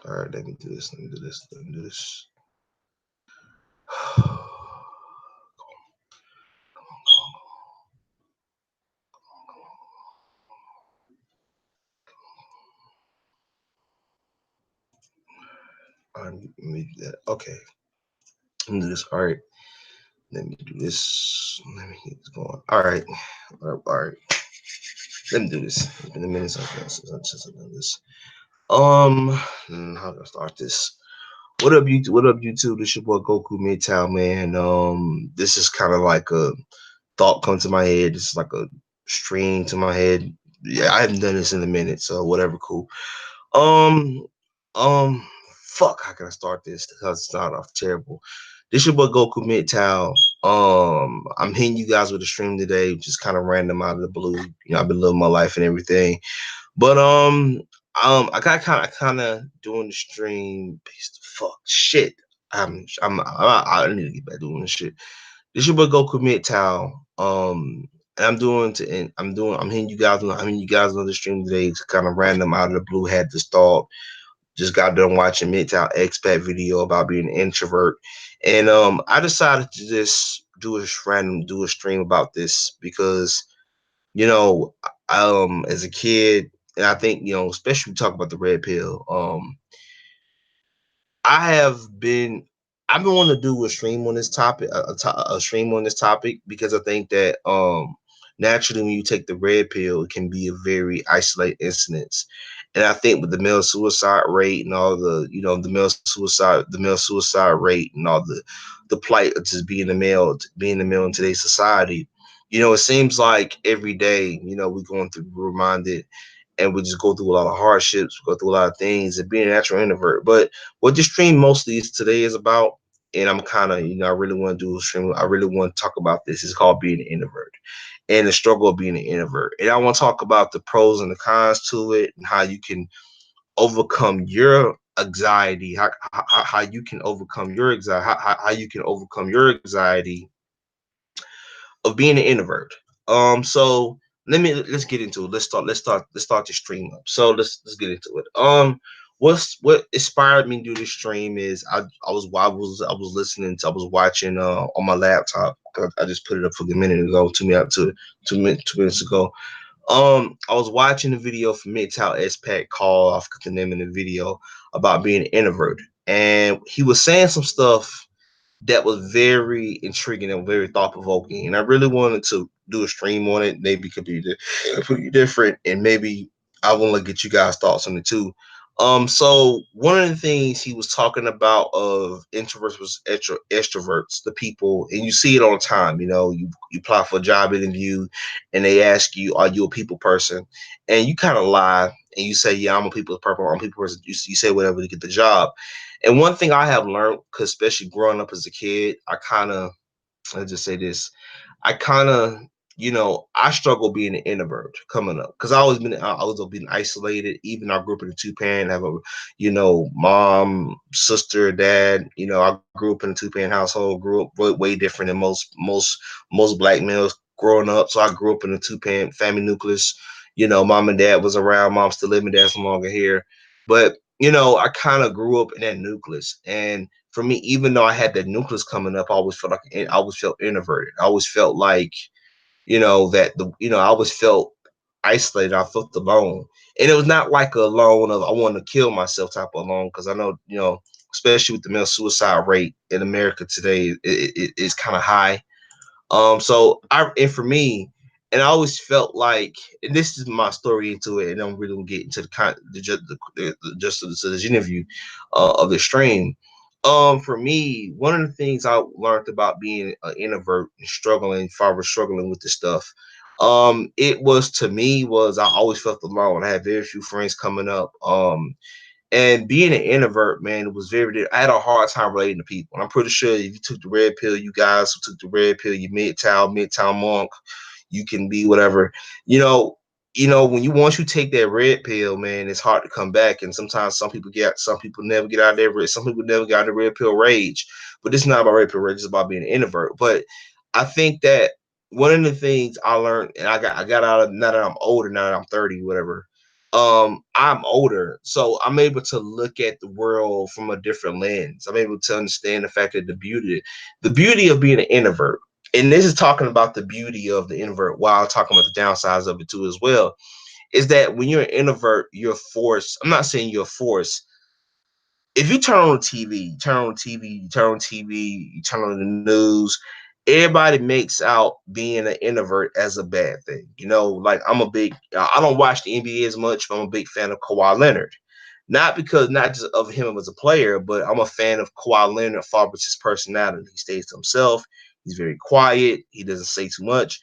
All right, let me do this. Let me do this. Let me do this. Let me do that. Okay. Let me do this. All right. Let me do this. Let me get this going. All right. All right. Let me do this. It's been a minute since I've done this. How do I start this? What up, you? What up, YouTube? This your boy Goku MGTOW, man. This is kind of like a thought come to my head. This is like a stream to my head. Yeah, I haven't done this in a minute, so whatever, cool. Um, um, fuck. How can I start this? Because it's not off terrible. This your boy Goku MGTOW. I'm hitting you guys with a stream today, just kind of random out of the blue. You know, I've been living my life and everything. But I got kind of doing the stream. Fuck shit. I need to get back doing this shit. This your boy Goku MGTOW. And I'm hitting you guys. I'm hitting you guys on the stream today. It's kind of random out of the blue. Had to start. Just got done watching MGTOW expat video about being an introvert, and I decided to just do a stream about this because you know, as a kid, and I think, especially we talk about the red pill. I have been, I've been wanting to do a stream on this topic, a stream on this topic, because I think that naturally when you take the red pill, it can be a very isolated incidence. And I think with the male suicide rate and all the, the male suicide rate and all the plight of just being the male in today's society, it seems like every day, we're going through, we're reminded, and we just go through a lot of hardships, go through a lot of things, and being a natural introvert. But what this stream mostly is today is about, and I'm kind of, I really want to do a stream. I really want to talk about this. It's called being an introvert and the struggle of being an introvert. And I want to talk about the pros and the cons to it, and how you can overcome your anxiety, how you can overcome your anxiety, how you can overcome your anxiety of being an introvert. So let's get into it. Let's start the stream up. So let's get into it. What inspired me to do this stream is I was listening to, I was watching on my laptop. I just put it up for a minute ago, 2 minutes ago. I was watching a video from MGTOW SPAC call, I forgot the name of the video, about being an introvert, and he was saying some stuff that was very intriguing and very thought provoking. And I really wanted to do a stream on it. Maybe it could be completely different, and maybe I want to get you guys' thoughts on it too. So one of the things he was talking about of introverts was extroverts, the people, and you see it all the time. You apply for a job interview, and they ask you, "Are you a people person?" And you kind of lie, and you say, "Yeah, I'm a people person. I'm a people person." You say whatever to get the job. And one thing I have learned, cause especially growing up as a kid, let's just say this, I kind of, I struggle being an introvert coming up, cause I was being isolated. Even I grew up in a two-parent, have a, mom, sister, dad. I grew up in a two-parent household. Grew up way different than most black males growing up. So I grew up in a two-parent family nucleus. Mom and dad was around. Mom still living, dad's no longer here, but I kind of grew up in that nucleus. And for me, even though I had that nucleus coming up, I always felt introverted. I always felt like, I always felt isolated. I felt alone. And it was not like a alone of I want to kill myself type of alone, because I know, especially with the male suicide rate in America today, it's kind of high. And for me, and I always felt like, and this is my story into it, and I'm really gonna get into the just to this interview of the stream. For me, one of the things I learned about being an introvert and struggling, if I was struggling with this stuff, it was to me was I always felt alone. I had very few friends coming up. And being an introvert, man, it was I had a hard time relating to people. And I'm pretty sure if you took the red pill, you guys who took the red pill, you MGTOW monk, you can be whatever. You know, when once you take that red pill, man, it's hard to come back. And sometimes some people never get out of some people never got out of the red pill rage. But this is not about red pill rage, it's about being an introvert. But I think that one of the things I learned, and I got out of, now that I'm older, now that I'm 30, whatever. I'm older, so I'm able to look at the world from a different lens. I'm able to understand the fact that the beauty of being an introvert, and this is talking about the beauty of the introvert while talking about the downsides of it too as well, is that when you're an introvert, you're forced. I'm not saying you're forced. If you turn on TV, you turn on TV, you turn on TV, you turn on the news, everybody makes out being an introvert as a bad thing. Like I don't watch the NBA as much, but I'm a big fan of Kawhi Leonard. Not just of him as a player, but I'm a fan of Kawhi Leonard for his personality. He stays to himself. He's very quiet. He doesn't say too much.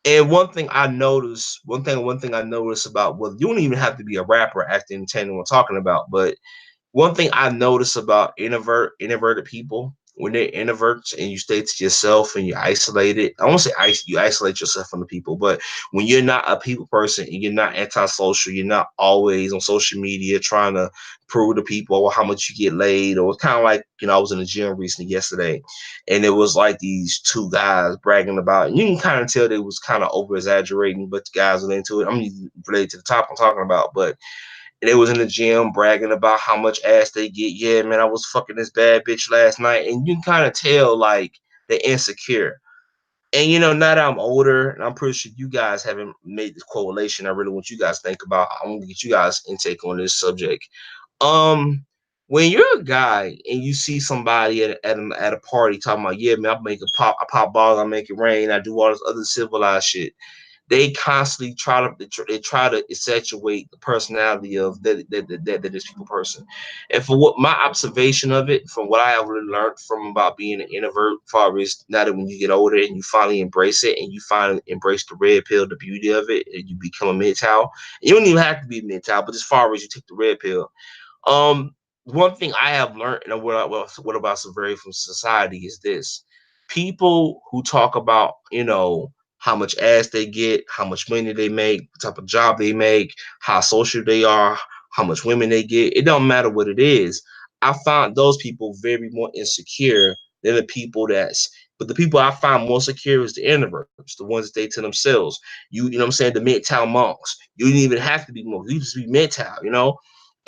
And one thing I noticed about, well, you don't even have to be a rapper acting entertaining what I'm talking about, but one thing I notice about introverted people, when they're introverts and you stay to yourself and you're isolated, I won't say you isolate yourself from the people, but when you're not a people person and you're not antisocial, you're not always on social media trying to prove to people how much you get laid, or kind of like, I was in the gym recently yesterday, and it was like these two guys bragging about, and you can kind of tell they was kind of over exaggerating, but the guys were into it. I'm related to the topic I'm talking about, but and they was in the gym bragging about how much ass they get. Yeah, man, I was fucking this bad bitch last night. And you can kind of tell, like, they're insecure. And, now that I'm older, and I'm pretty sure you guys haven't made this correlation, I really want you guys to think about. I want to get you guys' intake on this subject. Um, when you're a guy and you see somebody at a party talking about, yeah, man, I pop balls, I make it rain, I do all this other civilized shit, they constantly try to accentuate the personality of that this people person. And for what my observation of it, from what I have really learned from about being an introvert, far as now that when you get older and you finally embrace it and you finally embrace the red pill, the beauty of it, and you become a MGTOW. You don't even have to be a MGTOW, but as far as you take the red pill, um, one thing I have learned, and what about severity from society, is this: people who talk about, how much ass they get, how much money they make, what type of job they make, how social they are, how much women they get. It don't matter what it is. I find those people very more insecure than the people that's. But the people I find more secure is the introverts, the ones that stay to themselves. You know what I'm saying? The MGTOW monks. You didn't even have to be monks. You just be MGTOW.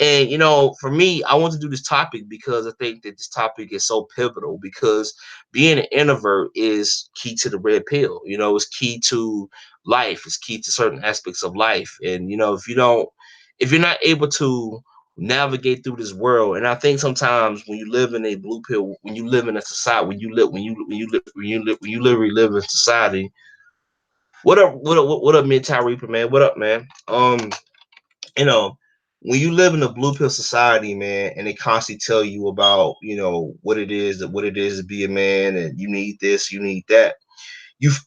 And for me, I want to do this topic because I think that this topic is so pivotal, because being an introvert is key to the red pill. It's key to life. It's key to certain aspects of life. And if you're not able to navigate through this world, and I think sometimes when you live in a blue pill, when you live in a society, when you literally live in society. What up, Mid Reaper, man? What up, man? you know, when you live in a blue pill society, man, and they constantly tell you about, what it is to be a man, and you need this, you need that.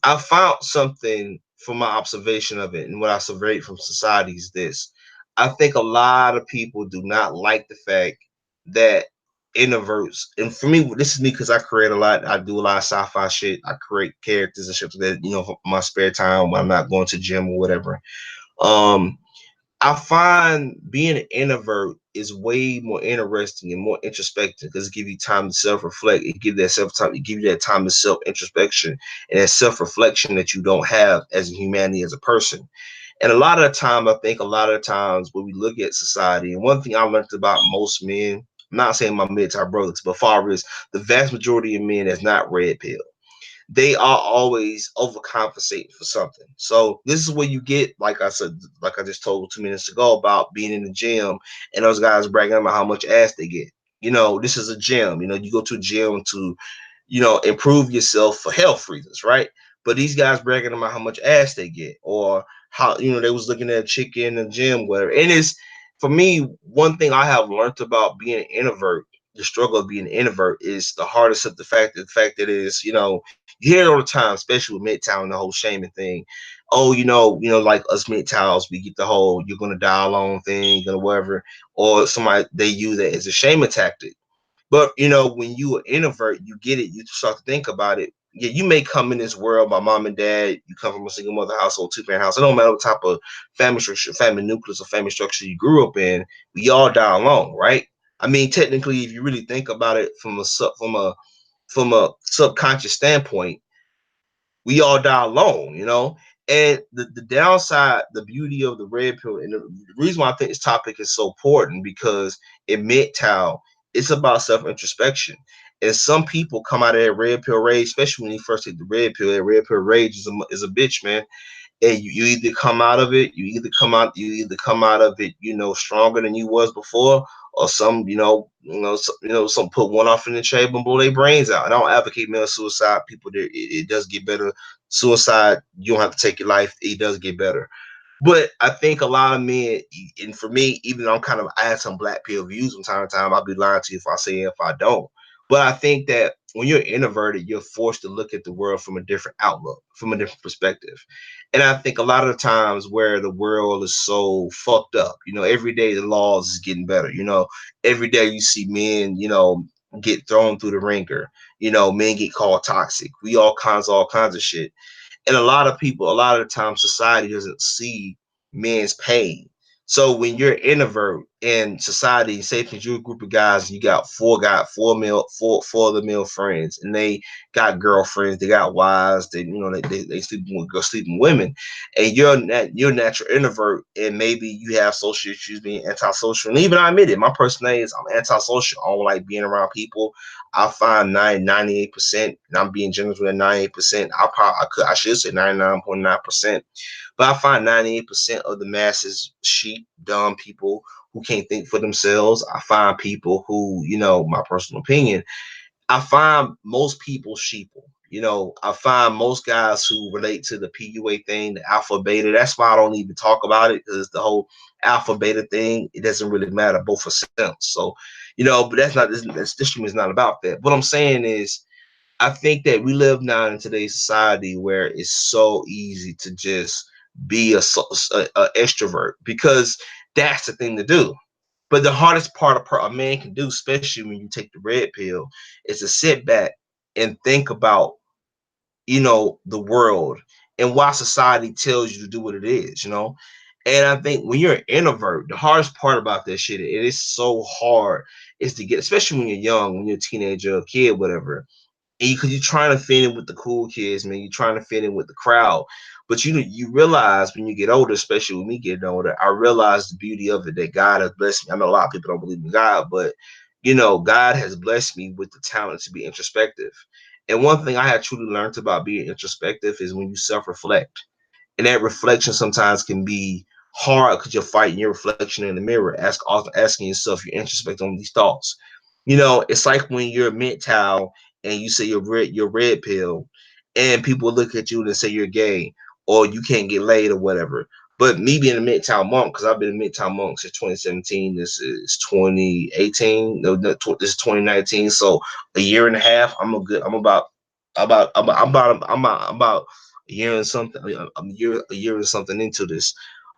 I found something from my observation of it, and what I surveyed from society is this. I think a lot of people do not like the fact that introverts, and for me, this is me because I create a lot. I do a lot of sci-fi shit. I create characters and shit that, for my spare time when I'm not going to gym or whatever. Um, I find being an introvert is way more interesting and more introspective because it gives you time to self-reflect. It gives that self-time. It gives you that time to self-introspection and that self-reflection that you don't have as a humanity, as a person. And a lot of the time, I think a lot of the times when we look at society, and one thing I learned about most men, I'm not saying my mid-type brothers, but far as the vast majority of men that's not red pill, they are always overcompensating for something. So this is where you get, like I said, like I just told 2 minutes ago about being in the gym and those guys bragging about how much ass they get. This is a gym. You go to a gym to, improve yourself for health reasons, right? But these guys bragging about how much ass they get, or how, they was looking at a chick in the gym, whatever. And it's, for me, one thing I have learned about being an introvert, the struggle of being an introvert, is the hardest of the fact that is, you hear it all the time, especially with MGTOW and the whole shaming thing. Oh, like us MGTOWs, we get the whole "you're gonna die alone" thing, whatever, or somebody, they use it as a shaming tactic. But when you are introvert, you get it. You start to think about it. Yeah, you may come in this world by mom and dad. You come from a single mother household, two-parent house. It don't matter what type of family structure, family nucleus, or family structure you grew up in. We all die alone, right? I mean, technically, if you really think about it from a subconscious standpoint, we all die alone, And the downside, the beauty of the red pill, and the reason why I think this topic is so important because in MGTOW, it's about self introspection. And some people come out of that red pill rage, especially when you first take the red pill. That red pill rage is a bitch, man. And you either come out of it, you either come out of it, stronger than you was before, or some, some put one off in the chamber and blow their brains out. And I don't advocate male suicide. People, there, it does get better. Suicide, you don't have to take your life. It does get better. But I think a lot of men, and for me, even though I have some black pill views from time to time, I'll be lying to you if I say if I don't. But I think that when you're introverted, you're forced to look at the world from a different outlook, from a different perspective. And I think a lot of the times where the world is so fucked up, every day the laws is getting better. Every day you see men, get thrown through the ringer. Men get called toxic. We all kinds of shit. And a lot of people, a lot of the time, society doesn't see men's pain. So when you're an introvert in society, say if you're a group of guys, you got four of the male friends, and they got girlfriends, they got wives, they sleeping with women, and you're a natural introvert, and maybe you have social issues, being antisocial. And even I admit it, my personality is I'm antisocial. I don't like being around people. I find 98%, and I'm being generous with that 98%. I should say 99.9%, but I find 98% of the masses sheep, dumb people who can't think for themselves. I find people who, my personal opinion, I find most people sheeple. I find most guys who relate to the PUA thing, the alpha beta. That's why I don't even talk about it, because the whole alpha beta thing, it doesn't really matter both for sense. So, but that's not this stream is not about that. What I'm saying is, I think that we live now in today's society where it's so easy to just be a extrovert, because that's the thing to do. But the hardest part a man can do, especially when you take the red pill, is to sit back and think about, the world and why society tells you to do what it is. And I think when you're an introvert, the hardest part about that shit, it is so hard, is to get, especially when you're young, when you're a teenager, a kid, whatever, because you're trying to fit in with the cool kids, man. You're trying to fit in with the crowd. But you realize when you get older, especially when me getting older, I realize the beauty of it, that God has blessed me. I know a lot of people don't believe in God, but God has blessed me with the talent to be introspective. And one thing I had truly learned about being introspective is when you self-reflect. And that reflection sometimes can be hard because you're fighting your reflection in the mirror, asking yourself, you're introspect on these thoughts. It's like when you're a MGTOW and you say you're red pill, and people look at you and say you're gay or you can't get laid or whatever. But me being a MGTOW monk, because I've been a MGTOW monk since 2017. This is 2018. No, no, this is 2019. So a year and a half. I'm about a year and something. A year and something into this.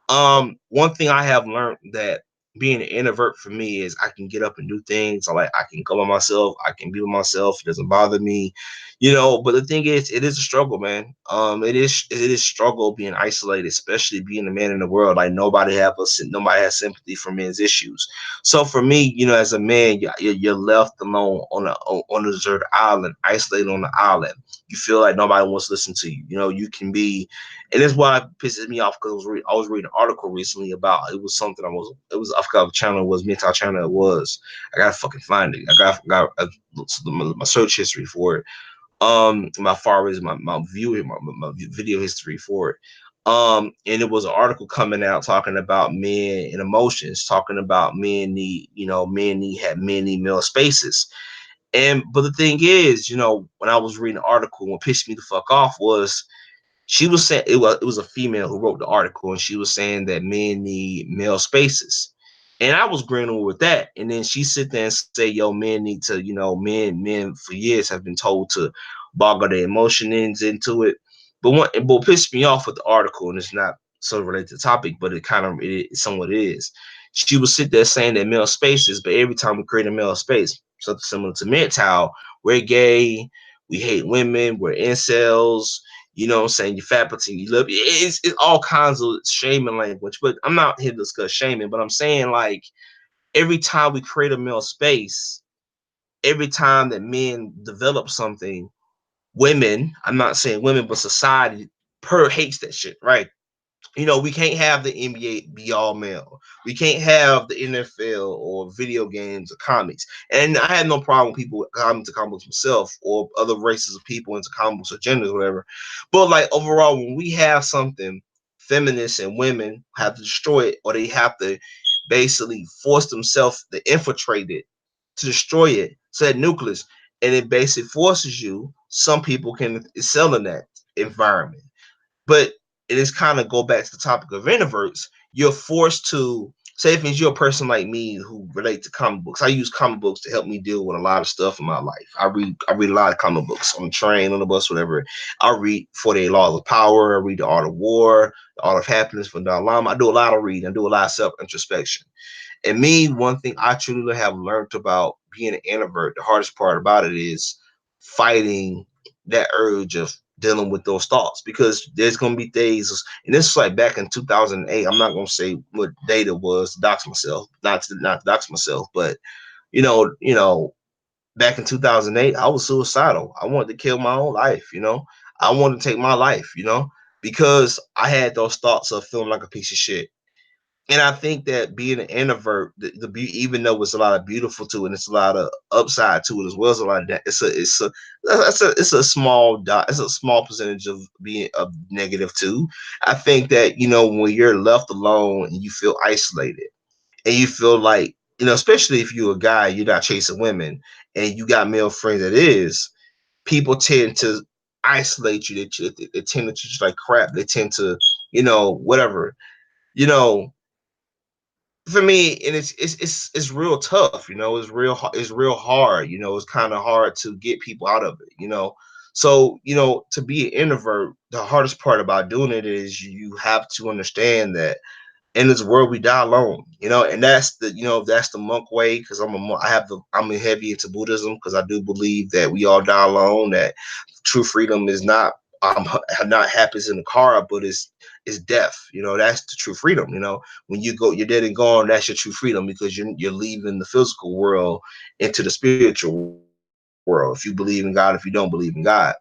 One thing I have learned, that being an introvert for me, is I can get up and do things. I can go by myself. I can be with myself. It doesn't bother me, But the thing is, it is a struggle, man. It is struggle being isolated, especially being a man in the world. Like nobody has sympathy for men's issues. So for me, as a man, you're left alone on a deserted island, isolated on the island. You feel like nobody wants to listen to you. You can be, and that's why it pisses me off, because I was reading an article recently about, it was something I forgot what channel it was, mental channel it was. I gotta fucking find it. I got my search history for it. My far as my viewing, my video history for it. And it was an article coming out talking about men and emotions, talking about men need male spaces. But the thing is, when I was reading the article, what pissed me the fuck off was, she was saying, it was a female who wrote the article, and she was saying that men need male spaces. And I was agreeing with that. And then she sit there and say, yo, men need to, men for years have been told to boggle their emotions into it. But what pissed me off with the article, and it's not so related to the topic, but it somewhat is. She would sit there saying that male spaces, but every time we create a male space, something similar to MGTOW, we're gay, we hate women, we're incels, what I'm saying, you fat person, you love it's all kinds of shaming language. But I'm not here to discuss shaming, but I'm saying, like, every time we create a male space, every time that men develop something, women, I'm not saying women, but society Per hates that shit, right? We can't have the NBA be all male. We can't have the NFL or video games or comics. And I had no problem with people coming to comic books myself or other races of people into comic books or genders, whatever. But like overall, when we have something, feminists and women have to destroy it, or they have to basically force themselves to infiltrate it, to destroy it, so that nucleus, and it basically forces you. Some people can excel in that environment, but it is kind of go back to the topic of introverts. You're forced to say if you're a person like me who relate to comic books. I use comic books to help me deal with a lot of stuff in my life. I read a lot of comic books on the train, on the bus, whatever. I read 48 Laws of Power. I read The Art of War, The Art of Happiness from Dalai Lama. I do a lot of reading. I do a lot of self introspection. And me, one thing I truly have learned about being an introvert, the hardest part about it is fighting that urge of dealing with those thoughts, because there's gonna be days, and this is like back in 2008. I'm not gonna say what date it was to dox myself, not to dox myself, but back in 2008, I was suicidal. I wanted to kill my own life. I wanted to take my life. Because I had those thoughts of feeling like a piece of shit. And I think that being an introvert, even though it's a lot of beautiful to it, and it's a lot of upside to it as well as a lot of that, it's a small dot, it's a small percentage of being of negative too. I think that when you're left alone and you feel isolated, and you feel like especially if you're a guy, you're not chasing women, and you got male friends that is, people tend to isolate you. They tend to treat you like crap. They tend to whatever you know for me, and it's real tough. It's real hard. It's kind of hard to get people out of it. So to be an introvert, the hardest part about doing it is you have to understand that in this world we die alone. And that's the monk way, because I'm a heavy into Buddhism, because I do believe that we all die alone, that true freedom is not not happens in the car, but it's death. That's the true freedom. When you're dead and gone, that's your true freedom, because you're leaving the physical world into the spiritual world, if you believe in God, if you don't believe in God.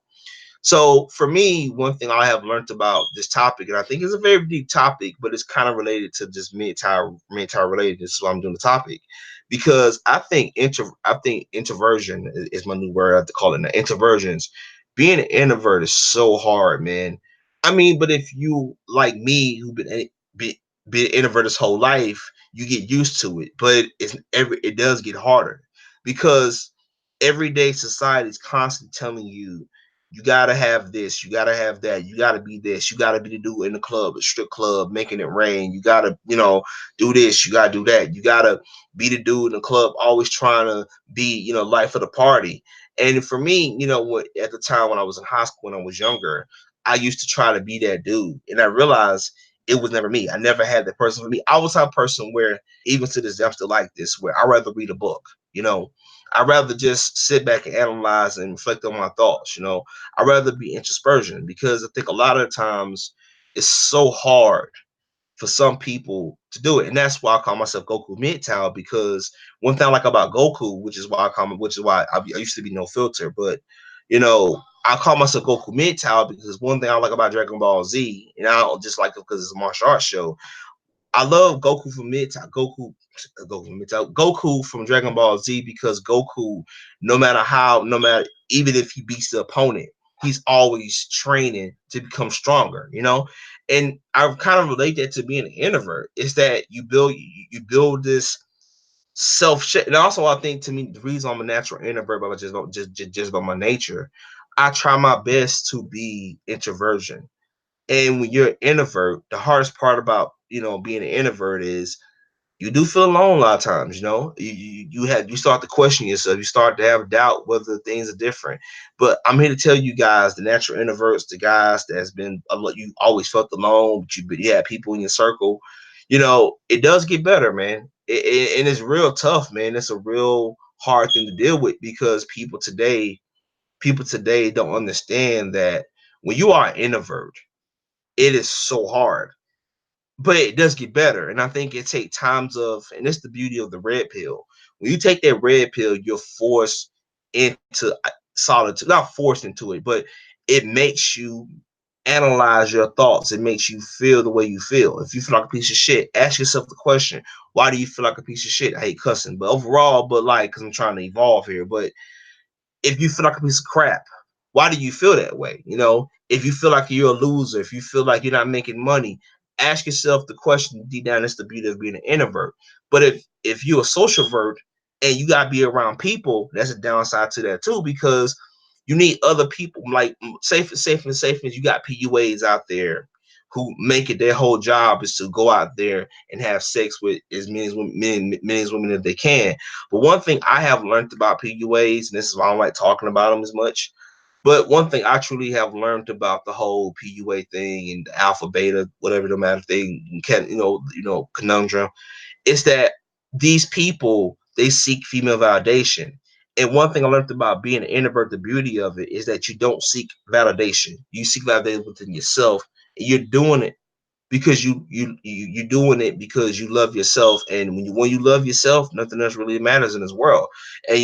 So for me, one thing I have learned about this topic, and I think it's a very deep topic, but it's kind of related to just mental related. This is why I'm doing the topic, because I think introversion is my new word. I have to call it now. Introversions. Being an introvert is so hard, man. I mean, but if you like me, who've been an introvert his whole life, you get used to it. But it does get harder, because everyday society is constantly telling you, you gotta have this, you gotta have that, you gotta be this, you gotta be the dude in the club, the strip club, making it rain. You gotta, do this, you gotta do that, you gotta be the dude in the club, always trying to be, life of the party. And for me, at the time when I was in high school, when I was younger, I used to try to be that dude, and I realized it was never me. I never had that person for me. I was that person where, even to this day, I'm still like this, where I'd rather read a book. I'd rather just sit back and analyze and reflect on my thoughts. I'd rather be introspection, because I think a lot of the times it's so hard for some people to do it. And that's why I call myself Goku MGTOW, because one thing I like about Goku, which is why I used to be no filter, but I call myself Goku MGTOW because one thing I like about Dragon Ball Z, and I don't just like it because it's a martial arts show. I love Goku from Goku from Dragon Ball Z, because Goku, no matter, even if he beats the opponent, he's always training to become stronger. And I kind of relate that to being an introvert. Is that you build this self, and also I think, to me, the reason I'm a natural introvert, but just by my nature, I try my best to be introversion. And when you're an introvert, the hardest part about being an introvert is you do feel alone a lot of times. You start to question yourself. You start to have doubt whether things are different. But I'm here to tell you guys, the natural introverts, the guys that's been you always felt alone, but you had people in your circle. It does get better, man. And it's real tough, man. It's a real hard thing to deal with, because people today don't understand that when you are an introvert, it is so hard, but it does get better. And I think it takes times of, and it's the beauty of the red pill. When you take that red pill, you're forced into solitude, not forced into it, but it makes you analyze your thoughts. It makes you feel the way you feel. If you feel like a piece of shit, ask yourself the question, why do you feel like a piece of shit? I hate cussing, but overall, but like, because I'm trying to evolve here, but if you feel like a piece of crap, why do you feel that way? You know, if you feel like you're a loser, if you feel like you're not making money, ask yourself the question deep down. That's the beauty of being an introvert. But if you're a socialvert and you gotta be around people, that's a downside to that too, because you need other people. Like safe as you got PUAs out there who make it their whole job is to go out there and have sex with as many as women as they can. But one thing I have learned about PUAs, and this is why I don't like talking about them as much, but one thing I truly have learned about the whole PUA thing and the alpha beta, whatever the matter thing, can conundrum, is that these people they seek female validation. And one thing I learned about being an introvert, the beauty of it is that you don't seek validation. You seek validation within yourself, and you're doing it because you're doing it because you love yourself, and when you love yourself, nothing else really matters in this world. And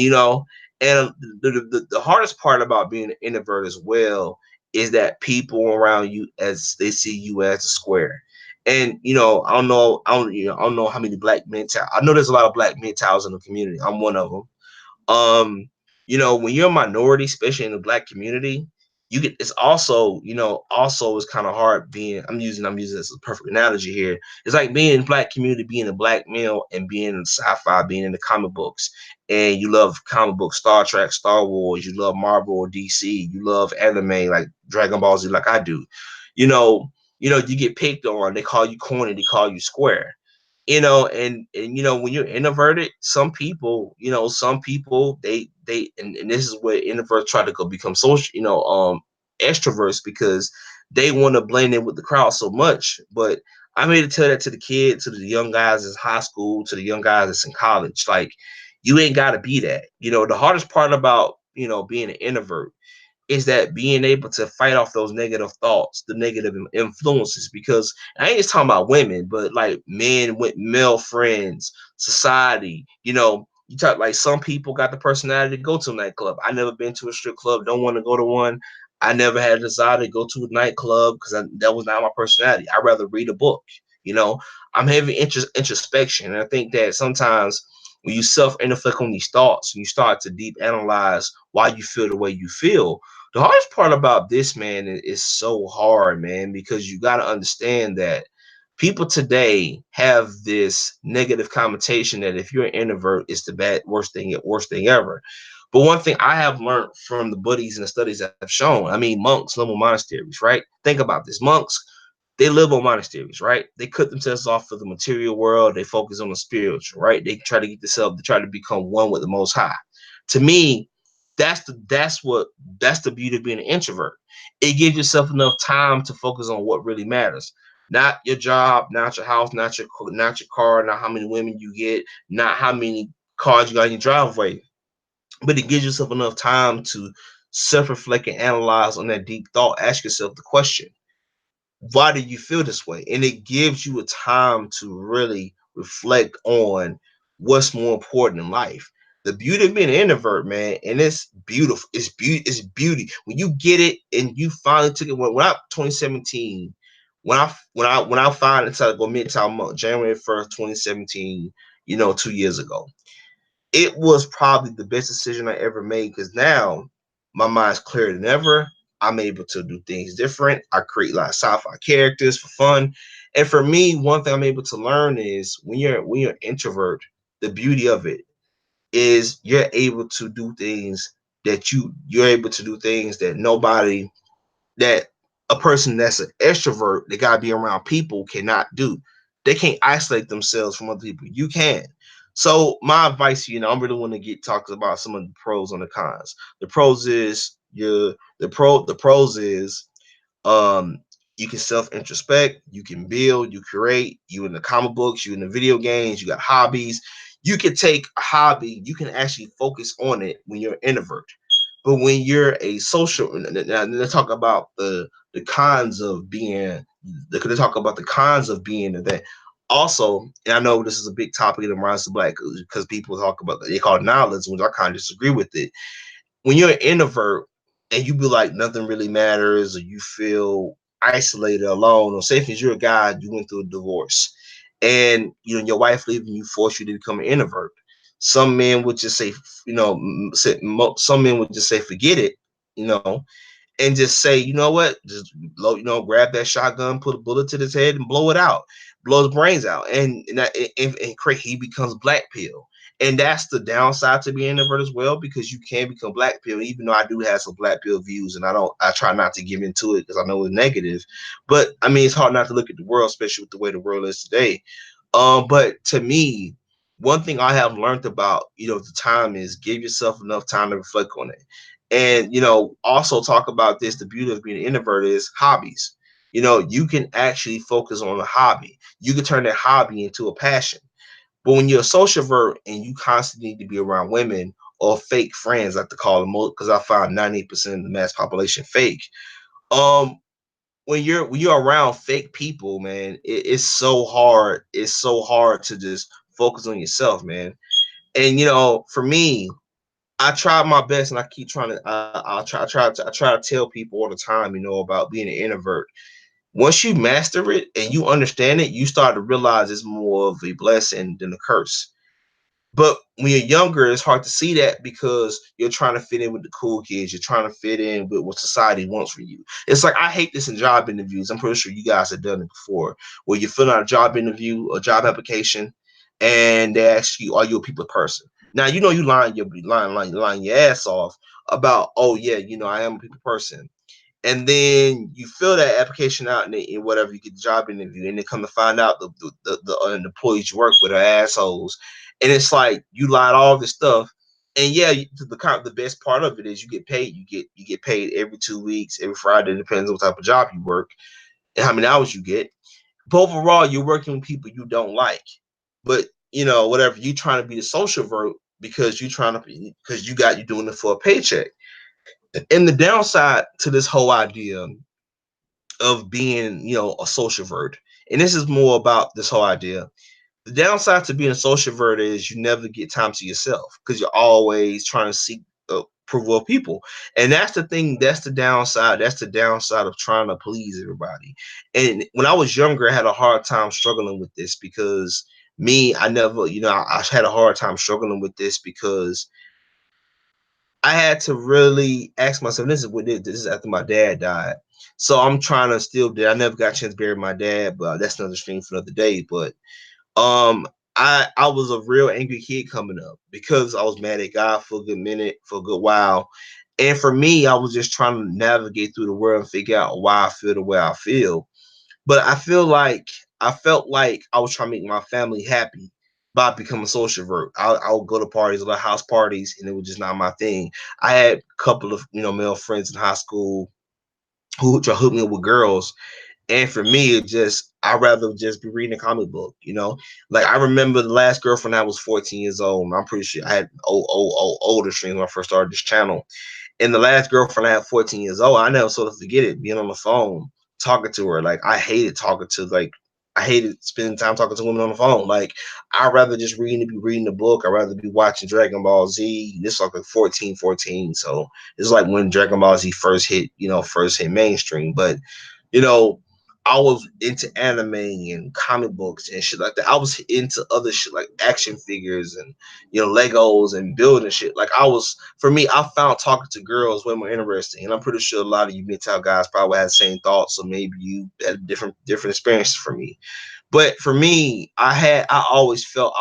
and the hardest part about being an introvert as well is that people around you as they see you as a square. And I don't know how many black men. I know there's a lot of black mentals in the community. I'm one of them. um when you're a minority, especially in the black community, you get it's also also it's kind of hard being I'm using this as a perfect analogy here. It's like being in the black community, being a black male, and being in sci-fi, being in the comic books, and you love comic books, Star Trek, Star Wars, you love Marvel or DC, you love anime like Dragon Ball Z, like I do. you know you get picked on, they call you corny, they call you square. And when you're introverted, some people and this is where introverts try to go become social, extroverts, because they want to blend in with the crowd so much. But I made to tell that to the kids, to the young guys in high school, to the young guys that's in college, like, you ain't got to be that. The hardest part about being an introvert is that being able to fight off those negative thoughts, the negative influences. Because I ain't just talking about women, but like men with male friends, society. You talk like some people got the personality to go to a nightclub. I never been to a strip club, don't want to go to one. I never had a desire to go to a nightclub because that was not my personality. I'd rather read a book. You know, I'm heavy introspection, and I think that sometimes when you self-reflect on these thoughts and you start to deep analyze why you feel the way you feel, the hardest part about this, man, is so hard, man, because you got to understand that people today have this negative connotation that if you're an introvert, it's the worst thing ever. But one thing I have learned from the buddies and the studies that have shown, I mean, monks live on monasteries, right? Think about this. Monks, they live on monasteries, right? They cut themselves off of the material world. They focus on the spiritual, right? They try to get themselves, they try to become one with the Most High. To me, that's the beauty of being an introvert. It gives yourself enough time to focus on what really matters. Not your job, not your house, not your car, not how many women you get, not how many cars you got in your driveway. But it gives yourself enough time to self-reflect and analyze on that deep thought. Ask yourself the question, why do you feel this way? And it gives you a time to really reflect on what's more important in life. The beauty of being an introvert, man, and it's beautiful. It's beauty when you get it and you finally took it. When I 2017, when I finally decided to go midtown month, January 1st, 2017, 2 years ago, it was probably the best decision I ever made, because now my mind's clearer than ever. I'm able to do things different. I create like sci-fi characters for fun. And for me, one thing I'm able to learn is when you're an introvert, the beauty of it is you're able to do things that nobody that a person that's an extrovert, they gotta be around people, cannot do. They can't isolate themselves from other people. You can. So my advice, I really want to get talks about some of the pros and the cons. The pros is the pros is um you can self-introspect, you can build, you create, you in the comic books, you in the video games, you got hobbies. You can take a hobby, you can actually focus on it when you're an introvert. But when you're a social, now they talk about the cons of being. They talk about the cons of being that. Also, and I know this is a big topic in the Rise of Black, because people talk about they call it knowledge, which I kind of disagree with it. When you're an introvert and you be like nothing really matters, or you feel isolated, alone, or say if you're a guy, you went through a divorce, and your wife leaving you forced you to become an introvert. Some men would just say, some men would just say, forget it, you know, and just say, you know what, just grab that shotgun, put a bullet to his head, and blow it out, blow his brains out, and Craig, he becomes black pill. And that's the downside to being an introvert as well, because you can become black pill. Even though I do have some black pill views, and I try not to give into it because I know it's negative. But I mean, it's hard not to look at the world, especially with the way the world is today. But to me, one thing I have learned about the time is give yourself enough time to reflect on it. And also talk about this. The beauty of being an introvert is hobbies. You can actually focus on a hobby. You can turn that hobby into a passion. But when you're a socialvert and you constantly need to be around women or fake friends, I like to call them, because I found 90% of the mass population fake. Um, when you're around fake people, man, it's so hard. It's so hard to just focus on yourself, man. And for me, I try my best, and I keep trying to. I try to tell people all the time, about being an introvert. Once you master it and you understand it, you start to realize it's more of a blessing than a curse. But when you're younger, it's hard to see that because you're trying to fit in with the cool kids. You're trying to fit in with what society wants for you. It's like, I hate this in job interviews. I'm pretty sure you guys have done it before, where you fill out a job interview, a job application, and they ask you, "Are you a people person?" Now you lying your ass off about, "Oh yeah, I am a people person." And then you fill that application out, and whatever, you get the job interview, and then come to find out the employees you work with are assholes. And it's like, you lied all this stuff. And yeah, the best part of it is you get paid. You get paid every 2 weeks, every Friday. It depends on what type of job you work and how many hours you get. But overall, you're working with people you don't like. But whatever, you trying to be the social vert because you're doing it for a paycheck. And the downside to this whole idea of being, a social vert, and this is more about this whole idea. The downside to being a social vert is you never get time to yourself because you're always trying to seek approval of people. And that's the thing. That's the downside. That's the downside of trying to please everybody. And when I was younger, I had a hard time struggling with this because I never, I had a hard time struggling with this because I had to really ask myself. This is after my dad died, so I'm trying to still do. I never got a chance to bury my dad, but that's another stream for another day. But um, I was a real angry kid coming up because I was mad at God for a good minute, for a good while, and for me, I was just trying to navigate through the world and figure out why I feel the way I feel. But I felt like I was trying to make my family happy by becoming a social vert. I would go to parties, like house parties, and it was just not my thing. I had a couple of male friends in high school who tried to hook me up with girls, and for me, I'd rather just be reading a comic book. Like, I remember the last girlfriend, I was 14 years old. And I'm pretty sure I had older streams when I first started this channel. And the last girlfriend I had, 14 years old, I never sort of forget it, being on the phone, talking to her. Like, I hated spending time talking to women on the phone. Like, I'd rather just be reading the book. I'd rather be watching Dragon Ball Z. This is like 14. So it's like when Dragon Ball Z first hit mainstream. But, you know, I was into anime and comic books and shit like that. I was into other shit like action figures and Legos and building shit. Like, for me, I found talking to girls way more interesting. And I'm pretty sure a lot of you MGTOW guys probably had the same thoughts, so maybe you had different experiences for me. But for me, I always felt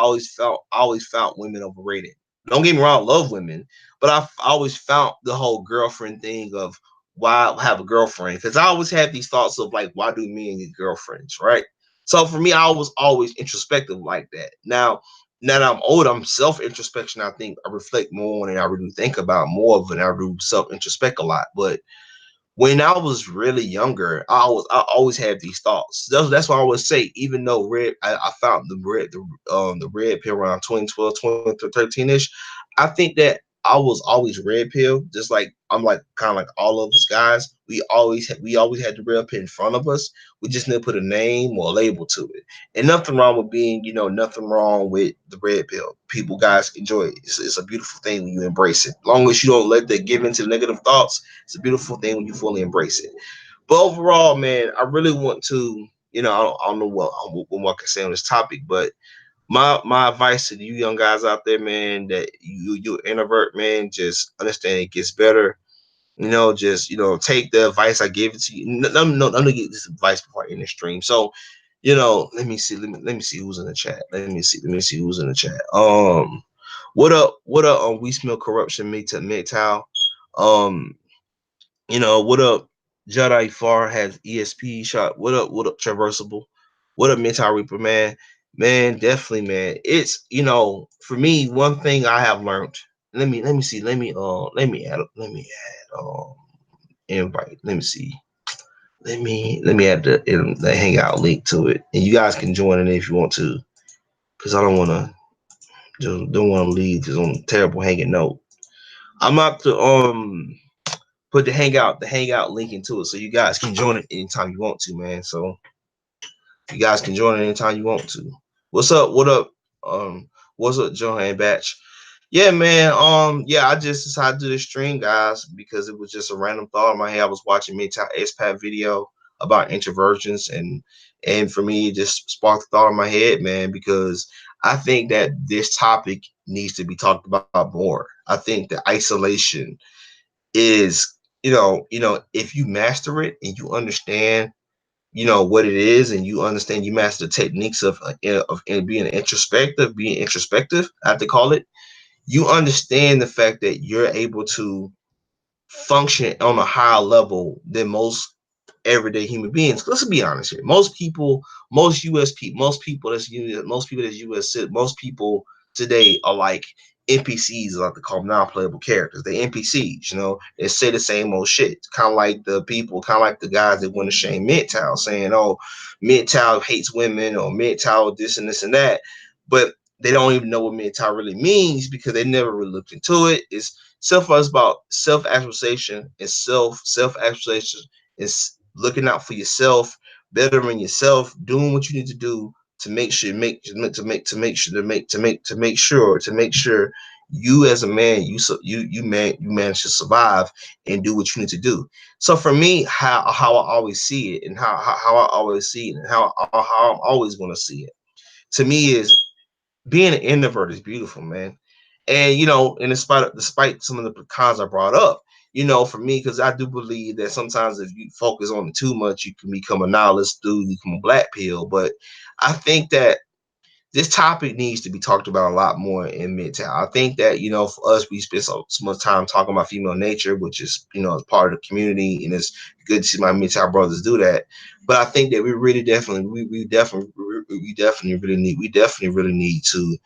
women overrated. Don't get me wrong, I love women, but I always found the whole girlfriend thing of why have a girlfriend, because I always had these thoughts of like, why do men get girlfriends, right? So for me, I was always introspective like that. Now that I'm older, I'm self introspection. I think I reflect more on it. I really think about more of it. I do self introspect a lot, but when I was really younger, I always had these thoughts. That's why I always say, even though I found the red pill around 2012, 2013 ish. I think that I was always red pill, just like I'm like kind of like all of us guys. We always had the red pill in front of us. We just didn't put a name or a label to it. And nothing wrong with nothing wrong with the red pill. People, guys, enjoy it. It's a beautiful thing when you embrace it. As long as you don't let that give into the negative thoughts, it's a beautiful thing when you fully embrace it. But overall, man, I really want to, I don't know what I can say on this topic, but my advice to you young guys out there, man, that you introvert, man, just understand it gets better. Just take the advice I gave it to you. No, no, no, let me get this advice before I end the stream. So, let me see, let me see who's in the chat. Let me see who's in the chat. What up? We smell corruption. MGTOW. Um, what up? Jedi Far has ESP shot. What up? What up? Traversable. What up, Mental Reaper, man? Man, definitely, man. It's for me, one thing I have learned. Let me see. Let me add invite. Let me see. Let me add the hangout link to it, and you guys can join it if you want to, because I don't want to leave because on a terrible hanging note. I'm about to put the hangout link into it, so you guys can join it anytime you want to, man. So you guys can join it anytime you want to. What's up? What up? What's up, Johan Batch? Yeah, man. Yeah, I just decided to do this stream, guys, because it was just a random thought in my head. I was watching Mental Expat video about introversions, and for me, it just sparked a thought in my head, man, because I think that this topic needs to be talked about more. I think that isolation is, if you master it and you understand, what it is, and you understand, you master the techniques of being introspective, I have to call it. You understand the fact that you're able to function on a higher level than most everyday human beings. Let's be honest here. Most people, most U.S. people, most people that's U.S. most people today are like NPCs, like they call them, non-playable characters. They NPCs, they say the same old shit. Kind of like the people, kind of like the guys that want to shame MGTOW, saying, "Oh, MGTOW hates women," or MGTOW this and this and that, but they don't even know what MGTOW really means because they never really looked into it. It's self-love is about self-actualization, and self-actualization is looking out for yourself, bettering yourself, doing what you need to do to make sure you as a man, you manage to survive and do what you need to do. So for me, how I always see it, and how I always see it, and how I'm always going to see it, to me, is being an introvert is beautiful, man. And and despite some of the cons I brought up, for me, because I do believe that sometimes if you focus on it too much, you can become a nihilist dude, you become a black pill. But I think that this topic needs to be talked about a lot more in Midtown. I think that, for us, we spend so much time talking about female nature, which is, as part of the community, and it's good to see my Midtown brothers do that. But I think that we really definitely, we definitely really need to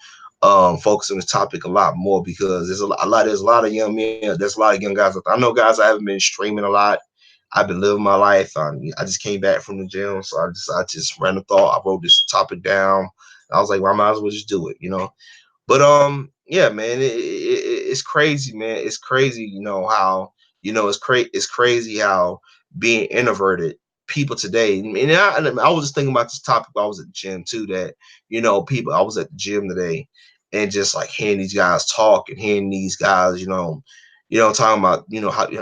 focus on this topic a lot more, because there's a lot of young men, there's a lot of young guys. I know guys, I haven't been streaming a lot. I've been living my life. I just came back from the gym, so I just ran a thought. I wrote this topic down. I was like, well, I might as well just do it. But yeah, man, it's crazy, man. It's crazy, how it's crazy how being introverted people today. And I was just thinking about this topic while I was at the gym too. That people. I was at the gym today, and just like hearing these guys talk and hearing these guys, talking about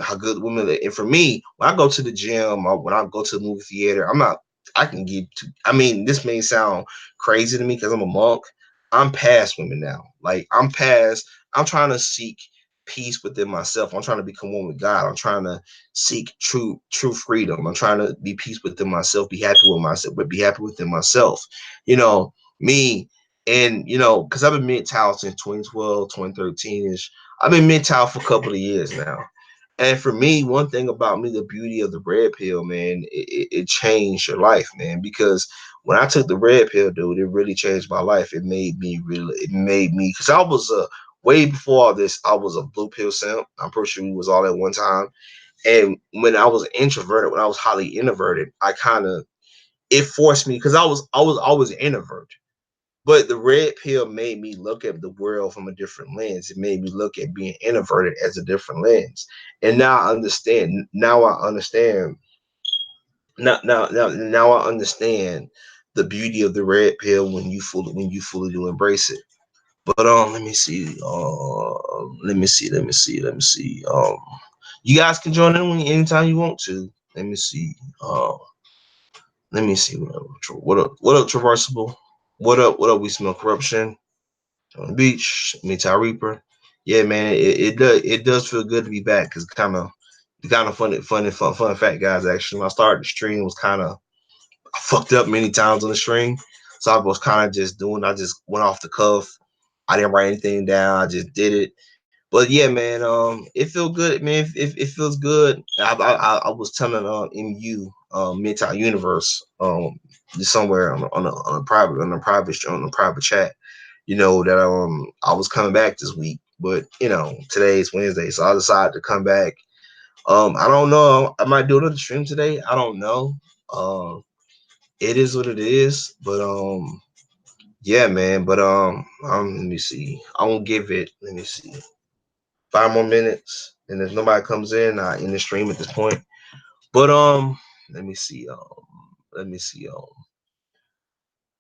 how good women are. And for me, when I go to the gym, or when I go to the movie theater, I'm not. I can give. I mean, this may sound crazy to me because I'm a monk. I'm past women now. Like I'm past. I'm trying to seek peace within myself. I'm trying to become one with God. I'm trying to seek true freedom. I'm trying to be peace within myself, be happy with myself, but be happy within myself. Me, and because I've been MGTOW since 2012, 2013 ish. I've been MGTOW for a couple of years now. And for me, one thing about me, the beauty of the red pill, man, it changed your life, man. Because when I took the red pill, dude, it really changed my life. It made me, because I was way before all this, I was a blue pill simp. I'm pretty sure we was all at one time. And when I was introverted, when I was highly introverted, it forced me, because I was always an introvert. But the red pill made me look at the world from a different lens. It made me look at being introverted as a different lens. And now I understand. Now I understand the beauty of the red pill when you fully do embrace it. But let me see. Let me see. You guys can join in anytime you want to. Let me see. Let me see what up, traversable. What up? We smell corruption on the beach. MGTOW Reaper. Yeah, man, it does feel good to be back because kind of fun fact, guys. Actually, when I started the stream, was kind of I fucked up many times on the stream, so I was kind of just doing. I just went off the cuff. I didn't write anything down. I just did it. But yeah, man, it feels good, man. It feels good. I was telling MU Midtown Universe somewhere on a private chat, that I was coming back this week, but today's Wednesday, so I decided to come back. I don't know. I might do another stream today. I don't know. It is what it is, but yeah, man. But let me see. I won't give it. Let me see. 5 more minutes, and if nobody comes I end the stream at this point. But let me see. Let me see.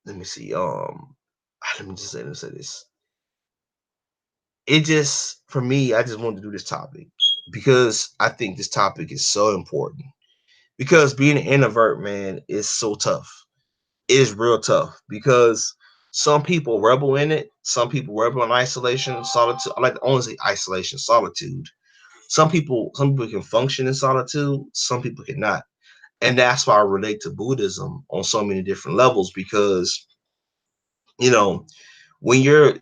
Let me see. Let me just say this. It just for me, I just wanted to do this topic because I think this topic is so important. Because being an introvert, man, is so tough. It is real tough because some people rebel in it. Some people rebel in isolation, solitude. I like to only say isolation, solitude. Some people can function in solitude, some people cannot. And that's why I relate to Buddhism on so many different levels because, you know, when you're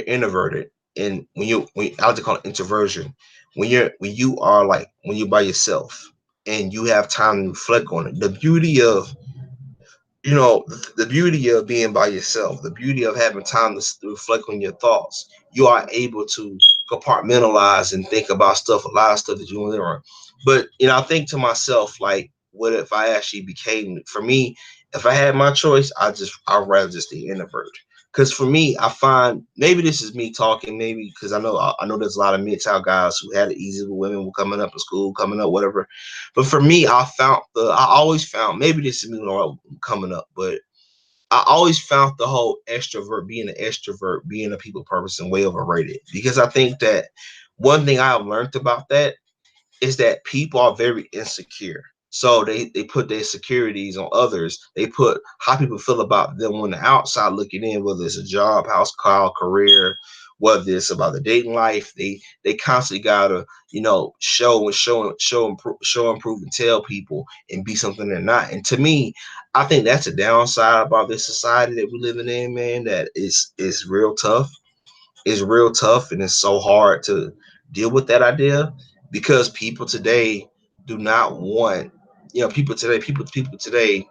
introverted and when I like to call it introversion, when you're by yourself and you have time to reflect on it. The beauty of being by yourself, the beauty of having time to reflect on your thoughts, you are able to compartmentalize and think about stuff, a lot of stuff that you want to learn. But I think to myself, like, what if I actually became, for me, if I had my choice, I'd rather just be introvert. Because for me, I find maybe this is me talking, maybe because I know there's a lot of MGTOW guys who had it easy with women who coming up in school, coming up, whatever. But for me, I always found, maybe this is me coming up, but I always found the whole extrovert, being a people person way overrated. Because I think that one thing I have learned about that is that people are very insecure. So they put their securities on others. They put how people feel about them on the outside looking in, whether it's a job, house, car, career, whether it's about the dating life. They constantly gotta show, improve, and tell people and be something they're not. And to me, I think that's a downside about this society that we're living in, man. That is real tough. It's real tough, and it's so hard to deal with that idea because people today do not want, people today,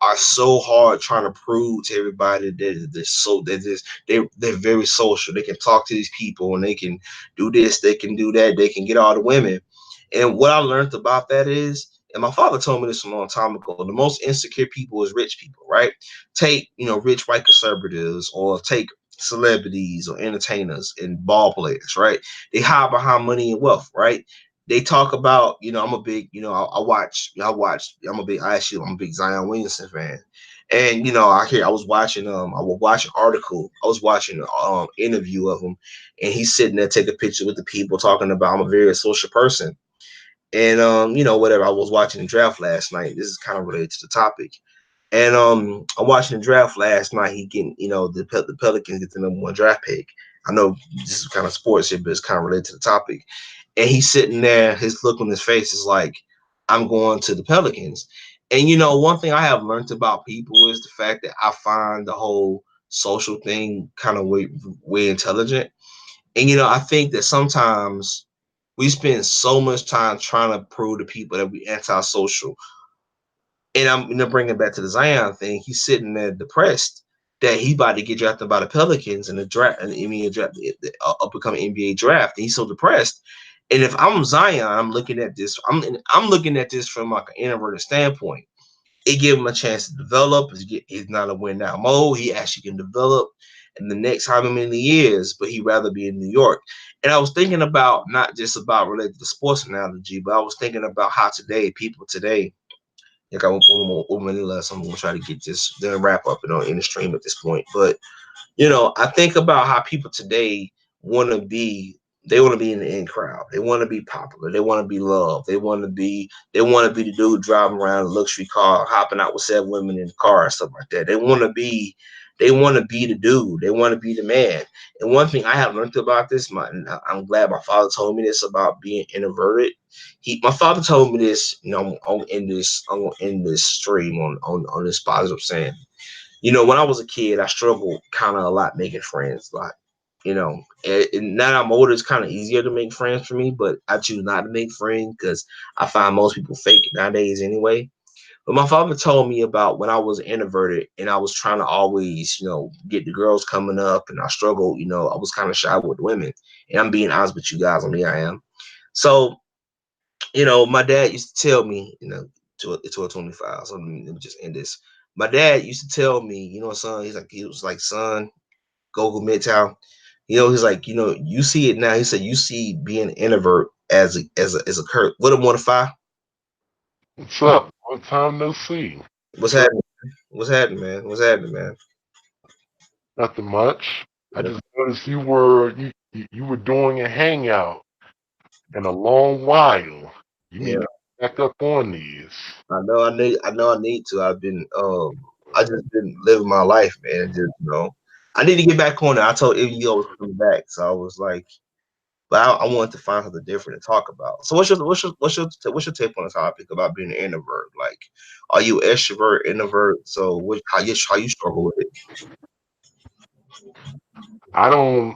are so hard trying to prove to everybody that they're very social. They can talk to these people and they can do this, they can do that, they can get all the women. And what I learned about that is, and my father told me this a long time ago, the most insecure people is rich people, right? Take, rich white conservatives, or take celebrities or entertainers and ball players, right? They hide behind money and wealth, right? They talk about, I'm a big, I'm a big Zion Williamson fan. And I was watching article, I was watching interview of him, and he's sitting there taking a picture with the people talking about, I'm a very social person. And whatever, I was watching the draft last night. This is kind of related to the topic. And I'm watching the draft last night. He getting, the Pelicans get the #1 draft pick. I know this is kind of sports here, but it's kind of related to the topic. And he's sitting there, his look on his face is like, I'm going to the Pelicans. And one thing I have learned about people is the fact that I find the whole social thing kind of way intelligent. And I think that sometimes we spend so much time trying to prove to people that we antisocial. And I'm bringing it back to the Zion thing. He's sitting there depressed that he about to get drafted by the Pelicans in the draft, and NBA draft, upcoming NBA draft. And he's so depressed. And if I'm Zion, I'm looking at this. I'm looking at this from like an introverted standpoint. It gave him a chance to develop. He's not a win now mode. He actually can develop in the next how many years, but he'd rather be in New York. And I was thinking about, not just about related to sports analogy, but I was thinking about how people today, like I one minute less, I'm gonna try to get this then wrap up and on in the stream at this point. But I think about how people today want to be. They want to be in the in crowd. They want to be popular. They want to be loved. They want to be the dude driving around a luxury car, hopping out with 7 women in the car and stuff like that. They want to be the dude. They want to be the man. And one thing I have learned about this, I'm glad my father told me this about being introverted. My father told me this. I'm in this stream on this positive saying. When I was a kid, I struggled kind of a lot making friends. Like, and now that I'm older, it's kind of easier to make friends for me, but I choose not to make friends because I find most people fake nowadays anyway. But my father told me about when I was introverted and I was trying to always, get the girls coming up and I struggled, I was kind of shy with women. And I'm being honest with you guys, I am. So, my dad used to tell me, to a 25. So let me just end this. My dad used to tell me, son, he was like, son, go Midtown. He's like, you see it now. He said, you see being an introvert as a curse. What a 1 to 5. What's up? Long time no see. What's What's up? happening? What's happening, man? What's happening, man? Nothing much. I Yeah, just noticed you were doing a hangout in a long while. You need yeah. to back up on these. I know I need to. I just been living my life, man. And just, I need to get back on it. I told Yo was coming back, so I was like, but I wanted to find something different to talk about. So what's your take on the topic about being an introvert? Like, are you extrovert, introvert? So how you struggle with it? I don't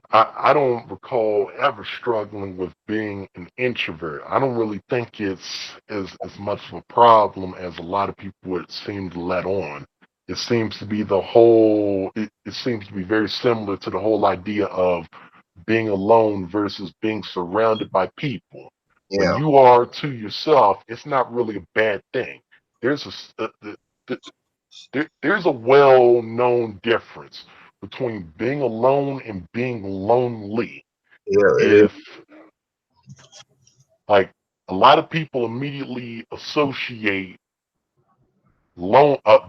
recall ever struggling with being an introvert. I don't really think it's as much of a problem as a lot of people would seem to let on. It seems to be very similar to the whole idea of being alone versus being surrounded by people. When Yeah, you are to yourself, it's not really a bad thing. There's a s- th- there's a well-known difference between being alone and being lonely. yeah, it is. If like a lot of people immediately associate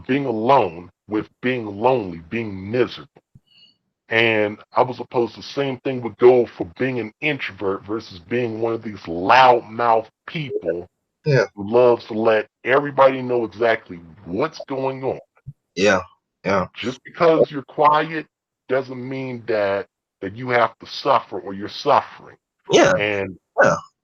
being alone with being lonely, being miserable. And I was supposed the same thing would go for being an introvert versus being one of these loudmouth people Yeah, who loves to let everybody know exactly what's going on. yeah, yeah, Just because you're quiet doesn't mean that you have to suffer or you're suffering. yeah. And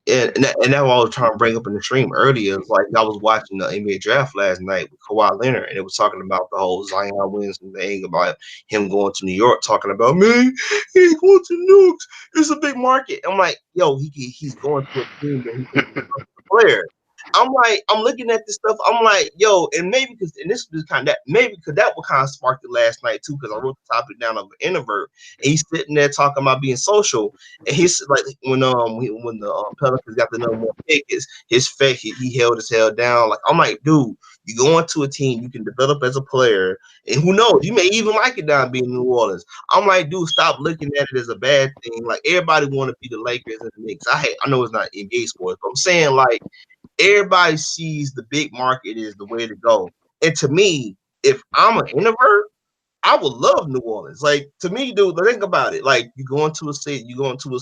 Yeah, and that what I was trying to bring up in the stream earlier. It's like I was watching the NBA draft last night with Kawhi Leonard, and it was talking about the whole Zion Williamson thing about him going to New York, talking about, man, he's going to New York. It's a big market. I'm like, yo, he's going to a team that he can be a player. I'm looking at this stuff. I'm like, yo, and maybe because, and this was kind of that, maybe because that was kind of sparked it last night too, because I wrote the topic down of an introvert, and he's sitting there talking about being social. And he's like, when the Pelicans got the number one pick, his face, he held his head down. Like, I'm like, dude, you go into a team, you can develop as a player, and who knows, you may even like it down being in New Orleans. I'm like, dude, stop looking at it as a bad thing. Like, everybody want to be the Lakers and the Knicks. I know it's not NBA sports, but I'm saying, like, everybody sees the big market is the way to go. And to me, if I'm an introvert, I would love New Orleans. Like, to me, dude, think about it. Like, you go into a city, you go into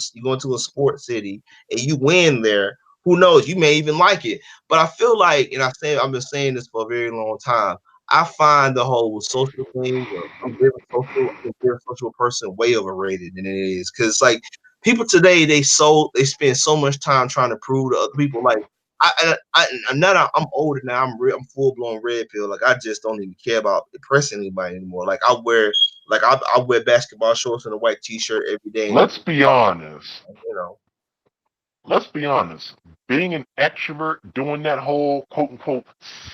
a sports city, and you win there. Who knows? You may even like it. But I feel like, and I've been saying this for a very long time. I find the whole social thing. I'm a very social person, way overrated than it is. Because like people today, they spend so much time trying to prove to other people. Like now that I'm older now, I'm full blown red pill. Like I just don't even care about impressing anybody anymore. I wear basketball shorts and a white t-shirt every day, and let's be honest. you know, Let's be honest. Being an extrovert, doing that whole quote unquote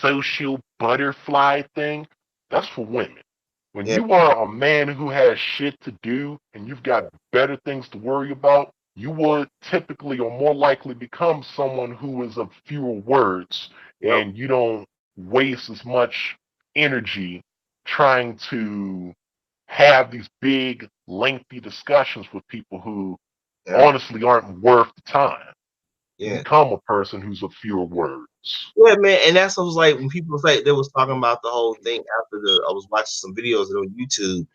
social butterfly thing, that's for women. When yeah, you are a man who has shit to do and you've got better things to worry about, you would typically or more likely become someone who is of fewer words yep, and you don't waste as much energy trying to have these big, lengthy discussions with people who yeah, honestly aren't worth the time. You yeah. become a person who's of fewer words. Yeah, man, and that's what was like when people say they was talking about the whole thing after I was watching some videos on YouTube.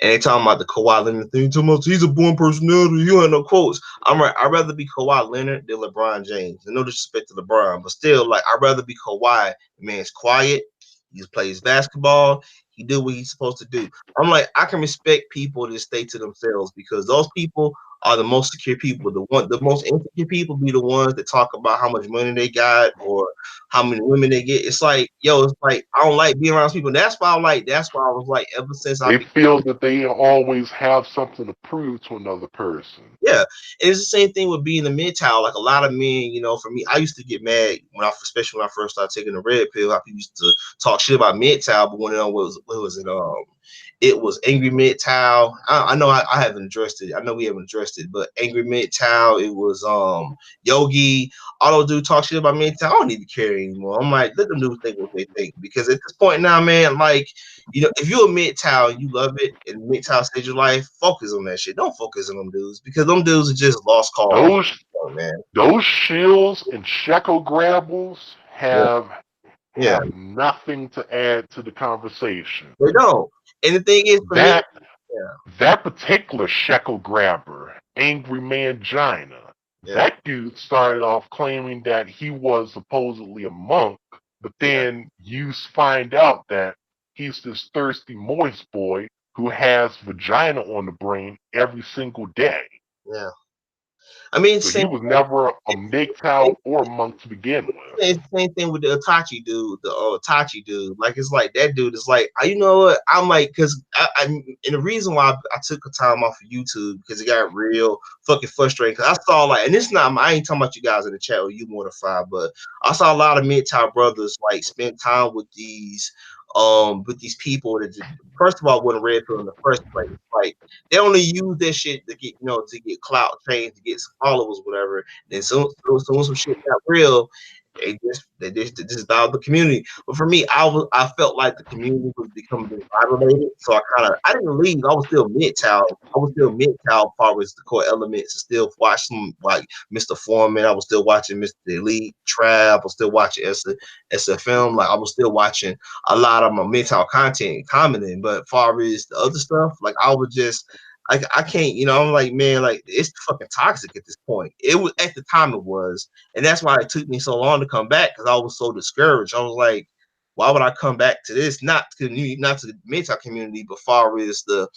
And they talking about the Kawhi Leonard thing. Talking about he's a born personality. You ain't no quotes. I'm right. I'd rather be Kawhi Leonard than LeBron James. And no disrespect to LeBron, but still, like I'd rather be Kawhi. The man's quiet. He plays basketball. He do what he's supposed to do. I'm like, I can respect people that stay to themselves because those people are the most secure people. The most insecure people be the ones that talk about how much money they got or how many women they get. It's like, yo, it's like I don't like being around people. That's why I like. That's why I was like, ever since I They became feel that they always have something to prove to another person. yeah, and it's the same thing with being a MGTOW. Like a lot of men, for me, I used to get mad especially when I first started taking the red pill. How people used to talk shit about MGTOW, but when it was it? It was Angry MGTOW. I know I haven't addressed it. I know we haven't addressed it, but Angry MGTOW. It was Yogi. All those dudes talk shit about MGTOW. I don't even care anymore. I'm like, let them do think what they think because at this point now, man, like if you're a MGTOW and you love it and MGTOW saves your life, focus on that shit. Don't focus on them dudes because them dudes are just lost cause. Those Oh, man. those shills and shekel grabbles Yeah. Yeah. have nothing to add to the conversation. They don't. And the thing is for me, That yeah, that particular shekel grabber, Angry Mangina, yeah, that dude started off claiming that he was supposedly a monk, but yeah, then you find out that he's this thirsty moist boy who has vagina on the brain every single day. yeah. I mean, So he was never a MGTOW or a monk to begin with. it's the same thing with the Itachi dude, the Itachi dude. Like it's like that dude is like, you know what? I'm like, because and the reason why I took a time off of YouTube because it got real fucking frustrating. Because I saw like, and it's not, I ain't talking about you guys in the chat or you mortified, but I saw a lot of MGTOW brothers like spend time with these people that first of all wasn't red pill in the first place. Like they only use that shit to get to get clout, change, to get some followers, whatever. Then soon some shit got real. They just dialed the community. But for me, I felt like the community was becoming divided. So I didn't leave. I was still MGTOW. I was still MGTOW part with the core elements and still watch some like Mr. Foreman. I was still watching Mr. Elite Trap. I was still watching SFM. Like I was still watching a lot of my MGTOW content and commenting. But far as the other stuff, like I was just I can't, I'm like, man, like it's fucking toxic at this point. It was at the time it was, and that's why it took me so long to come back because I was so discouraged. I was like, why would I come back to this? Not to the MGTOW community, but far as the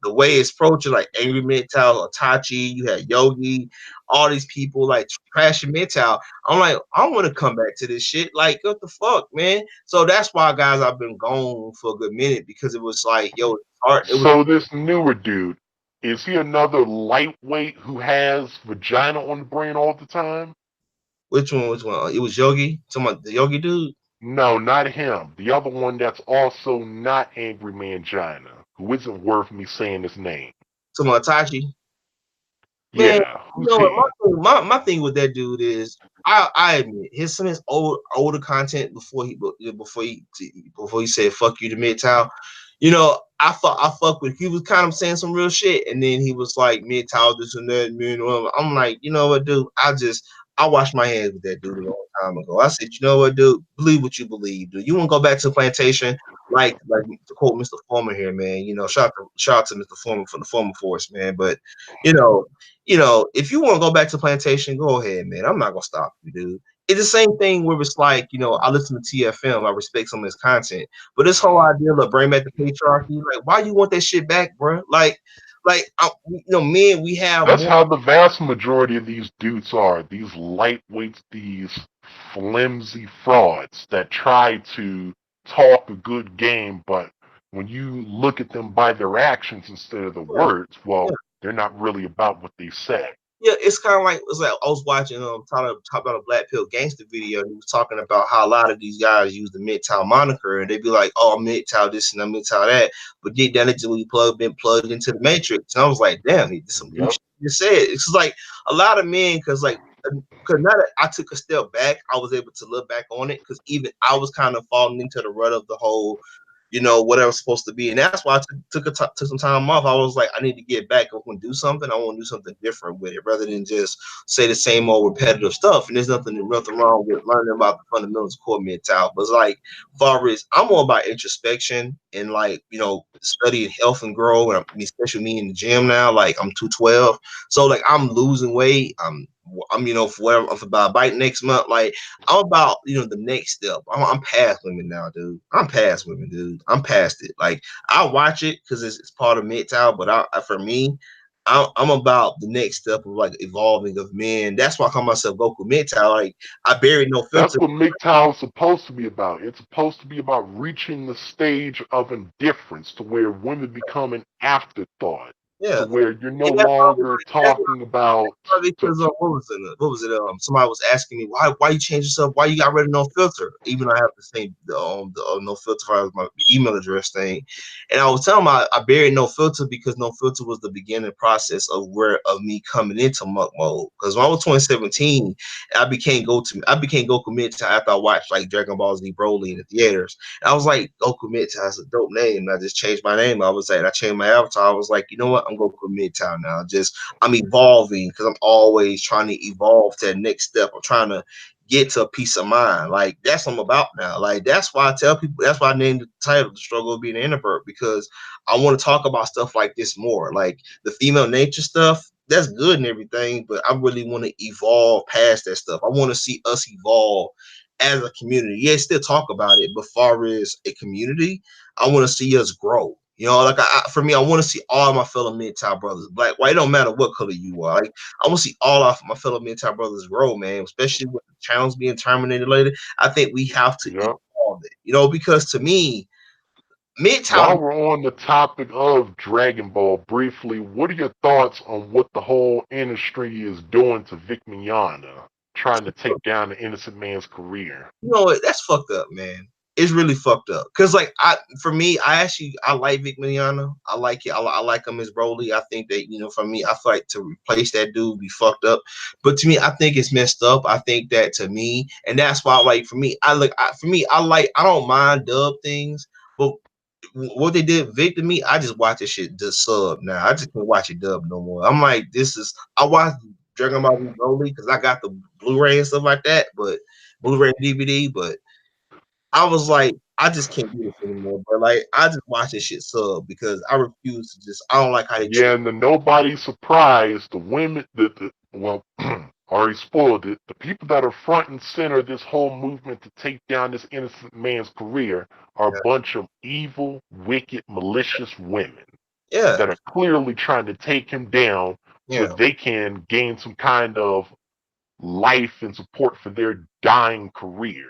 way it's approaching, like Angry MGTOW, Itachi, you had Yogi, all these people like trashing MGTOW. I'm like, I want to come back to this shit. Like, what the fuck, man? So that's why, guys, I've been gone for a good minute because it was like, yo, it's hard. It was So this newer dude, is he another lightweight who has vagina on the brain all the time? which one? Which one? It was Yogi. Someone, the Yogi dude. No, not him. The other one that's also not Angry Mangina, who isn't worth me saying his name. Someone Itachi. Man, Yeah, you who's know what? he? My thing with that dude is I admit some of his older content before he said fuck you to MGTOW. I fuck with. He was kind of saying some real shit, and then he was like MGTOW this and that. I'm like, you know what, dude? I washed my hands with that dude a long time ago. I said, you know what, dude? Believe what you believe, dude. You want to go back to the plantation, like to quote Mr. Foreman here, man. Shout out to Mr. Foreman from the Foreman Force, man. But you know, if you want to go back to plantation, go ahead, man. I'm not gonna stop you, dude. It's the same thing where it's like, I listen to TFM, I respect some of his content, but this whole idea of bring back the patriarchy, like, why you want that shit back, bro? Men, we have That's more. how the vast majority of these dudes are. These lightweights, these flimsy frauds that try to talk a good game, but when you look at them by their actions instead of the words, Yeah, well, they're not really about what they say. yeah, it's kind of like it's like I was watching talk about a Black Pill gangster video. And he was talking about how a lot of these guys use the MGTOW moniker, and they'd be like, "Oh, I'm MGTOW this and I'm MGTOW that," but deep down until we been plugged into the matrix. And I was like, "Damn, this some deep Yep. shit you said." It's just like a lot of men, because now that I took a step back, I was able to look back on it because even I was kind of falling into the rut of the whole whatever it's supposed to be. And that's why I took some time off. I was like, I need to get back. I want to do something. I want to do something different with it rather than just say the same old repetitive stuff. And there's nothing wrong with learning about the fundamentals of core mental. But it's like, far as I'm more about introspection and like, studying health and grow. And especially me in the gym now, like I'm 212. So like I'm losing weight. I'm for whatever I'm about a bike next month. Like I'm about the next step. I'm past women now, dude. I'm past women, dude. I'm past it. Like I watch it because it's part of MGTOW, but for me, I'm about the next step of like evolving of men. That's why I call myself Goku MGTOW. Like I buried no That's filter. what MGTOW is supposed to be about. It's supposed to be about reaching the stage of indifference to where women become an afterthought, Yeah, to where you're no and that's longer talking about. probably because what was it? Somebody was asking me why you change yourself? Why you got rid of no filter? Even though I have the same no filter for my email address thing, and I was telling them I buried no filter because no filter was the beginning process of me coming into muck mode. Because when I was 2017, I became Goku Midtown after I watched like Dragon Ball Z Broly in the theaters. And I was like Goku Midtown is a dope name. And I just changed my name. I changed my avatar. I was like, you know what? I'm Goku Midtown now. I'm evolving because I'm always trying to evolve to the next step. I'm trying to get to a peace of mind. Like that's what I'm about now. Like that's why I tell people. That's why I named the title "The Struggle of Being an Introvert" because I want to talk about stuff like this more. Like the female nature stuff. That's good and everything, but I really want to evolve past that stuff. I want to see us evolve as a community. Yeah, still talk about it, but far as a community, I want to see us grow. Like for me, I want to see all my fellow mid-top brothers, black, white, don't matter what color you are. Like I want to see all of my fellow mid-top brothers grow, man. Especially with the channels being terminated later, I think we have to Yeah. evolve it. Because to me, mid-top. While we're on the topic of Dragon Ball, briefly, what are your thoughts on what the whole industry is doing to Vic Mignogna, trying to take down the innocent man's career? That's fucked up, man. It's really fucked up. Cause like for me, I like Vic Mignogna. I like it. I like him as Broly. I think that for me, I feel like to replace that dude be fucked up. But to me, I think it's messed up. I think that to me, and that's why like for me, I don't mind dub things, but what they did Vic to me, I just watch this shit just sub now. I just can't watch it dub no more. I'm like, I watched Dragon Ball Z Broly because I got the Blu-ray and stuff like that, but Blu-ray DVD, but I was like, I just can't do this anymore. But like, I just watch this shit sub because I refuse to I don't like how they treat. Yeah, and the nobody's surprised, the women, well, already spoiled it. The people that are front and center of this whole movement to take down this innocent man's career are a Yeah, bunch of evil, wicked, malicious women yeah, that are clearly trying to take him down so yeah. they can gain some kind of life and support for their dying careers.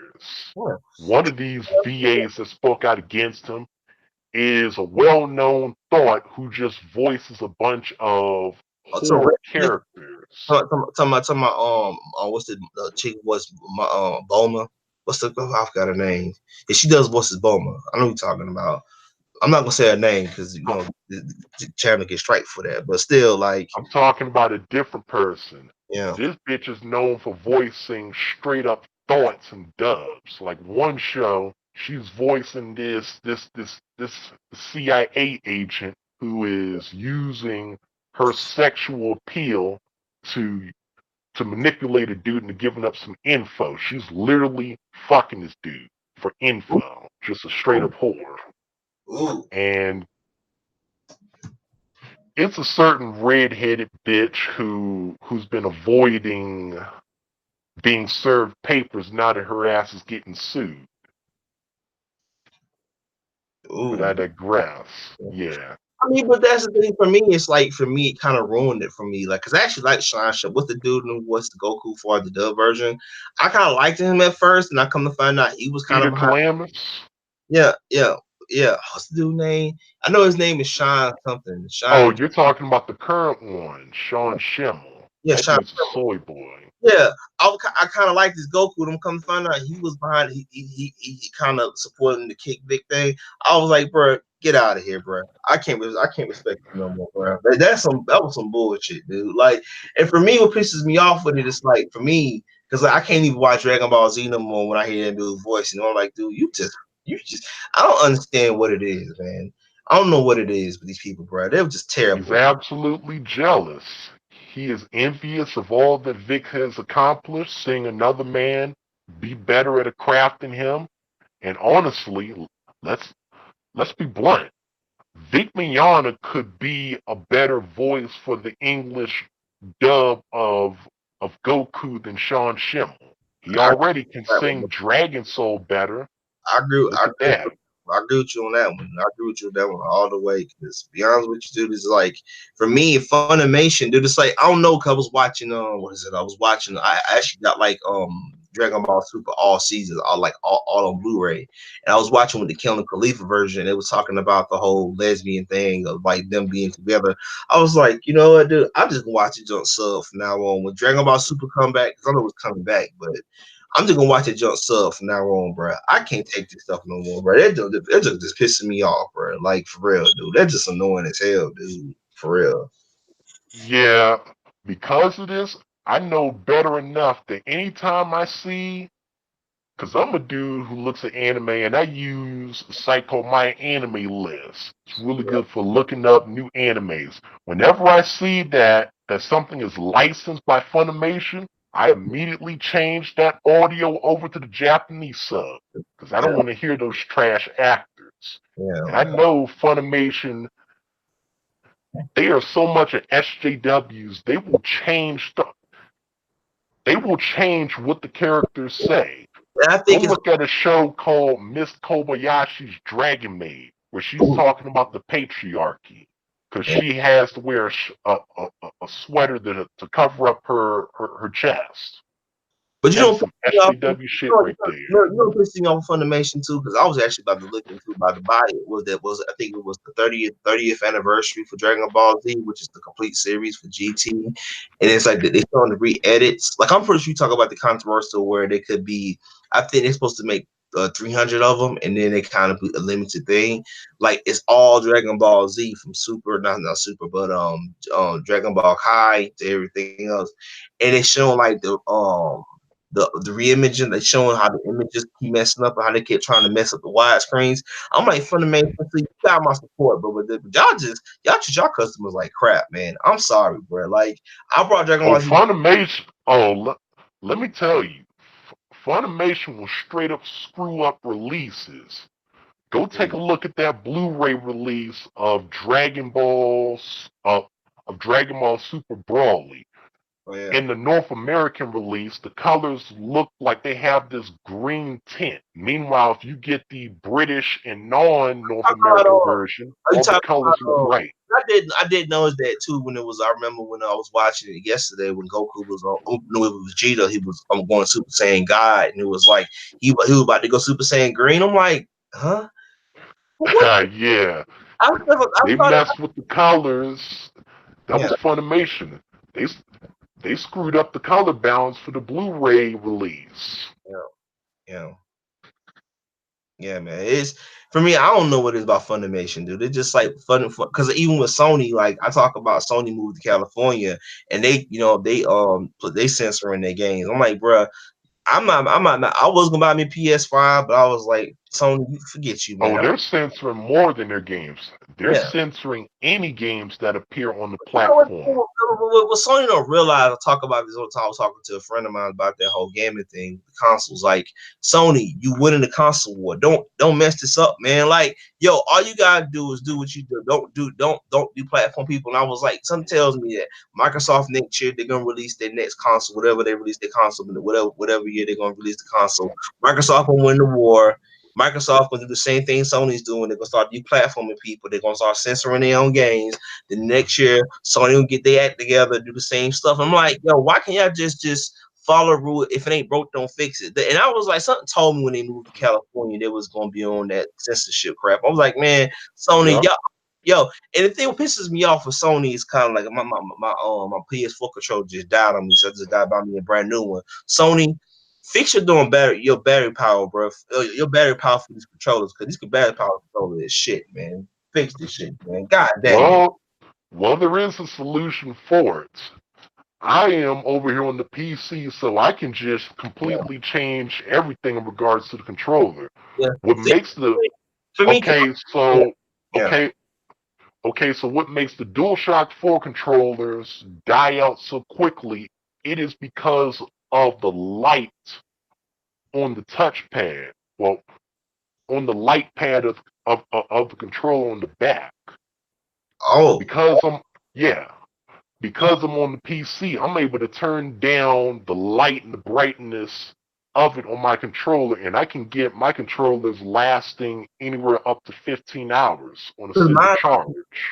Yeah. One of these VAs that spoke out against him is a well-known thought who just voices a bunch of So horror characters. talking about what's the chick was my Bulma? I forgot her name. Yeah, she does voices Bulma. I know who you're talking about. I'm not gonna say her name because the channel gets strike for that. But still, like, I'm talking about a different person. yeah, This bitch is known for voicing straight up thoughts and dubs. Like one show, she's voicing this CIA agent who is using her sexual appeal to to manipulate a dude into giving up some info. She's literally fucking this dude for info. Just a straight ooh, up whore. ooh, And it's a certain red-headed bitch who's been avoiding being served papers now that her ass is getting sued. But I ooh. digress. Yeah. I mean, but that's the thing for me. It's like for me, it kind of ruined it for me. Like, cause I actually like Sean Shep. What's the dude who was the Goku for the dub version? I kind of liked him at first, and I come to find out he was kind of Peter behind. Calamus. Yeah, yeah, yeah. What's the dude name? I know his name is Sean something. Oh, Sean. you're talking about the current one, Sean Schimmel. Yeah, That Sean. dude's a soy boy. Yeah, I kind of like this Goku. I'm coming to find out he was behind. He kind of supporting the kick Vic thing. I was like, bro, get out of here, bro. I can't respect you no more, bro. That was some bullshit, dude. Like, and for me, what pisses me off with it is like for me, because like, I can't even watch Dragon Ball Z no more when I hear that dude's voice. I'm like, dude, you just You just, I don't understand what it is, man. I don't know what it is with these people, bro. They're just He's terrible. absolutely jealous. He is envious of all that Vic has accomplished, seeing another man be better at a craft than him. And honestly, let's let's be blunt. Vic Mignogna could be a better voice for the English dub of Goku than Sean Schimmel. He I, already can sing Dragon Soul better. I agree. Look at that. I agree with you on that one. I agree with you on that one all the way. Because to be honest with you, dude, it's like for me, Funimation, dude. It's like I don't know. Cause I was watching. What is it? I was watching. I actually got like Dragon Ball Super all seasons, all on Blu-ray. And I was watching with the Killing Khalifa version. It was talking about the whole lesbian thing of like them being together. I was like, you know what, dude? I'm just gonna watch it jump sub from now on. When Dragon Ball Super come back, cause I know it's coming back, but I'm just gonna watch it jump sub from now on, bro. I can't take this stuff no more, bro. That just pissing me off, bro. Like for real, dude. That's just annoying as hell, dude. For real. Yeah, because of this, I know better enough that anytime I see, because I'm a dude who looks at anime and I use Psycho My Anime List. It's really good for looking up new animes. Whenever I see that something is licensed by Funimation, I immediately change that audio over to the Japanese sub because I Yeah, don't want to hear those trash actors. yeah, And I know Funimation, they are so much at SJWs, they will change what the characters say. and I Go think it's look at a show called Miss Kobayashi's Dragon Maid, where she's talking about the patriarchy, because she has to wear a sweater to cover up her chest. but you That is don't piss some me off. SJW shit right there. You know piss me off Funimation too, because I was actually about to look into about to buy it. Was I think it was the 30th anniversary for Dragon Ball Z, which is the complete series for GT, and it's like they showing the re-edits. Like I'm pretty sure you talk about the controversial where they could be. I think they're supposed to make 300 of them, and then they kind of put a limited thing. Like it's all Dragon Ball Z from Super, not Super, but Dragon Ball Kai to everything else, and it's showing like the re-imaging, they showing how the images keep messing up and how they keep trying to mess up the widescreens. I'm like, Funimation, so you got my support, but y'all treat y'all customers like crap, man. I'm sorry, bro. Like I brought Dragon Oh, Ball Z. Funimation. Oh, let me tell you, Funimation will straight up screw up releases. Go take a look at that Blu-ray release of Dragon Ball Super Brawly. Oh yeah. In the North American release, the colors look like they have this green tint. Meanwhile, if you get the British and non-North Talking about, American version, are you all the talking colors look about? right. I did notice that too when it was. I remember when I was watching it yesterday when Goku was on. Oh, no, it was Vegeta. He was going Super Saiyan God, and it was like he was about to go Super Saiyan Green. I'm like, huh? What? Yeah, I they thought, messed with the colors. That yeah, was Funimation. They they screwed up the color balance for the Blu-ray release. yeah, yeah. Yeah, man. It's for me. I don't know what it's about Funimation, dude. It's just like fun because even with Sony, like I talk about Sony moved to California and they censoring their games. I'm like, bro, I'm not. I was gonna buy me PS5, but I was like, Sony, forget you, man. Oh, they're censoring more than their games. They're Yeah. censoring any games that appear on the You know platform. what Sony don't realize, I talk about this all the time. I was talking to a friend of mine about that whole gaming thing, the consoles. Like Sony, you winning the console war. Don't mess this up, man. Like, yo, all you gotta do is do what you do. Don't do platform people. And I was like, something tells me that Microsoft next year they're gonna release their next console, whatever they release their console, whatever year they're gonna release the console. Microsoft will win the war. Microsoft gonna do the same thing Sony's doing. They're gonna start deplatforming people. They're gonna start censoring their own games. The next year, Sony will get their act together, do the same stuff. I'm like, yo, why can't y'all just follow rule? If it ain't broke, don't fix it. And I was like, something told me when they moved to California, they was gonna be on that censorship crap. I was like, man, Sony, Yep. y'all. Yo, and the thing that pisses me off with Sony is kind of like my PS4 controller just died on me, so I just gotta buy me a brand new one. Sony, fix your battery power, bro. Your battery power for these controllers, because these battery power controller is shit, man. Fix this shit, man. God damn it. Well, there is a solution for it. I am over here on the PC, so I can just Yeah, completely change everything in regards to the controller. yeah. What See, makes the for me, 'cause okay, yeah, so yeah. okay, okay, so what makes the DualShock 4 controllers die out so quickly? It is because of the light on the touchpad. Well, on the light pad of the controller on the back. Oh, Because I'm yeah, because I'm on the PC, I'm able to turn down the light and the brightness of it on my controller, and I can get my controllers lasting anywhere up to 15 hours on a 'cause single mine, charge.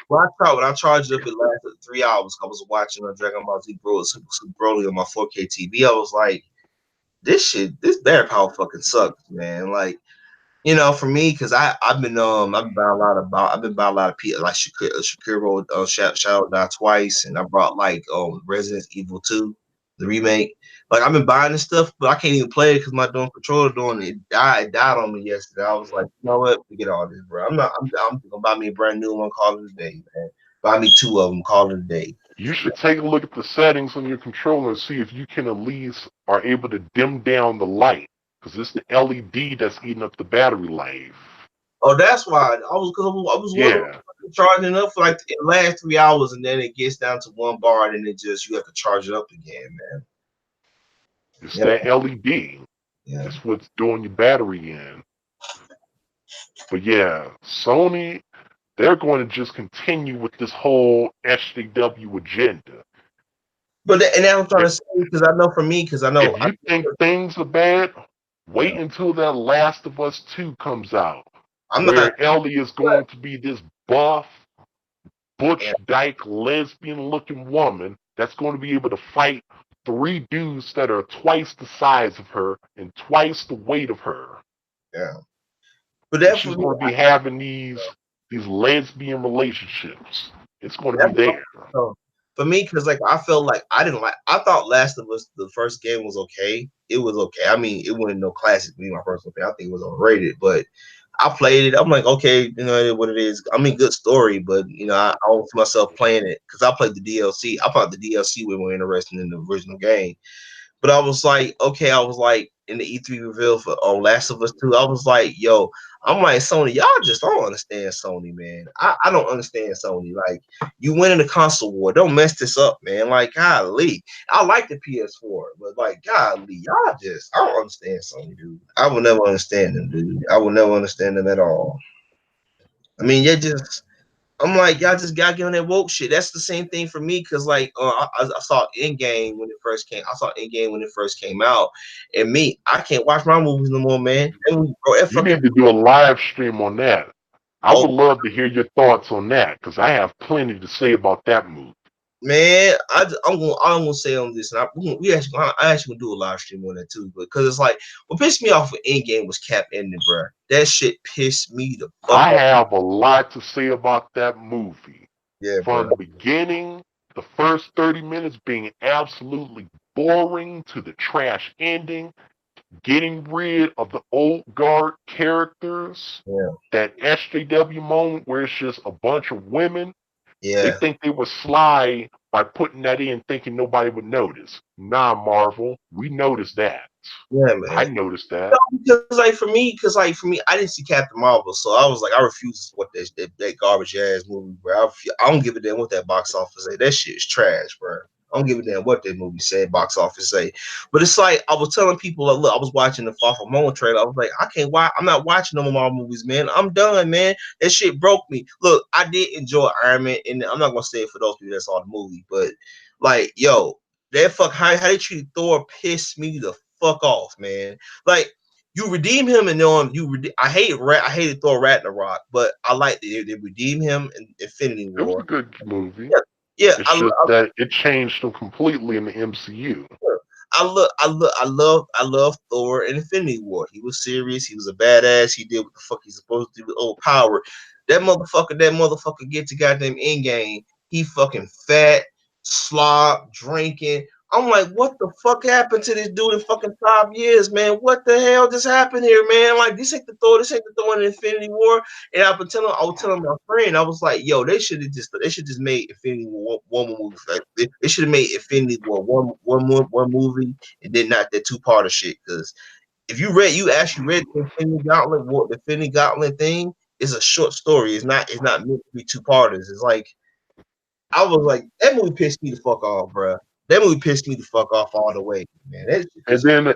when I charged it up, it lasted 3 hours. I was watching a Dragon Ball Z Super Broly on my 4K TV. I was like, this battery power fucking sucks, man. Like, for me, because I've been buying a lot of people like Shakiro Shadow Die Twice, and I brought like Resident Evil 2, the remake. Like I've been buying this stuff, but I can't even play it because my doing controller doing it died on me yesterday. I was like, you know what? Forget all this, bro. I'm gonna buy me a brand new one. Call it a day, man. Buy me two of them. Call it a day. You should take a look at the settings on your controller and see if you can at least are able to dim down the light, because it's the LED that's eating up the battery life. Oh, that's why I was wondering Yeah, charging up for like the last 3 hours, and then it gets down to one bar, and then it just you have to charge it up again, man. it's Yeah, that LED. yeah. That's what's doing your battery in. But yeah, Sony, they're going to just continue with this whole SJW agenda. And that's what I'm trying to say because I know for me, because If you think things are bad, wait until that Last of Us 2 comes out, I'm not. where Ellie is going to be this buff, butch dyke, lesbian looking woman that's going to be able to fight three dudes that are twice the size of her and twice the weight of her. Yeah, but And that she's for me, going to be having these lesbian relationships. It's going to be that's what there. for me because like I felt like I didn't like. I thought Last of Us the first game was okay. It was okay. I mean, it wasn't no classic. Me, my personal opinion. I think it was overrated, but I played it. I'm like, okay, what it is. I mean, good story, but I don't see myself playing it because I played the DLC. I thought the DLC was more interesting than the original game. But I was like, okay, I was like in the E3 reveal for Last of Us 2, I was like, yo, I'm like, Sony, y'all just don't understand Sony, man. I don't understand Sony. Like, you win in the console war. Don't mess this up, man. Like, golly. I like the PS4, but like, golly, y'all just, I don't understand Sony, dude. I will never understand them, dude. I will never understand them at all. I mean, you just I'm like, y'all just got to get on that woke shit. That's the same thing for me because, like, I saw Endgame when it first came. I saw Endgame when it first came out, and me, I can't watch my movies no more, man. That movie, bro, that You fucking need to do a live stream on that. I oh would love to hear your thoughts on that because I have plenty to say about that movie. man, I'm gonna say on this, and I actually gonna do a live stream on that too, because it's like what pissed me off with Endgame was Cap ending, bro. That shit pissed me the fuck I off. have a lot to say about that movie. Yeah, bro. From the beginning, the first 30 minutes being absolutely boring to the trash ending, getting rid of the old guard characters, Yeah, that SJW moment where it's just a bunch of women. They yeah, think they were sly by putting that in thinking nobody would notice. Nah, Marvel, we noticed that. yeah, I man. noticed No, that. because like for me, I didn't see Captain Marvel, so I was like, I refuse to support that garbage ass movie, bro. I don't give a damn what that box office say. That shit is trash, bro. I don't give a damn what that movie said, box office say. But it's like I was telling people, like, look, I was watching the Far From Home trailer. I was like, I can't watch. I'm not watching no more Marvel movies, man. I'm done, man. That shit broke me. Look, I did enjoy Iron Man, and I'm not gonna say it for those people that saw the movie, but like, yo, that how they treated Thor pissed me the fuck off, man. Like you redeem him and know him. I hated Thor Ragnarok, but I like they redeem him in Infinity It was a War. good movie. Yeah, yeah. It's just that it changed them completely in the MCU. I love Thor in Infinity War. He was serious. He was a badass. He did what the fuck he's supposed to do with old power. That motherfucker get to goddamn Endgame. He fucking fat, slob, drinking, I'm like, what the fuck happened to this dude in fucking 5 years, man? What the hell just happened here, man? Like, this ain't the Thor in Infinity War. And I was telling my friend, I was like, yo, they should just made Infinity War one movie. Like, they should have made Infinity War one movie, and then not that two-part of shit. Because if you actually read the Infinity Gauntlet, what the Infinity Gauntlet thing is a short story. It's not meant to be two parters. It's like I was like, that movie pissed me the fuck off, bro. That movie pissed me the fuck off all the way, man. That shit And pissed me. then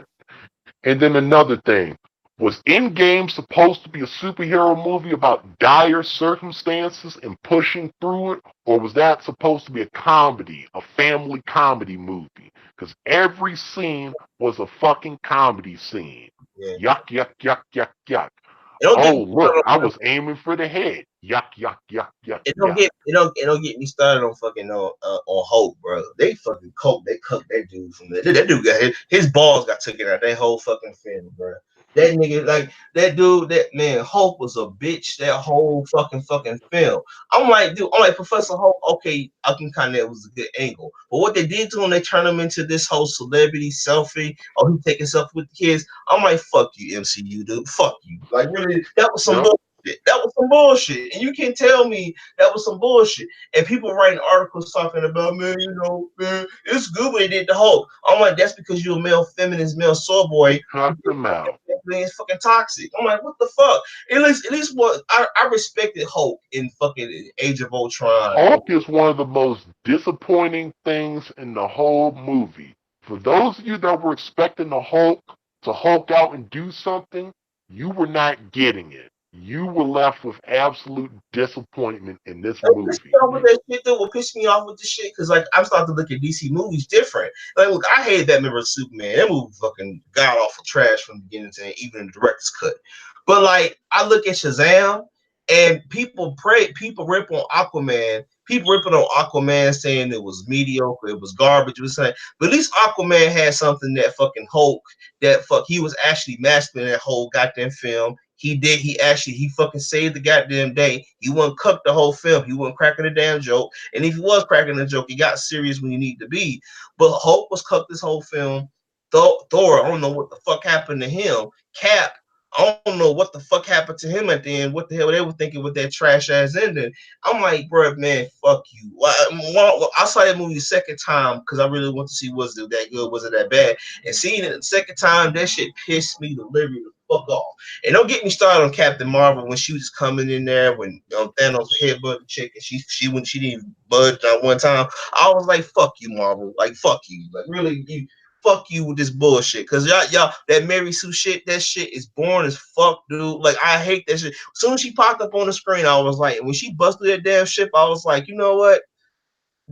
and then another thing. Was Endgame supposed to be a superhero movie about dire circumstances and pushing through it? Or was that supposed to be a comedy, a family comedy movie? Because every scene was a fucking comedy scene. Yeah. Yuck, yuck, yuck, yuck, yuck. It don't get Oh, me look, started I on was aiming for the head. Yuck, yuck, yuck, yuck, yuck. it don't get me started on fucking on Hope, bro. They fucking cooked that dude from there. That dude got his balls got taken out that whole fucking film, bro. That nigga, like that dude, that man, Hope was a bitch. That whole fucking film. I'm like, dude, I'm like Professor Hope. Okay, I can kind of it was a good angle, but what they did to him, they turned him into this whole celebrity selfie. Oh, he taking selfie with the kids. I'm like, fuck you, MCU, dude. Fuck you. Like, really, that was some Yep. bullshit. That was some bullshit, and you can't tell me that was some bullshit. And people writing articles talking about, man, man, it's good when they did the Hulk. I'm like, that's because you're a male feminist, male soy boy. Cut them out. It's fucking toxic. I'm like, what the fuck? At least what I respected Hulk in fucking Age of Ultron. Hulk is one of the most disappointing things in the whole movie. For those of you that were expecting the Hulk to Hulk out and do something, you were not getting it. You were left with absolute disappointment in this What pissed me movie. off with that shit though? What pissed me off with the shit? Because like I'm starting to look at DC movies different. Like, look, I hated that member of Superman. That movie fucking god awful trash from beginning to end, even in the director's cut. But like I look at Shazam and people rip on Aquaman. People ripping on Aquaman saying it was mediocre, it was garbage. It was saying, but at least Aquaman had something that fucking Hulk he was actually mastering that whole goddamn film. He fucking saved the goddamn day. He wasn't cooked the whole film. He wasn't cracking a damn joke. And if he was cracking a joke, he got serious when he needed to be. But Hulk was cooked this whole film. Thor, I don't know what the fuck happened to him. Cap, I don't know what the fuck happened to him at the end. What the hell they were thinking with that trash ass ending. I'm like, bro, man, fuck you. I saw that movie the second time because I really want to see was it that good, was it that bad. And seeing it the second time, that shit pissed me the literally the fuck off. And don't get me started on Captain Marvel when she was coming in there when Thanos headbutt the chick and she didn't even budge not one time. I was like, fuck you, Marvel. Like, fuck you. Like, really, you fuck you with this bullshit. Cause y'all that Mary Sue shit, that shit is boring as fuck, dude. Like, I hate that shit. As soon as she popped up on the screen, I was like, when she busted that damn ship, I was like, you know what?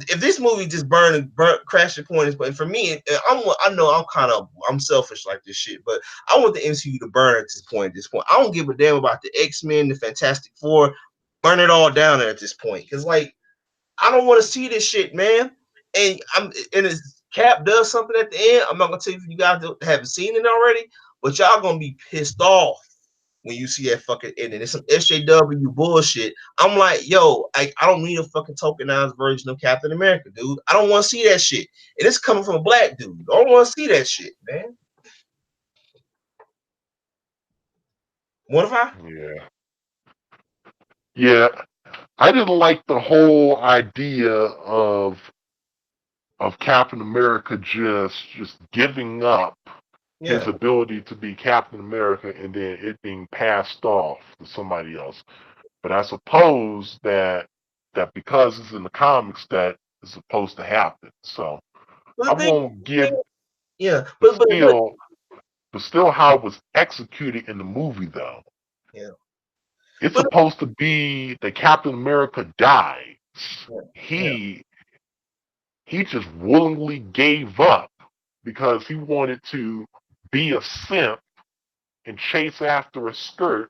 If this movie just crash the point, but for me, I know I'm selfish like this shit, but I want the MCU to burn at this point. At this point, I don't give a damn about the X-Men, the Fantastic Four, burn it all down at this point, because like I don't want to see this shit, man. And as Cap does something at the end, I'm not gonna tell you if you guys haven't seen it already, but y'all gonna be pissed off when you see that fucking ending. It's some SJW bullshit. I'm like, yo, I don't need a fucking tokenized version of Captain America, dude. I don't want to see that shit. And it's coming from a black dude. I don't want to see that shit, man. What if I? Yeah. Yeah. I didn't like the whole idea of Captain America just giving up his Yeah. ability to be Captain America and then it being passed off to somebody else. But I suppose that because it's in the comics that is supposed to happen. So I But the won't give thing, yeah, but but still how it was executed in the movie though. yeah, It's but supposed to be that Captain America dies. yeah, yeah, He he just willingly gave up because he wanted to be a simp and chase after a skirt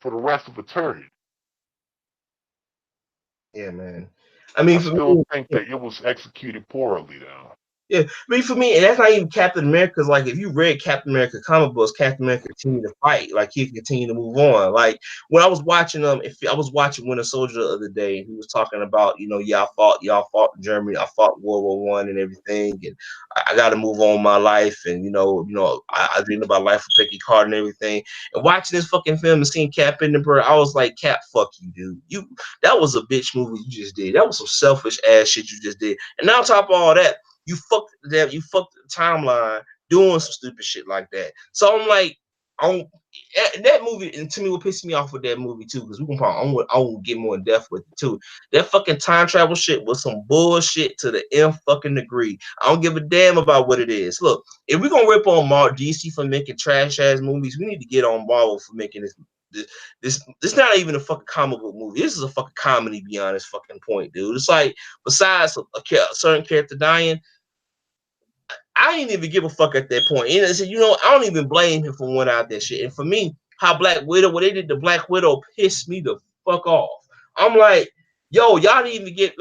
for the rest of eternity. yeah, man. I mean, I for still me, think that it was executed poorly, though. Yeah, I mean for me, and that's not even Captain America's. Like if you read Captain America comic books, Captain America continued to fight. Like he continued to move on. Like when I was watching if I was watching Winter Soldier the other day, and he was talking about, y'all fought in Germany, I fought World War I and everything, and I got to move on my life, and I dreamed about life with Peggy Carter and everything. And watching this fucking film and seeing Cap in the bird, I was like, Cap, fuck you, dude. That was a bitch movie you just did. That was some selfish ass shit you just did. And on top of all that, you fucked the timeline doing some stupid shit like that. So I'm like, on that movie, and to me, what pissed me off with that movie too, because we can probably I will get more in depth with it too. That fucking time travel shit was some bullshit to the nth fucking degree. I don't give a damn about what it is. Look, if we're gonna rip on DC for making trash ass movies, we need to get on Marvel for making this not even a fucking comic book movie. This is a fucking comedy beyond this fucking point, dude. It's like besides a certain character dying, I didn't even give a fuck at that point. And I said, I don't even blame him for one out that shit. And for me, how what they did to Black Widow pissed me the fuck off. I'm like, yo, y'all didn't even get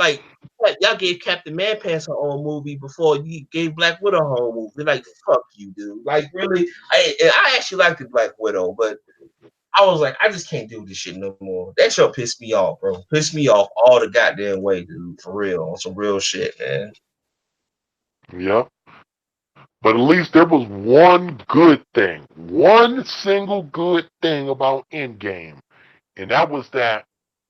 y'all gave Captain Manpants her own movie before you gave Black Widow her own movie. Like, fuck you, dude. Like, really? I actually liked the Black Widow, but I was like, I just can't do this shit no more. That show pissed me off, bro. Pissed me off all the goddamn way, dude. For real. On some real shit, man. Yep. But at least there was one good thing, one single good thing about Endgame, and that was that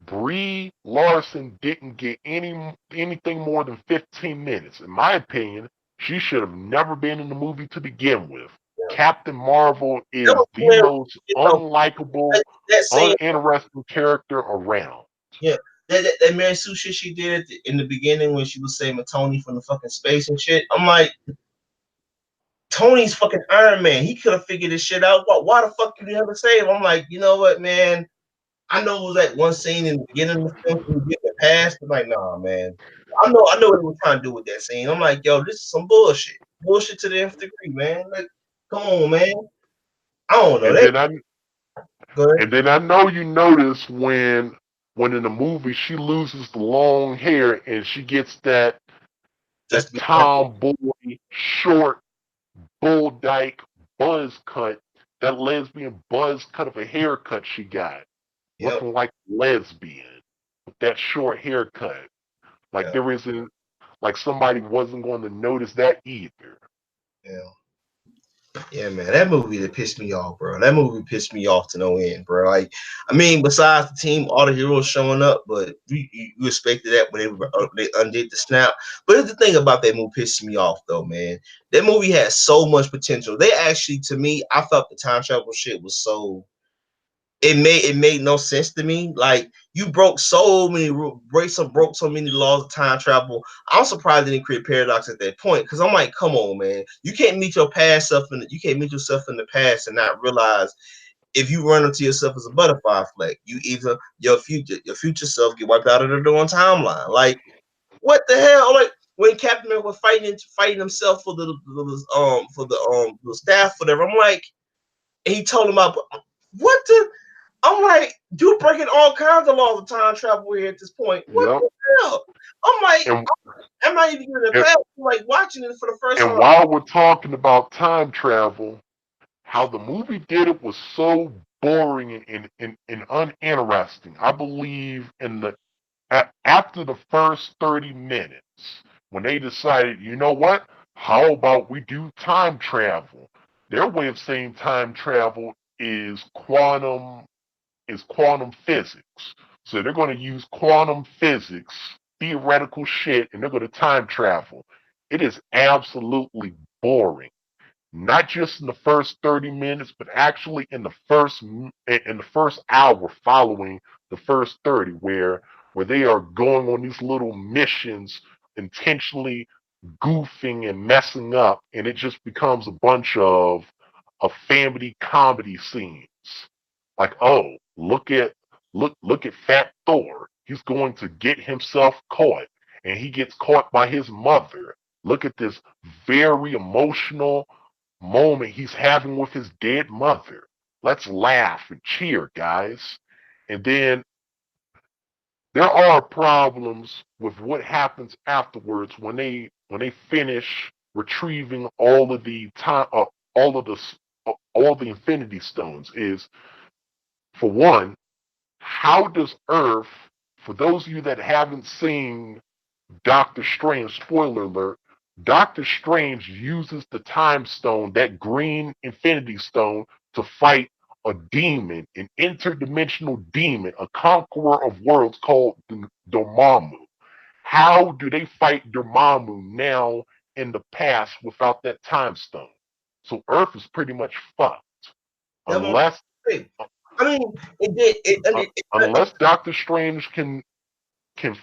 Brie Larson didn't get anything more than 15 minutes. In my opinion, she should have never been in the movie to begin with. Captain Marvel That is was the hilarious. most You know, unlikable, that scene, uninteresting character around. yeah, that Mary Sue shit she did in the beginning when she was saving Tony from the fucking space and shit. I'm like, Tony's fucking Iron Man. He could have figured this shit out. Why the fuck you never save him? I'm like, you know what, man? I know it was that one scene in the beginning of the film you get the past, but like, nah, man. I know what they were trying to do with that scene. I'm like, yo, this is some bullshit. Bullshit to the nth degree, man. Like, come on, man. I don't know. And That then I good. and then I know you notice when in the movie she loses the long hair and she gets that Just be tomboy short bull dyke buzz cut, that lesbian buzz cut of a haircut she got, yep. looking like a lesbian with that short haircut. Like Yeah. there isn't like somebody wasn't going to notice that either. Yeah. Yeah, man, that movie that pissed me off, bro. That movie pissed me off to no end, bro. Like, I mean, besides the team, all the heroes showing up, but you expected that when they undid the snap. But here's the thing about that movie pissed me off, though, man. That movie had so much potential. They actually, to me, I felt the time travel shit was so it made no sense to me. Like you broke so many laws of time travel. I'm surprised they didn't create paradox at that point because I'm like, come on, man, you can't meet yourself in the past and not realize if you run into yourself as a butterfly effect, you either your future self get wiped out of the door timeline. Like what the hell? Like when Captain America was fighting himself for the staff, whatever. I'm like, and he told him about what the I'm like, dude, breaking all kinds of laws of time travel here at this point. What Yep. the hell? I'm like, And I'm not even giving a and, pass. I'm like watching it for the first and time. while we're talking about time travel, how the movie did it was so boring and uninteresting. I believe after the first 30 minutes, when they decided, you know what? How about we do time travel? Their way of saying time travel is quantum physics. So they're going to use quantum physics, theoretical shit, and they're going to time travel. It is absolutely boring. Not just in the first 30 minutes, but actually in the first hour following the first 30, where they are going on these little missions, intentionally goofing and messing up, and it just becomes a bunch of family comedy scenes. Like, oh, look at Fat Thor. He's going to get himself caught, and he gets caught by his mother. Look at this very emotional moment he's having with his dead mother. Let's laugh and cheer, guys. And then there are problems with what happens afterwards when they finish. retrieving all of the time, all the Infinity Stones is, for one, how does Earth, for those of you that haven't seen Doctor Strange, spoiler alert, Doctor Strange uses the Time Stone, that green Infinity Stone, to fight a demon, an interdimensional demon, a conqueror of worlds called Dormammu. How do they fight Dormammu now in the past without that Time Stone? So Earth is pretty much fucked That one, unless I mean, it did. unless Doctor Strange can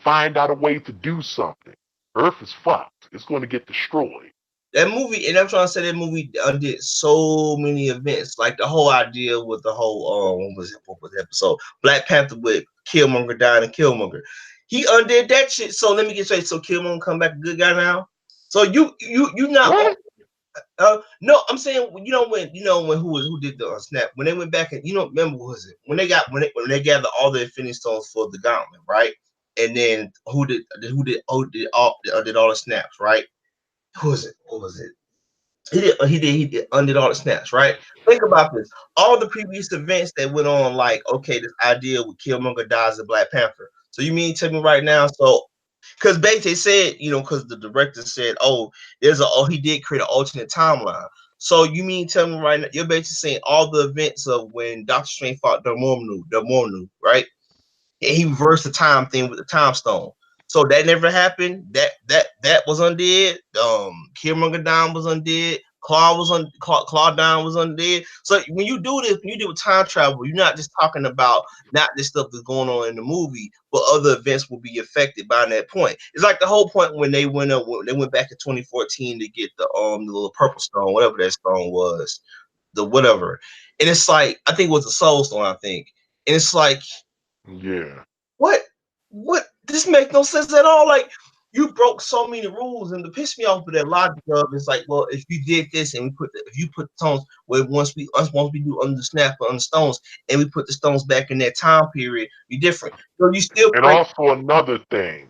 find out a way to do something. Earth is fucked. It's going to get destroyed. That movie, and I'm trying to say that movie undid so many events. Like the whole idea with the whole what was the episode? Black Panther with Killmonger dying and Killmonger. He undid that shit. So let me get straight. So Killmonger come back a good guy now. So you not What? no, I'm saying when who did the snap when they went back and remember what was it when they gathered all the Infinity Stones for the Gauntlet, right? And then who did all the snaps, right? Who was it? What was it? He did undid all the snaps, right? Think about this. All the previous events that went on, like, okay, this idea with Killmonger dies as Black Panther. So you mean tell me right now, so because basically said, because the director said, oh, he did create an alternate timeline. So you mean tell me right now, you're basically saying all the events of when Doctor Strange fought Dormammu, right? And he reversed the time thing with the time stone. So that never happened. That was undid. Killmonger Down was undid. Claw Down was undid. So when you do this, when you do time travel, you're not just talking about not this stuff that's going on in the movie, but other events will be affected by that point. It's like the whole point when they went back in 2014 to get the little purple stone, whatever that stone was, the whatever. And it's like I think it was the soul stone, I think. And it's like Yeah. what? What? This makes no sense at all. Like you broke so many rules, and to piss me off with that logic of it's like, well, if you did this and if you put the stones where once we do under the snap or under stones, and we put the stones back in that time period, you're different. So you still And break. also another thing,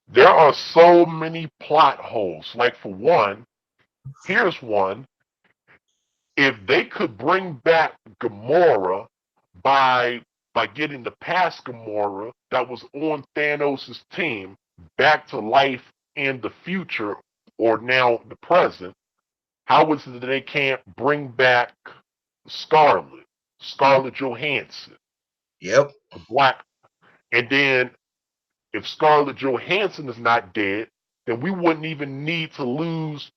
there are so many plot holes. Like for one, here's one. If they could bring back Gamora by getting the past Gamora that was on Thanos' team back to life in the future or now the present, how is it that they can't bring back Scarlett Johansson, Yep. the black? And then if Scarlett Johansson is not dead, then we wouldn't even need to lose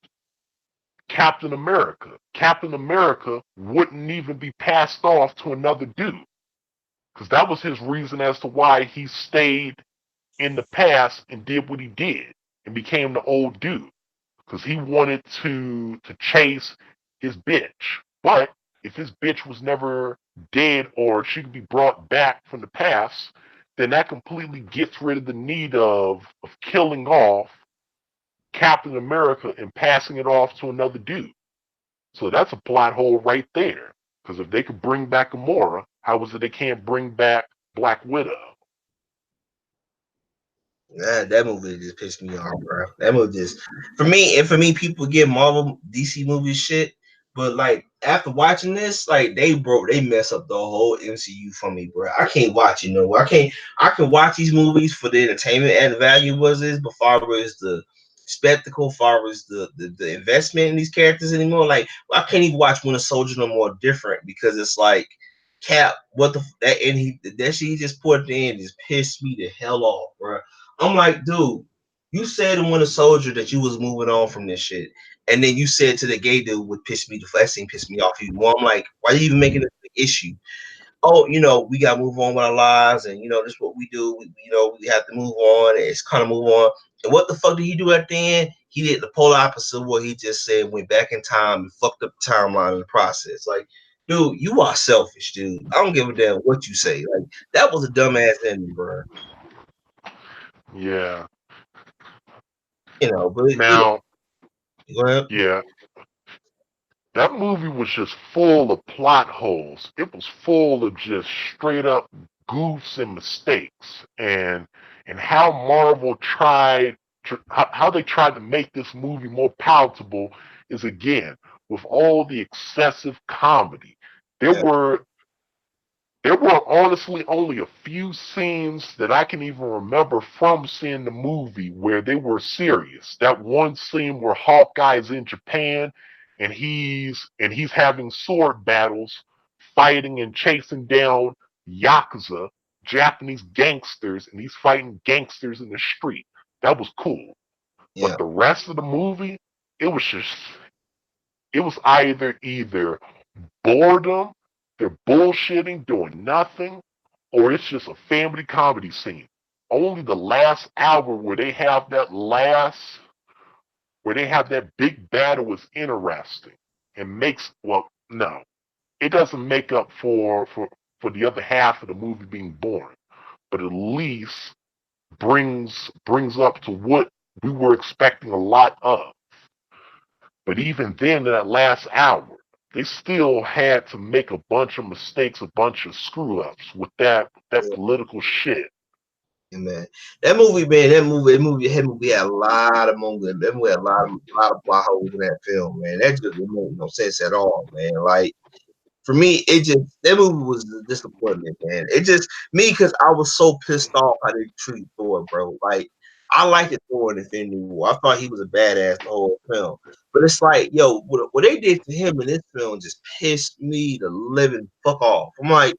Captain America. Captain America wouldn't even be passed off to another dude. Because that was his reason as to why he stayed in the past and did what he did and became the old dude. Because he wanted to chase his bitch. But if his bitch was never dead or she could be brought back from the past, then that completely gets rid of the need of killing off Captain America and passing it off to another dude. So that's a plot hole right there. Because if they could bring back Gamora, how is it they can't bring back Black Widow? That movie just pissed me off, bro. That movie just for me, people get Marvel DC movie shit, but like after watching this, like they mess up the whole MCU for me, bro. I can't watch it no more. I can watch these movies for the entertainment and the value was this, but far as the spectacle, far as the investment in these characters anymore, like I can't even watch Winter Soldier no more different because it's like Cap, what the that and that shit he just put at the end just pissed me the hell off, bro. I'm like, dude, you said in Winter Soldier that you was moving on from this shit, and then you said to the gay dude would piss me the scene pissed me off even more. I'm like, why are you even making this an issue? Oh, we gotta move on with our lives, and this is what we do. We have to move on. And it's kind of move on. And what the fuck did he do at the end? He did the polar opposite of what he just said. Went back in time and fucked up the timeline in the process. Like, dude, you are selfish, dude. I don't give a damn what you say. Like, that was a dumbass ending, bro. Yeah. But Now, go ahead. yeah, that movie was just full of plot holes. It was full of just straight up goofs and mistakes, and how Marvel how they tried to make this movie more palatable is again with all the excessive comedy. There Yeah, were there were honestly only a few scenes that I can even remember from seeing the movie where they were serious. That one scene where Hawkeye's in Japan and he's having sword battles, fighting and chasing down yakuza, Japanese gangsters, and he's fighting gangsters in the street. That was cool. yeah, But the rest of the movie, it was just it was either boredom, they're bullshitting, doing nothing, or it's just a family comedy scene. Only the last hour where they have that big battle is interesting and makes well no. It doesn't make up for the other half of the movie being boring, but at least brings up to what we were expecting a lot of. But even then, in that last hour, they still had to make a bunch of mistakes, a bunch of screw ups with that yeah, political shit. yeah, man. That movie, man, that movie had a lot of moments. That movie had a lot of plot holes in that film, man. That just didn't make no sense at all, man. Like for me, it just that movie was a disappointment, man. It just me because I was so pissed off how they treated Thor, bro. Like I liked the Thor in Infinity War. I thought he was a badass the whole film. But it's like, yo, what they did to him in this film just pissed me the living fuck off. I'm like,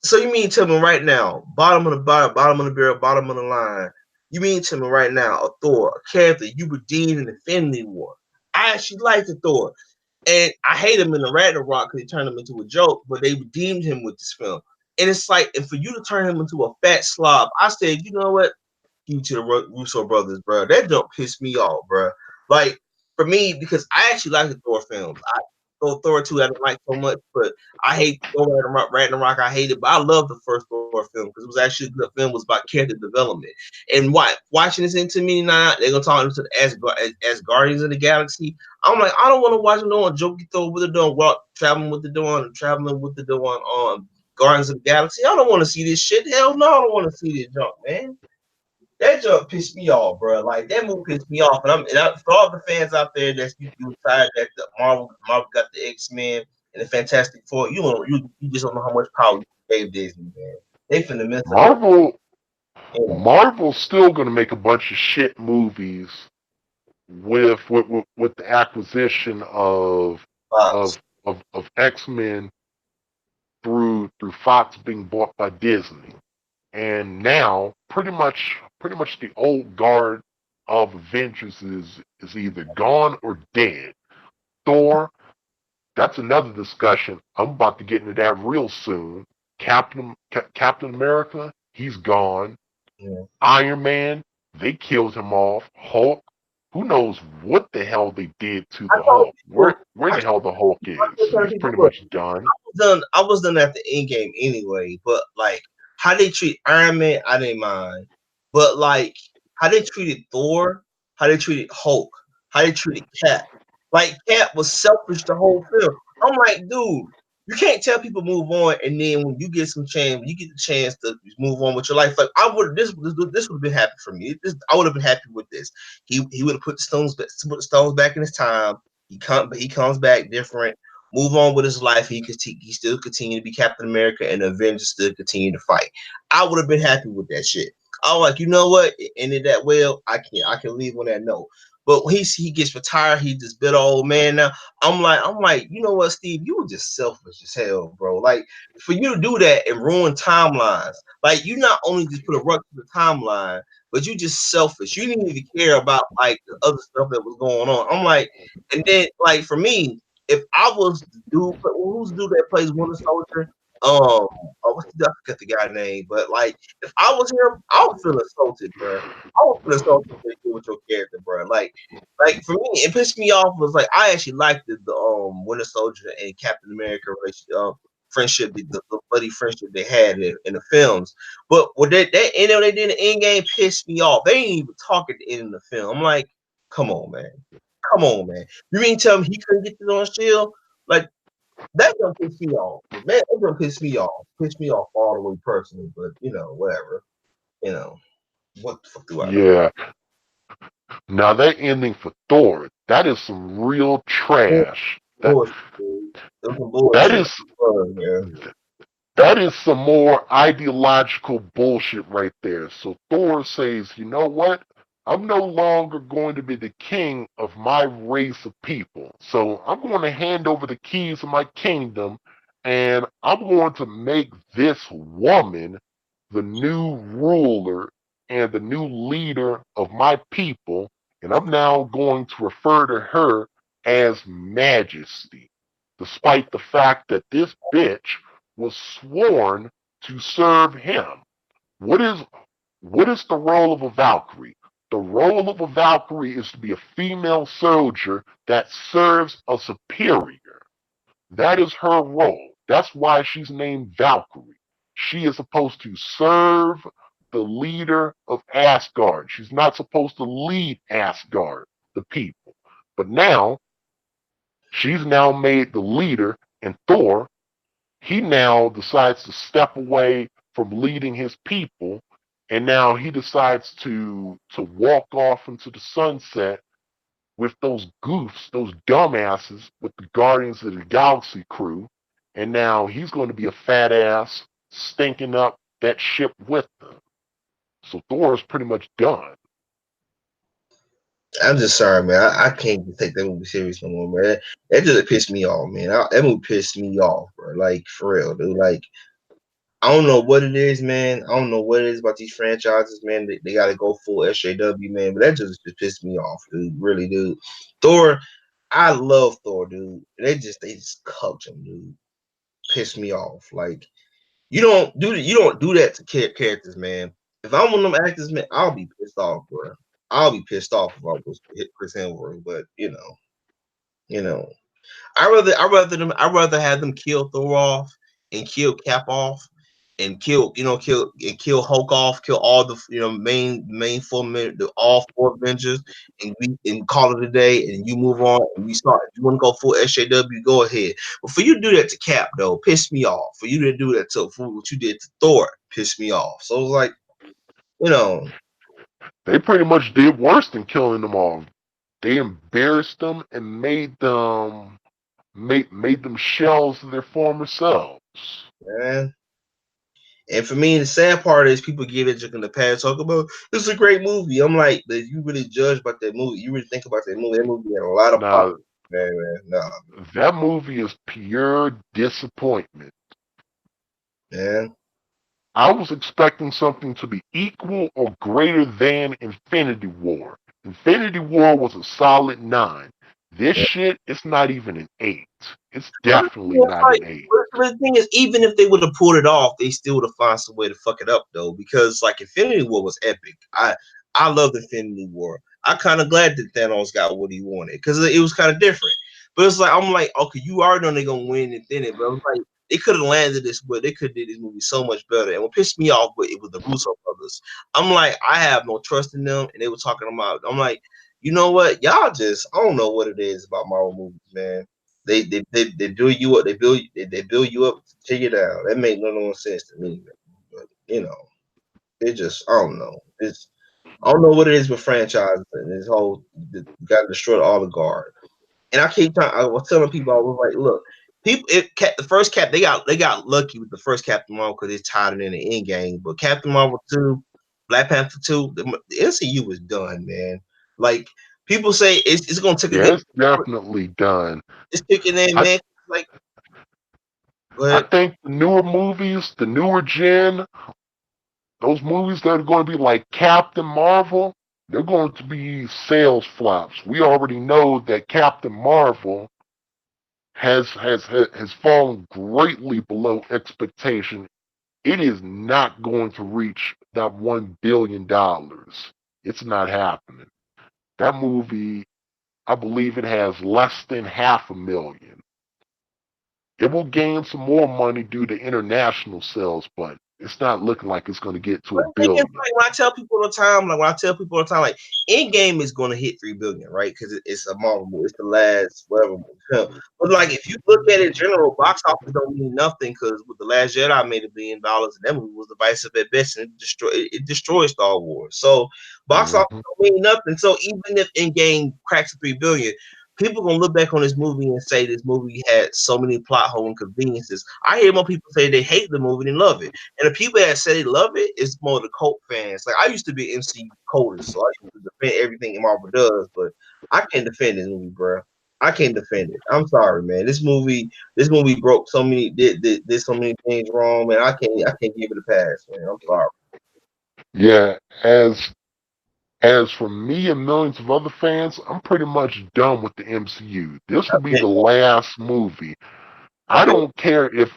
so you mean tell me right now, bottom of the barrel, bottom of the line, you mean tell me right now, a Thor, a character you redeemed in Infinity War. I actually like the Thor. And I hate him in the Ragnarok because he turned him into a joke, but they redeemed him with this film. And it's like, and for you to turn him into a fat slob, I said, you know what? You to the Russo brothers, bro. That don't piss me off, bro. Like for me, because I actually like the Thor films. Thor 2 I didn't like so much, but I hate Thor Ragnarok. I hate it, but I love the first Thor film because it was actually a good film. It was about character development. And watching this into me now, they're gonna talk to as Guardians of the Galaxy. I'm like, I don't want to watch them doing jokey Thor with the doing traveling with the doing traveling with the doing on Guardians of the Galaxy. I don't want to see this shit. Hell no, I don't want to see this junk, man. That jump pissed me off, bro. Like that movie pissed me off, and for all the fans out there that you excited that the Marvel got the X-Men and the Fantastic Four, you just don't know how much power you gave Disney, man. They finna mess up that. Marvel You know, Marvel's still gonna make a bunch of shit movies with the acquisition Fox. of X Men through Fox being bought by Disney. And now pretty much the old guard of Avengers is either gone or dead. Thor, that's another discussion. I'm about to get into that real soon. Captain America, he's gone. Yeah. Iron Man, they killed him off. Hulk, who knows what the hell they did to I the told Hulk? people, Where I the hell the Hulk is? told He's people, pretty look, much done. I was done at the end game anyway, but like how they treat Iron Man, I didn't mind. But like how they treated Thor, how they treated Hulk, how they treated Cap. Like Cap was selfish the whole film. I'm like, dude, you can't tell people move on, and then when you get some chance, when you get the chance to move on with your life, like I would this would have been happy for me. I would have been happy with this. He would have put the stones back in his time. He comes back different, move on with his life. He still continue to be Captain America, and the Avengers still continue to fight. I would have been happy with that shit. I was like, you know what? It ended that well. I can leave on that note. But when he gets retired, he just bit old man now. I'm like, you know what, Steve? You were just selfish as hell, bro. Like for you to do that and ruin timelines, like you not only just put a rut to the timeline, but you just selfish. You didn't even care about like the other stuff that was going on. I'm like, and then like for me, if I was the dude, who's the dude that plays Winter Soldier? I forget the guy's name, but like if I was him, I would feel insulted, bro. I would feel insulted with your character, bro. Like for me, it pissed me off was like I actually liked the Winter Soldier and Captain America friendship, the buddy friendship they had in the films. But what that end they did in the end game pissed me off. They ain't even talk at the end of the film. I'm like, come on, man. Come on, man. You mean tell me he couldn't get this on shield? Like that don't piss me off. Man, that don't piss me off. Piss me off all the way personally, but whatever. You know. What the fuck do I know? Yeah. Now that ending for Thor, that is some real trash. Bullshit, dude. It was some That bullshit. is Yeah. that is some more ideological bullshit right there. So Thor says, you know what? I'm no longer going to be the king of my race of people. So I'm going to hand over the keys of my kingdom and I'm going to make this woman the new ruler and the new leader of my people. And I'm now going to refer to her as Majesty, despite the fact that this bitch was sworn to serve him. What is what is the role of a Valkyrie? The role of a Valkyrie is to be a female soldier that serves a superior. That is her role. That's why she's named Valkyrie. She is supposed to serve the leader of Asgard. She's not supposed to lead Asgard, the people. But now she's now made the leader, and Thor, he now decides to step away from leading his people, and now he decides to walk off into the sunset with those goofs, those dumbasses with the Guardians of the Galaxy crew, and now he's going to be a fat ass stinking up that ship with them. So Thor is pretty much done. I'm just sorry, man. I can't take that movie serious no more, man. That just pissed me off, man. That movie pissed me off, bro. Like for real, dude. Like I don't know what it is, man. I don't know what it is about these franchises, man. They got to go full SJW, man. But that just pissed me off, dude. Really, dude. Thor, I love Thor, dude. They just cucked him, dude. Pissed me off. Like you don't do that to characters, man. If I'm one of them actors, man, I'll be pissed off, bro. I'll be pissed off if I was hit Chris Hemsworth, but you know, I rather have them kill Thor off and kill Cap off and kill Hulk off, kill all the main four men, the all four Avengers, and call it a day, and you move on and we start. If you want to go full SJW, go ahead. But for you to do that to Cap though, piss me off. For you to do that to for what you did to Thor, piss me off. So it's like you know, They pretty much did worse than killing them all. They embarrassed them and made them shells of their former selves. man. And for me, the sad part is people get it in the past talk about this is a great movie. I'm like, if you really judge about that movie, you really think about that movie had a lot of problems, Now man. Nah, that movie is pure disappointment. man. I was expecting something to be equal or greater than Infinity War. Infinity War was a solid 9. This shit, it's not even an 8. It's But definitely not like, an 8. but the thing is, even if they would have pulled it off, they still would have found some way to fuck it up though. Because like Infinity War was epic. I love Infinity War. I'm kind of glad that Thanos got what he wanted because it was kind of different. But it's like I'm like, okay, you already know they're gonna win and then it, but I was like, they could have landed this, but they could have did this movie so much better. And what pissed me off with it was the Russo brothers. I'm like, I have no trust in them, and they were talking about. I'm like, you know what, y'all just I don't know what it is about Marvel movies, man. They build you up. They build you up to tear you down. That make no sense to me. Man. But they just I don't know. It's I don't know what it is with franchises and this whole got to destroy all the guard. And I keep trying. I was telling people I was like, look, people. The first cap they got lucky with the first Captain Marvel because it's tied in the end game. But Captain Marvel 2, Black Panther 2, the MCU was done, man. Like people say it's gonna take a Yeah, hit. it's definitely done. It's kicking in, I man. Like, go I ahead. think the newer movies, the newer gen, those movies that are going to be like Captain Marvel, they're going to be sales flops. We already know that Captain Marvel has fallen greatly below expectation. It is not going to reach that $1 billion. It's not happening. That movie, I believe it has less than half a million. It will gain some more money due to international sales, but it's not looking like it's going to get to But a the thing is, billion. like when I tell people all the time, like Endgame is going to hit 3 billion, right? Because it's a Marvel movie, it's the last whatever. But like if you look at it in general, box office don't mean nothing because with the Last Jedi made $1 billion, and that movie was divisive at best, and it destroyed Star Wars. So box office Hmm. don't mean nothing. So even if Endgame cracks 3 billion. People gonna look back on this movie and say this movie had so many plot hole inconveniences. I hear more people say they hate the movie than love it. And the people that say they love it is more the cult fans. Like I used to be MC codist, so I used to defend everything Marvel does, but I can't defend this movie, bro. I can't defend it. I'm sorry, man. This movie broke so many, did so many things wrong, man. I can't give it a pass, man. I'm sorry. Yeah, as for me and millions of other fans, I'm pretty much done with the MCU. This will I've be been, the last movie. I've I been, don't care if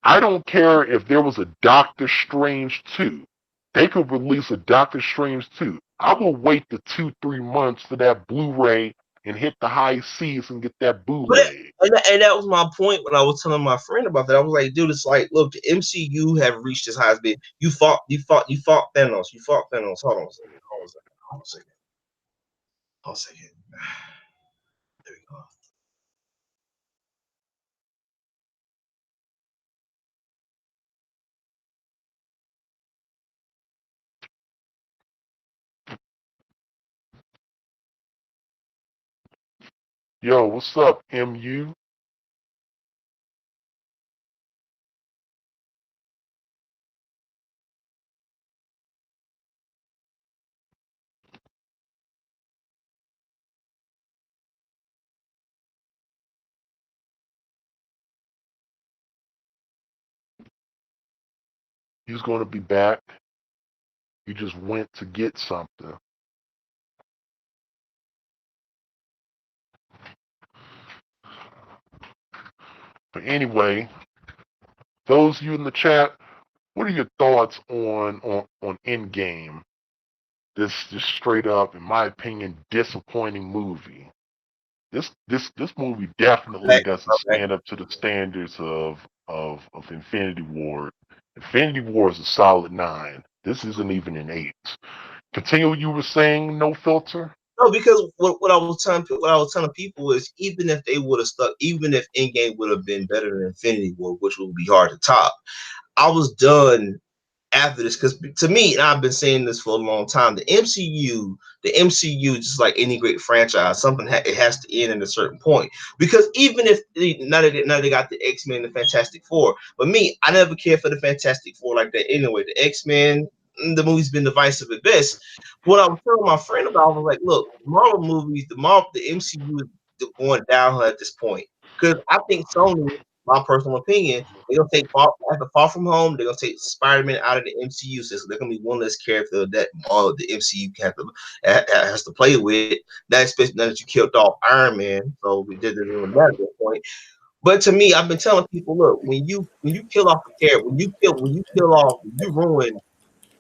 I don't care if there was a Doctor Strange 2. They could release a Doctor Strange 2. I will wait the 2, 3 months for that Blu-ray and hit the high seas and get that but bootleg. and that was my point when I was telling my friend about that. I was like, dude, it's like, look, the MCU have reached this highest bid. You fought Thanos. You fought Thanos. Hold on a second. Hold on a second. Hold on a second. Hold on a second. There we go. Yo, what's up, MU? He's going to be back. He just went to get something. But anyway, those of you in the chat, what are your thoughts on Endgame? This just straight up, in my opinion, disappointing movie. This movie definitely Back, doesn't back. stand up to the standards of Infinity War. Infinity War is a solid 9. This isn't even an 8. Continue what you were saying, no filter. No, because what I was telling people is even if they would have stuck, even if Endgame would have been better than Infinity War, which would be hard to top, I was done after this because to me, and I've been saying this for a long time, the MCU, just like any great franchise, it has to end at a certain point. Because even if now they got the X-Men, the Fantastic Four, but me, I never cared for the Fantastic Four like that anyway. The X-Men, the movie's been divisive at best. What I was telling my friend about was like, look, the MCU is going downhill at this point because I think Sony, my personal opinion, they're gonna take after Far From Home. They're gonna take Spider-Man out of the MCU system. They're gonna be one less character that all the MCU has to play with. That especially now that you killed off Iron Man, so we did it on that point. But to me, I've been telling people, look, when you kill off a character, when you ruin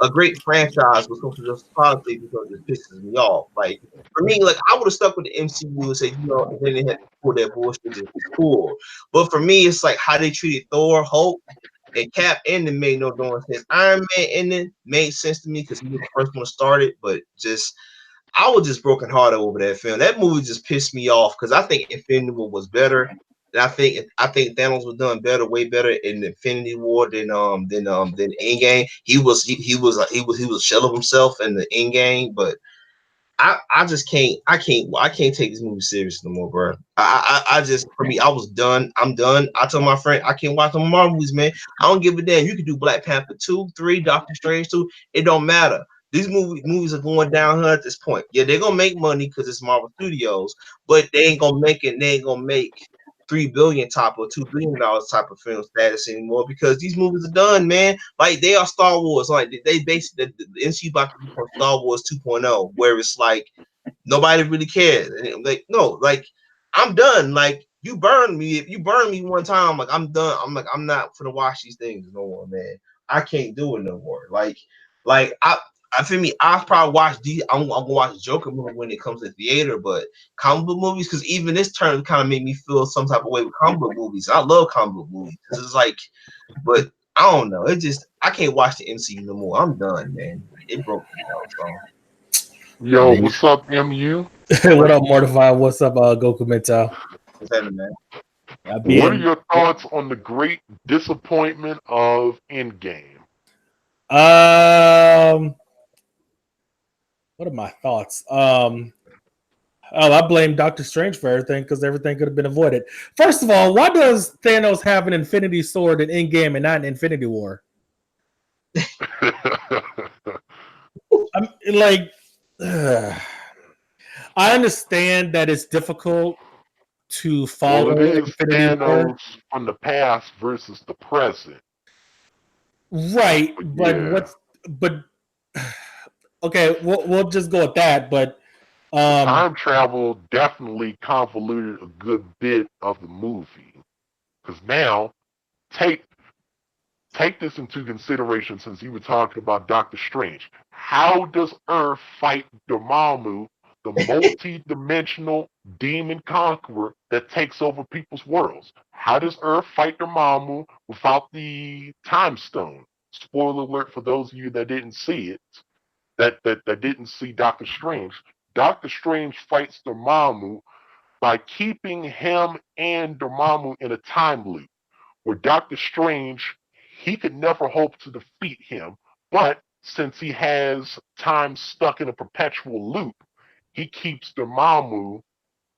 a great franchise with something just policy because it pisses me off. Like for me, like I would have stuck with the MCU and said, and then they had to pull that bullshit. It's cool, but for me, it's like how they treated Thor, Hulk, and Cap ending made no darn sense. Iron Man ending made sense to me because he was the first one to start it, but just I was just broken hearted over that film. That movie just pissed me off because I think Infinity War was better. And I think Thanos was done better, way better in Infinity War than Endgame. He was a shell of himself in the Endgame, but I just I can't take this movie serious no more, bro. I just for me I was done. I'm done. I told my friend I can't watch no more movies, man. I don't give a damn. You can do Black Panther 2, 3, Doctor Strange 2. It don't matter. These movies are going downhill at this point. Yeah, they're gonna make money because it's Marvel Studios, but they ain't gonna make it. They ain't gonna make 3 billion top or $2 billion type of film status anymore because these movies are done, man. Like they are Star Wars. Like they basically the MCU about to become Star Wars 2.0, where it's like nobody really cares. And like no, like I'm done. Like you burned me. If you burn me one time, like I'm done. I'm not for to watch these things no more, man. I can't do it no more. Like I for me, I probably watch these. I'm gonna watch Joker movie when it comes to theater, but comic book movies, because even this term kind of made me feel some type of way with comic book movies. I love comic book movies. This is like, but I don't know. It just I can't watch the MCU no more. I'm done, man. It broke me out. So Yo, yeah, what's up, MU? What up, Mortified? What's up, Goku Mental? what's happening, man? What are Being your thoughts on the great disappointment of Endgame? um, what are my thoughts? I blame Doctor Strange for everything because everything could have been avoided. First of all, why does Thanos have an Infinity Sword in Endgame and not an Infinity War? I'm like, I understand that it's difficult to Well, it follow is Infinity War, Thanos from the past versus the present. right? But But yeah, okay, we'll just go with that. But the um, time travel definitely convoluted a good bit of the movie. Because now, take take this into consideration since you were talking about Doctor Strange. How does Earth fight Dormammu, the multi-dimensional demon conqueror that takes over people's worlds? How does Earth fight Dormammu without the Time Stone? Spoiler alert for those of you that didn't see it, that didn't see Doctor Strange. Doctor Strange fights Dormammu by keeping him and Dormammu in a time loop where Doctor Strange, he could never hope to defeat him, but since he has time stuck in a perpetual loop, he keeps Dormammu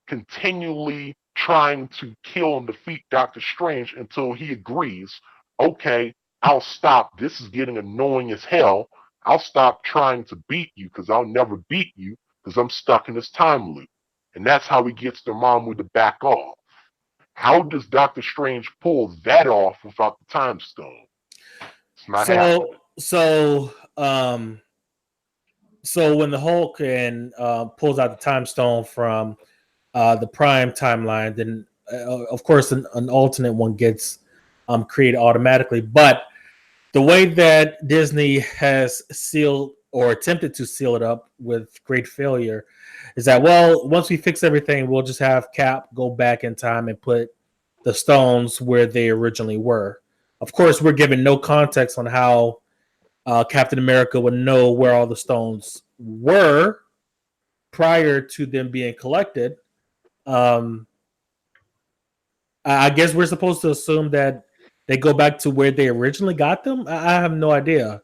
continually trying to kill and defeat Doctor Strange until he agrees, okay, I'll stop. This is getting annoying as hell. I'll stop trying to beat you because I'll never beat you because I'm stuck in this time loop. And that's how he gets Dormammu to back off. How does Doctor Strange pull that off without the time stone? It's not so happening. so um so when the Hulk and pulls out the time stone from the Prime timeline, then of course an alternate one gets created automatically. But the way that Disney has sealed or attempted to seal it up with great failure is that, well, once we fix everything, we'll just have Cap go back in time and put the stones where they originally were. Of course, we're given no context on how Captain America would know where all the stones were prior to them being collected. Um, I guess we're supposed to assume that they go back to where they originally got them. I have no idea.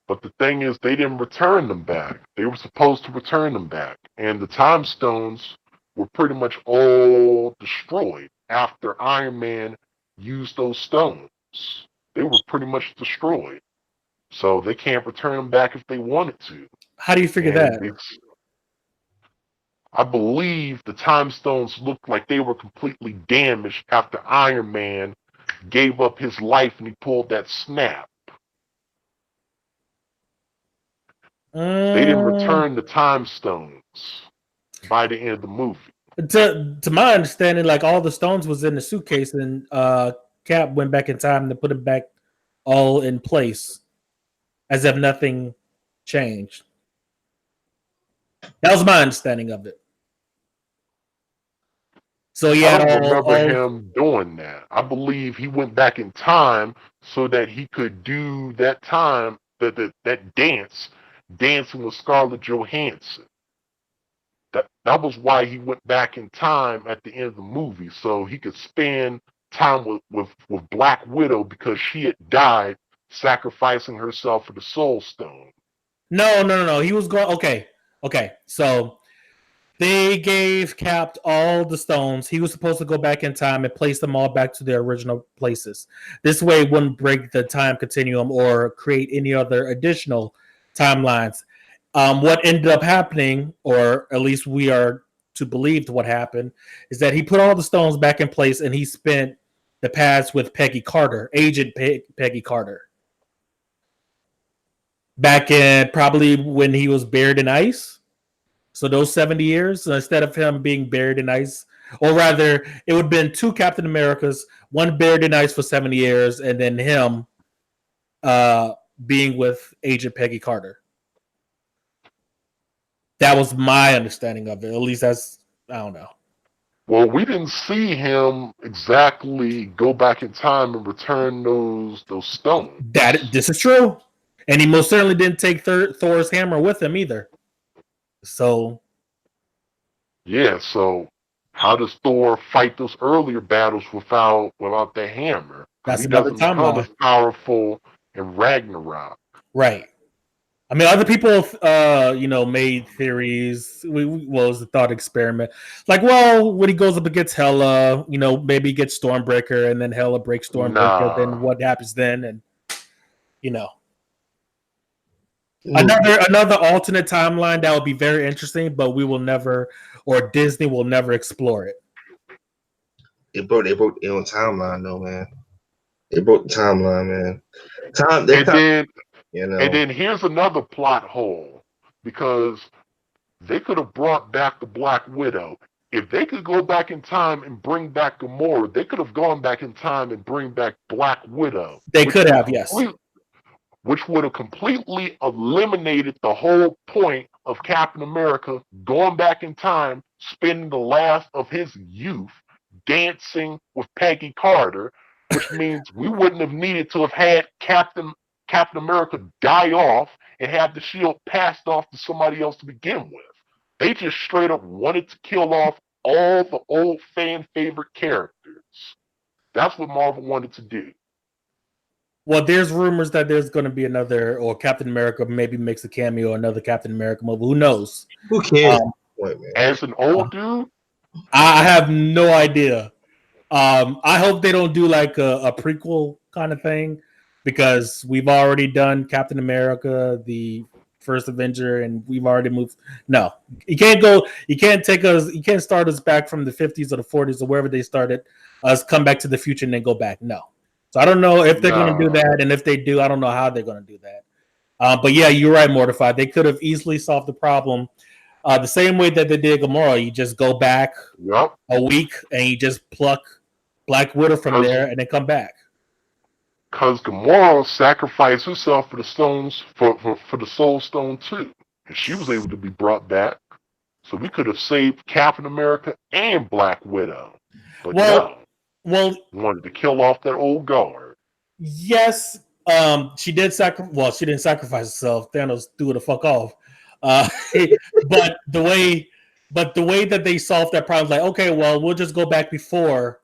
But the thing is, they didn't return them back. They were supposed to return them back. And the time stones were pretty much all destroyed after Iron Man used those stones. They were pretty much destroyed. So they can't return them back if they wanted to. How do you figure And that? I believe the time stones looked like they were completely damaged after Iron Man gave up his life and he pulled that snap. They didn't Um, return the time stones by the end of the movie. to my understanding, like all the stones was in the suitcase, and Cap went back in time to put it back all in place, as if nothing changed. That was my understanding of it. So he I had don't remember all him doing that. I believe he went back in time so that he could do that time, that dance, dancing with Scarlett Johansson. That was why he went back in time at the end of the movie, so he could spend time with Black Widow because she had died sacrificing herself for the Soul Stone. no. He was going okay. So they gave Cap all the stones. He was supposed to go back in time and place them all back to their original places. This way, it wouldn't break the time continuum or create any other additional timelines. What ended up happening, or at least we are to believe what happened, is that he put all the stones back in place and he spent the past with Peggy Carter, Agent Peggy Carter, back in probably when he was buried in ice. So those 70 years, so instead of him being buried in ice, or rather, it would have been two Captain Americas, one buried in ice for 70 years, and then him uh, being with Agent Peggy Carter. That was my understanding of it. At least that's, I don't know. Well, we didn't see him exactly go back in time and return those stones. This is true, and he most certainly didn't take Thor's hammer with him either. So Yeah, so how does Thor fight those earlier battles without the hammer? Because that's he another doesn't become timeline, as powerful in Ragnarok. right? I mean, other people, made theories. Well, it was a thought experiment. Like, well, when he goes up against Hela, maybe he gets Stormbreaker, and then Hela breaks Stormbreaker. Then Nah. what happens then? And you know, Mm. another alternate timeline that would be very interesting, but we will never, or Disney will never explore it. They broke their own timeline though, man. They broke the timeline, man. And then here's another plot hole, because they could have brought back the Black Widow. If they could go back in time and bring back Gamora, they could have gone back in time and bring back Black Widow. They could have, yes. Which would have completely eliminated the whole point of Captain America going back in time, spending the last of his youth dancing with Peggy Carter, which means we wouldn't have needed to have had Captain America die off and have the shield passed off to somebody else to begin with. They just straight up wanted to kill off all the old fan favorite characters. That's what Marvel wanted to do. Well, there's rumors that there's going to be another, or Captain America maybe makes a cameo, another Captain America movie. Who knows? Who cares? As an old dude, I have no idea. I hope they don't do like a prequel kind of thing, because we've already done Captain America, the first Avenger, and we've already moved. No, you can't go. You can't take us. You can't start us back from the 50s or the 40s or wherever they started us. Come back to the future and then go back. No. So I don't know if they're going to do that, and if they do, I don't know how they're going to do that. But yeah, you're right, Mortified. They could have easily solved the problem the same way that they did Gamora. You just go back a week and you just pluck Black Widow from there and then come back. Because Gamora sacrificed herself for the stones, for the Soul Stone too, and she was able to be brought back. So we could have saved Captain America and Black Widow. But we wanted to kill off that old guard. Yes, she did sacrifice. Well, she didn't sacrifice herself. Thanos threw the fuck off. But the way that they solved that problem, like, okay, well, we'll just go back before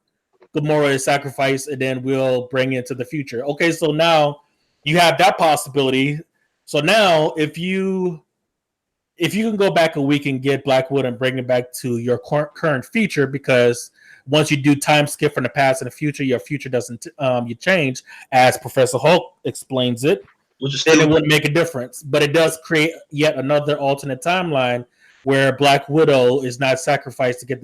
Gamora is sacrificed, and then we'll bring it to the future. Okay, so now you have that possibility. So now, if you can go back a week and get Black Widow and bring it back to your current future, because once you do time skip from the past and the future, your future doesn't you change, as Professor Hulk explains it. Then it wouldn't make a difference. But it does create yet another alternate timeline where Black Widow is not sacrificed to get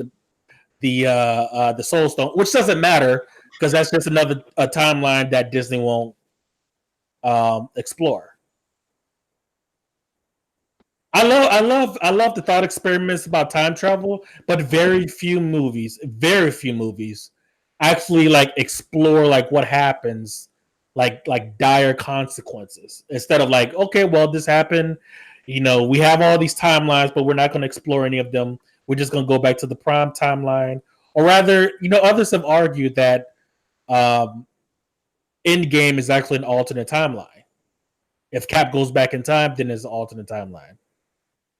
the Soul Stone, which doesn't matter, because that's just another timeline that Disney won't explore. I love the thought experiments about time travel, but very few movies actually like explore like what happens, like dire consequences, instead of like, okay, well, this happened, we have all these timelines, but we're not going to explore any of them. We're just going to go back to the prime timeline. Or rather, others have argued that Endgame is actually an alternate timeline. If Cap goes back in time, then it's an alternate timeline.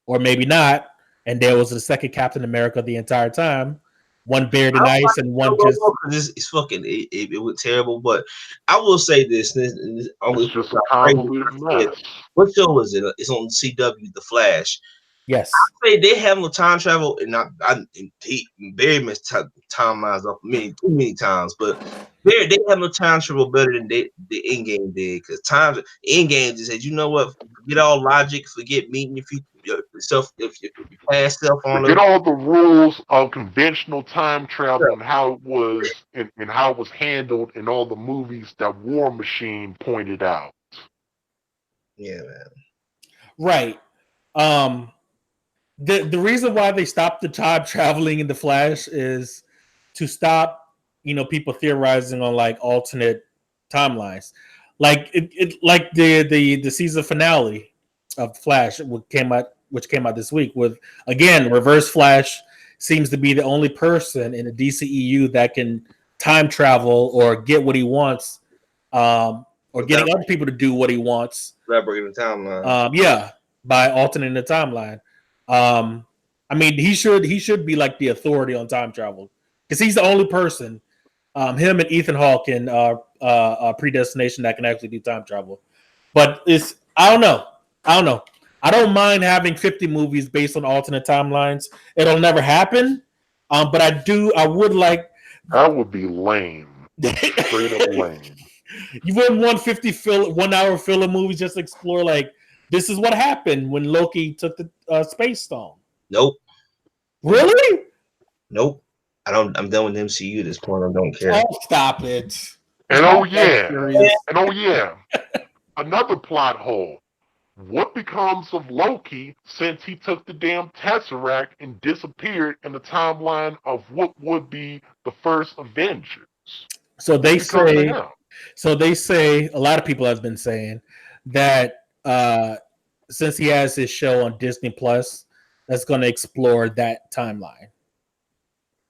Or maybe not, and there was a second Captain America the entire time. One buried in ice and one just... It's fucking... It was terrible, but I will say this. It's just a convoluted mess. What show is it? It's on CW, The Flash. Yes. I say they have no time travel, and he very much timelines up too many times, but they have no time travel better than the Endgame did, because Endgame just said, you know what, forget all logic, forget meeting yourself, if your past self on forget all the rules of conventional time travel and how it was and how it was handled in all the movies that War Machine pointed out. Yeah, man. Right. The reason why they stopped the time traveling in The Flash is to stop, people theorizing on like alternate timelines, like like the season finale of Flash, which came out this week, with again Reverse Flash seems to be the only person in the DCEU that can time travel or get what he wants, or getting other people to do what he wants. Elaborate the timeline. Yeah, by alternating the timeline. I mean, he should be like the authority on time travel because he's the only person. Him and Ethan Hawke in Predestination that can actually do time travel. But I don't know. I don't mind having 50 movies based on alternate timelines. It'll never happen. But I would like. That would be lame. Straight up lame. You wouldn't want 50 1 hour filler movies just to explore like this is what happened when Loki took the Space Stone. Nope. Really? Nope. I'm done with MCU at this point. I don't care. Oh, stop it. And oh yeah. Another plot hole. What becomes of Loki since he took the damn Tesseract and disappeared in the timeline of what would be the first Avengers? So they say a lot of people have been saying that since he has his show on Disney Plus, that's going to explore that timeline.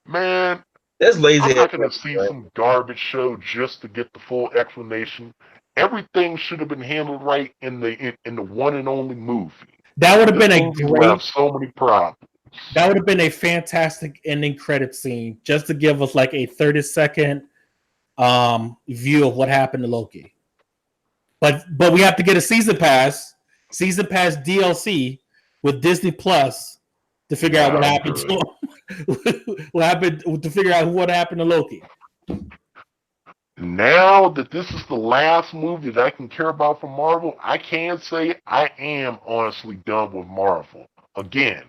Man, that's lazy. I'm not going to see some garbage show just to get the full explanation. Everything should have been handled right in the one and only movie. That would have been a great. Have so many problems. That would have been a fantastic ending credit scene, just to give us like a 30-second view of what happened to Loki. But we have to get a season pass DLC with Disney Plus to figure out what happened to him. What happened to Loki. Now that this is the last movie that I can care about from Marvel, I can say I am honestly done with Marvel. Again,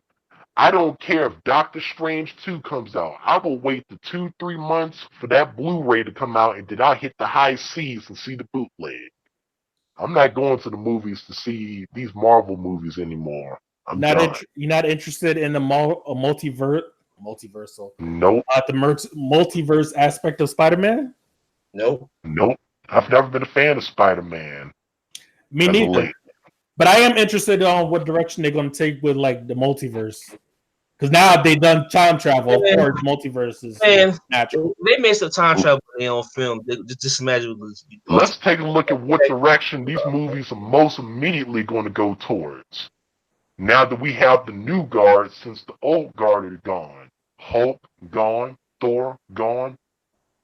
I don't care if Doctor Strange 2 comes out. I will wait the 2-3 months for that Blu-ray to come out, and then I'll hit the high seas and see the bootleg. I'm not going to the movies to see these Marvel movies anymore. You're not interested in the multiversal? Nope. The multiverse aspect of Spider-Man? Nope. I've never been a fan of Spider-Man. Me neither. But I am interested on what direction they're going to take with like the multiverse. Because now they've done time travel. Of course, multiverse is natural. They made some time travel in their own film. Just imagine. Let's take a look at what direction these movies are most immediately going to go towards. Now that we have the new guard since the old guard are gone. Hulk, gone. Thor, gone.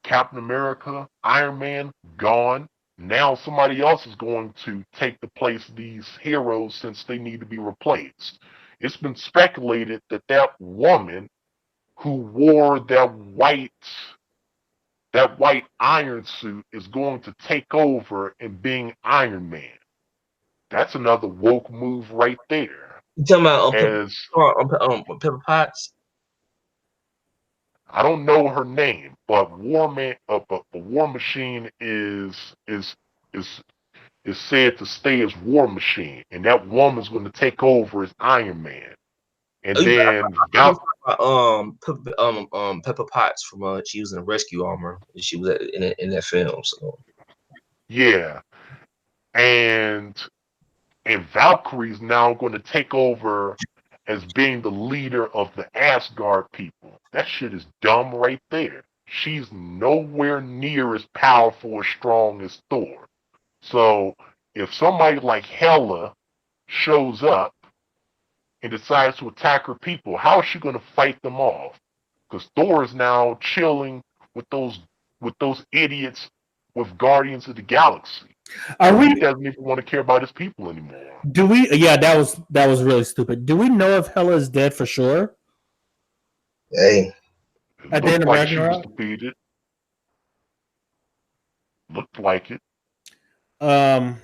Captain America, Iron Man, gone. Now somebody else is going to take the place of these heroes since they need to be replaced. It's been speculated that woman who wore that white iron suit is going to take over and being Iron Man. That's another woke move right there. You talking about Pepper Potts? I don't know her name, but the War Machine is said to stay as War Machine, and that woman's going to take over as Iron Man. And Pepper Potts from she was in Rescue Armor. She was in that film. So yeah, and Valkyrie's now going to take over as being the leader of the Asgard people. That shit is dumb right there. She's nowhere near as powerful or strong as Thor. So if somebody like Hela shows up and decides to attack her people, how is she going to fight them off? Because Thor is now chilling with those idiots with Guardians of the Galaxy. He doesn't even want to care about his people anymore. Do we? Yeah, that was really stupid. Do we know if Hela is dead for sure? Hey, at the end of Ragnarok, she was defeated. Looked like it. I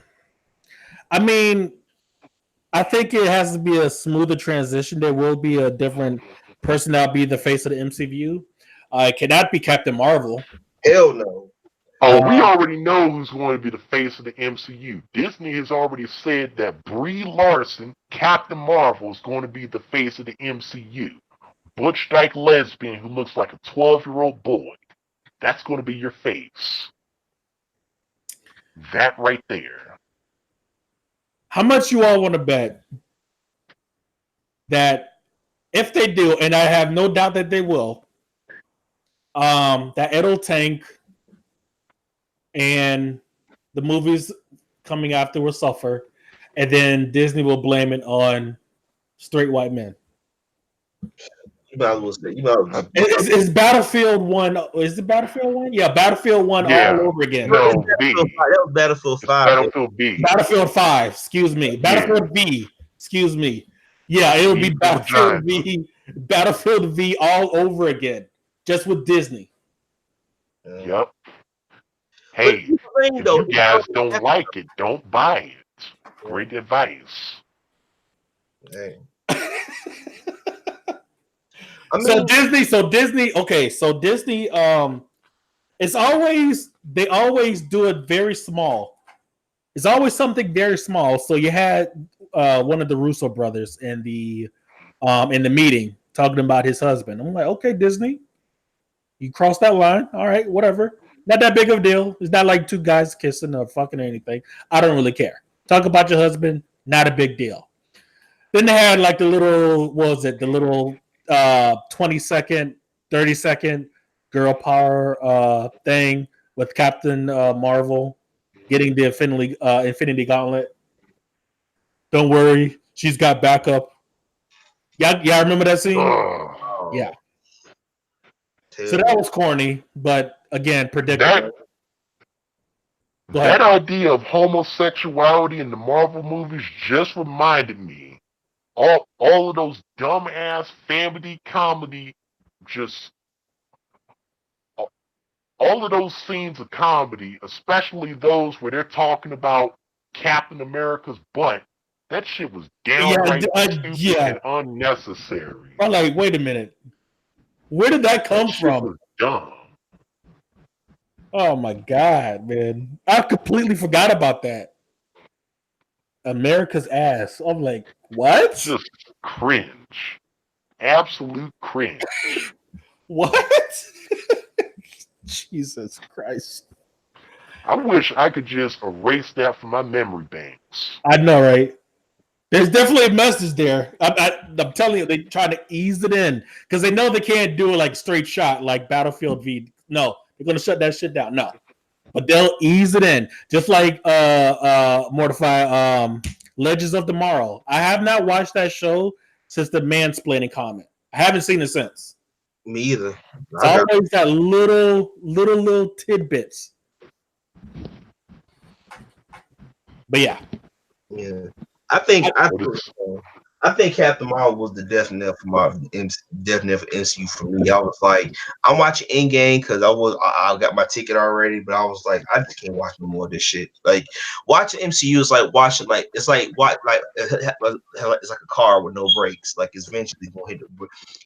mean, I think it has to be a smoother transition. There will be a different person that'll be the face of the MCU. It cannot be Captain Marvel. Hell no. Oh, we already know who's going to be the face of the MCU. Disney has already said that Brie Larson, Captain Marvel, is going to be the face of the MCU. Butch Dyke lesbian who looks like a 12-year-old boy. That's going to be your face. That right there. How much you all want to bet that if they do, and I have no doubt that they will, that it'll tank, and the movies coming after will suffer, and then Disney will blame it on straight white men. You might as well say, you might as well just, Is Battlefield 1? Is it Battlefield 1? Yeah, Battlefield 1 Yeah. all over again. No, that was Battlefield 5. Battlefield B. Battlefield 5, excuse me. Battlefield V, excuse me. Yeah, it would be Battlefield V, Battlefield V all over again, just with Disney. Yep. Hey, if you guys don't like it, don't buy it. Great advice. Hey. So Disney, okay, so Disney, it's always, they always do it very small. It's always something very small. So you had one of the Russo brothers in the meeting talking about his husband. I'm like, okay, Disney, you crossed that line. All right, whatever. Not that big of a deal. It's not like two guys kissing or fucking or anything. I don't really care. Talk about your husband, not a big deal. Then they had like the little, what was it? The little 20-second, 30-second girl power thing with Captain Marvel getting the Infinity Gauntlet. Don't worry, she's got backup. Yeah, remember that scene? Oh. Yeah. So that was corny, but again, predictable. That idea of homosexuality in the Marvel movies just reminded me all of those dumbass family comedy, just all of those scenes of comedy, especially those where they're talking about Captain America's butt. That shit was downright stupid and unnecessary. I'm like, wait a minute. Where did that come from? Was dumb. Oh my god, man. I completely forgot about that. America's ass. I'm like, what? Just cringe. Absolute cringe. What? Jesus Christ. I wish I could just erase that from my memory banks. I know, right? There's definitely a message there. I'm telling you, they try to ease it in because they know they can't do it like straight shot like Battlefield V. No, they're gonna shut that shit down. No, but they'll ease it in, just like Mortify Legends of Tomorrow. I have not watched that show since the mansplaining comment. I haven't seen it since. Me either. It's always got little tidbits. But yeah. I think Captain Marvel was the definite for Marvel, definite for MCU for me. I was like, I'm watching Endgame because I got my ticket already, but I was like, I just can't watch no more of this shit. Like watching MCU is like watching it's like a car with no brakes. Like it's eventually gonna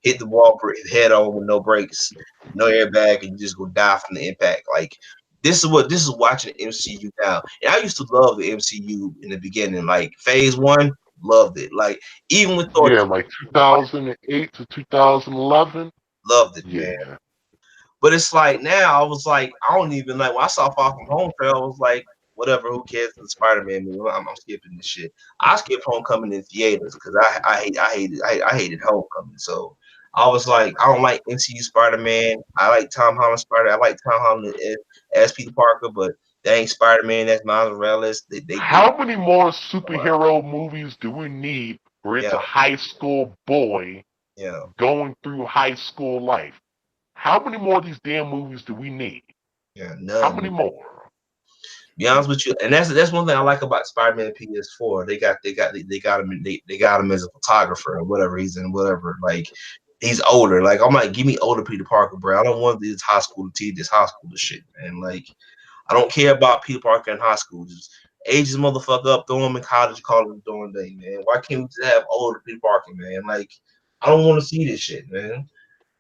hit the wall, head on with no brakes, no airbag, and you just go die from the impact. Like. This is watching the MCU now. And I used to love the MCU in the beginning. Like phase 1, loved it. Like even with Thor, like 2008 to 2011, loved it, man. But it's like now I was like, I don't even like when I saw Far From Home trailer, I was like, whatever, who cares? The Spider-Man movie, I'm skipping this shit. I skipped Homecoming in theaters because I hated Homecoming. So I was like, I don't like MCU Spider-Man. I like Tom Holland Spider. I like Tom Holland as Peter Parker, but that ain't Spider-Man. That's Miles Morales. How many more superhero movies do we need for it's a high school boy going through high school life? How many more of these damn movies do we need? Yeah, none. How many more? Be honest with you, and that's one thing I like about Spider-Man PS4. They got him as a photographer or whatever. He's in whatever. Like he's older. Like I'm like, give me older Peter Parker, bro. I don't want this high school shit, man. Like I don't care about Peter Parker in high school. Just age this motherfucker up, throw him in college, call him during the day, man. Why can't we just have older Peter Parker, man? Like I don't want to see this shit, man.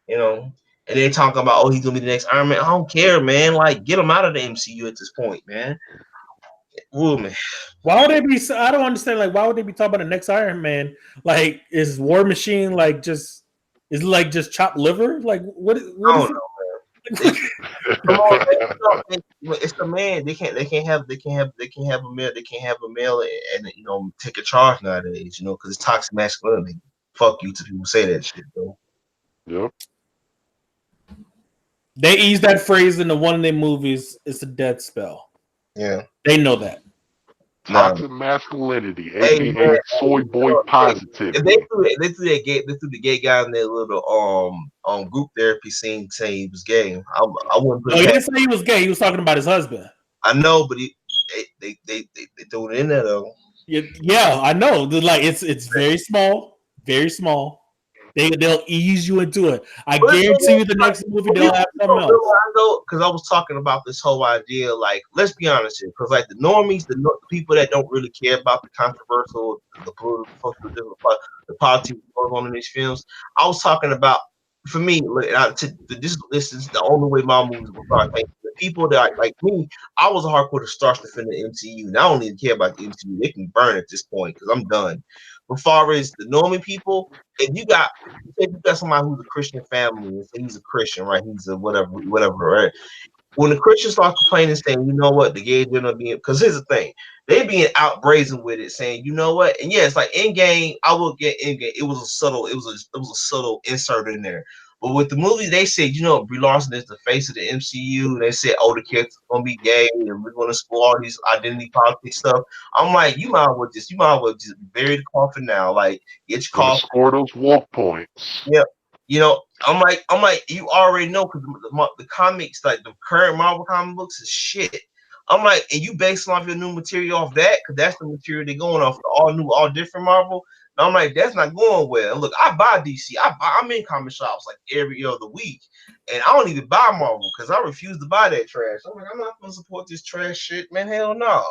You know. And they talking about, oh, he's gonna be the next Iron Man. I don't care, man. Like, get him out of the MCU at this point, man. Ooh, man. Why would they be? I don't understand. Like, why would they be talking about the next Iron Man? Like, is War Machine like just chopped liver? Like, what is know, man. Come on, man. It's the man. They can't have a male. They can't have a male and take a charge nowadays. Because it's toxic masculinity. fuck you to people who say that shit, bro. Yep. They ease that phrase into one of their movies. It's a death spell. Yeah. They know that. Nah. Toxic masculinity, Hey man, aka soy boy if positivity. they threw the gay guy in their little group therapy scene saying he was gay. I wouldn't put No, it he past. didn't say he was gay. He was talking about his husband. I know, but they threw it in there though. Yeah, I know. Like it's very small, very small. They'll ease you into it. I But guarantee you, the next movie they'll have something else. I know because I was talking about this whole idea. Like, let's be honest here, because like the normies, the people that don't really care about the controversial, the political, the politics going on in these films. I was talking about. For me, this is the only way my movies will start. Like, the people that like me, I was a hardcore to start defending the MCU. And I don't even care about the MCU. They can burn at this point because I'm done. But far as the normie people, if you got somebody who's a Christian family and say he's a Christian, right? He's a whatever, right? When the Christians start complaining, saying, you know what, the gays are not being, because here's the thing, they being out brazen with it, saying, you know what, and yeah, it's like Endgame. I will get Endgame. It was a subtle insert in there. But with the movie, they said, you know, Brie Larson is the face of the MCU. They said, oh, the character's gonna be gay, and we're gonna explore all these identity politics stuff. I'm like, you might as well just bury the coffin now. Like, get your Gonna coffin. score those walk points. Yeah, you know, I'm like, you already know because the comics, like the current Marvel comic books, is shit. I'm like, and you basing off your new material off that, because that's the material they're going off, all new, all different Marvel. And I'm like, that's not going well. And look, I buy DC. I'm in comic shops like every other week, and I don't even buy Marvel because I refuse to buy that trash. I'm like, I'm not gonna support this trash shit, man. Hell no.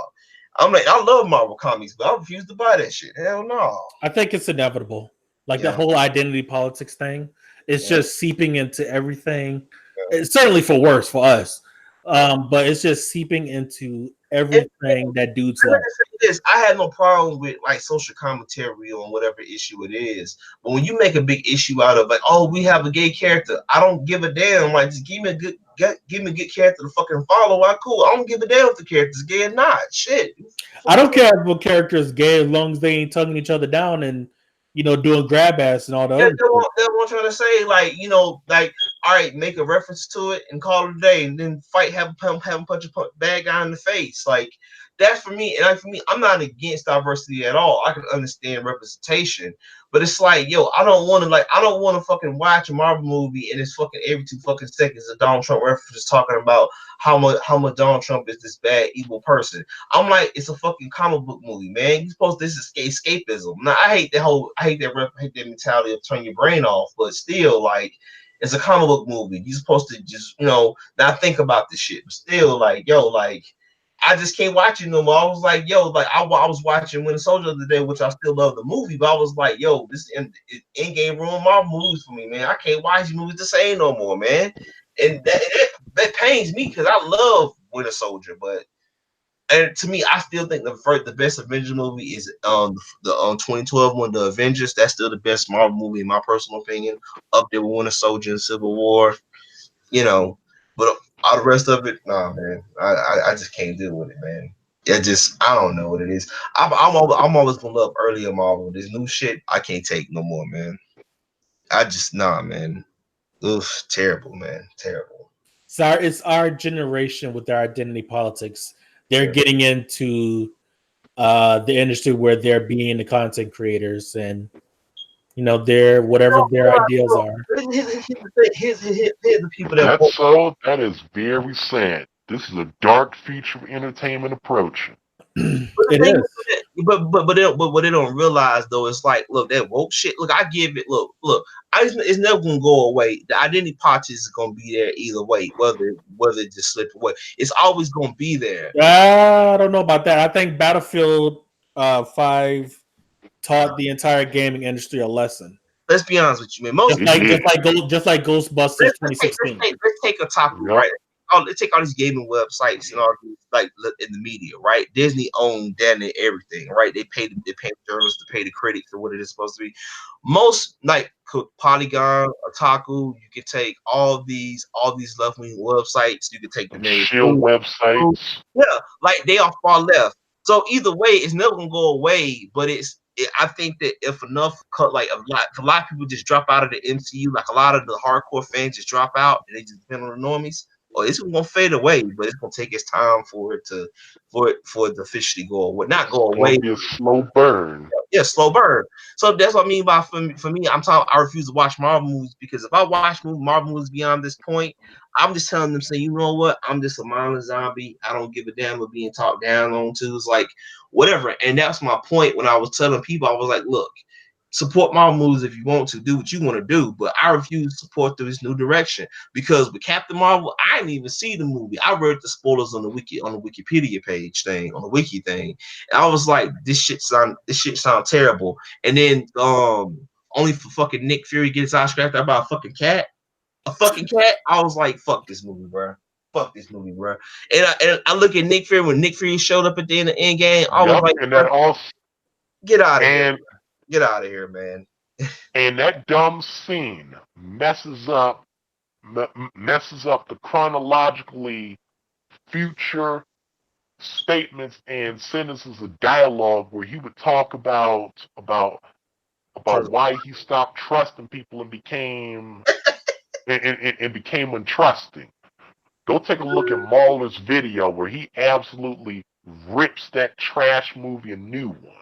I'm like, I love Marvel comics, but I refuse to buy that shit. Hell no. I think it's inevitable. Like the Yeah. whole identity politics thing, it's Yeah. just seeping into everything. Yeah. It's certainly for worse for us, but it's just seeping into everything that dudes I love. gotta say this. I had no problem with like social commentary on whatever issue it is. But when you make a big issue out of like, oh, we have a gay character, I don't give a damn. Like, just give me a good character to fucking follow. I cool. I don't give a damn if the character's gay or not. Shit. I don't care if a character is gay as long as they ain't tugging each other down and doing grab ass and all the other. That's what I'm trying to say. Like, you know, like, all right, make a reference to it and call it a day, and then fight, have a punch a bad guy in the face. Like, that's for me. And for me, I'm not against diversity at all. I can understand representation, but it's like, yo, I don't want to fucking watch a Marvel movie and it's fucking every 2 fucking seconds a Donald Trump reference talking about how much Donald Trump is this bad evil person. I'm like, it's a fucking comic book movie, man. You supposed this is escapism. Now I hate that mentality of turn your brain off, but still, like, it's a comic book movie. You're supposed to just, not think about this shit. But still, like, yo, like, I just can't watch it no more. I was like, yo, like I was watching Winter Soldier the other day, which I still love the movie, but I was like, yo, this Endgame ruined my movies for me, man. I can't watch these movies the same no more, man. And that pains me because I love Winter Soldier, but and to me, I still think the best Avengers movie is the 2012 one, The Avengers. That's still the best Marvel movie in my personal opinion. Up there with Winter Soldier and Civil War, But all the rest of it, nah, man. I just can't deal with it, man. I don't know what it is. I'm always gonna love earlier Marvel. This new shit I can't take no more, man. Nah, man. Oof, terrible, man. Terrible. It's our generation with their identity politics. They're getting into the industry where they're being the content creators and their whatever their ideals are. Here's the people that That is very sad. This is a dark future of entertainment approaching. It is. But what they don't realize though is like, look, that woke shit. Look, I give it. Look. It's never gonna go away. The identity politics is gonna be there either way, whether it just slip away. It's always gonna be there. I don't know about that. I think Battlefield 5 taught the entire gaming industry a lesson. Let's be honest with you, man. Just like Ghostbusters 2016. Let's take a topic, right? Let's take all these gaming websites and all these, like, in the media, right? Disney owned that and everything, right? They pay journalists to pay the critics for what it is supposed to be. Most, like Polygon, Otaku, you can take all these left wing websites. You can take the name shield websites. Yeah, like they are far left. So either way, it's never gonna go away. But it's I think that if enough like a lot of people just drop out of the MCU, like a lot of the hardcore fans just drop out and they just depend on the normies, or it's gonna fade away, but it's gonna take its time for it to officially go away. Not go It's going away. to be a slow burn. Yeah, slow burn. So that's what I mean by for me. I'm talking. I refuse to watch Marvel movies because if I watch Marvel movies beyond this point, I'm just telling them, saying, you know what? I'm just a mindless zombie. I don't give a damn of being talked down on to. It's like whatever. And that's my point when I was telling people. I was like, look, support Marvel movies if you want to, do what you want to do, but I refuse to support this new direction because with Captain Marvel, I didn't even see the movie. I read the spoilers on the Wikipedia page thing, on the wiki thing, and I was like, this shit sound terrible. And then only for fucking Nick Fury gets eye scratched out by a fucking cat. A fucking cat. I was like, fuck this movie, bro. Fuck this movie, bro. And I look at Nick Fury when Nick Fury showed up at the end of Endgame. I was Yep, like, and that also get out of here. and Get out of here, man. and that dumb scene messes up the chronologically future statements and sentences of dialogue where he would talk about why he stopped trusting people and became and became untrusting. Go take a look at Mahler's video where he absolutely rips that trash movie a new one.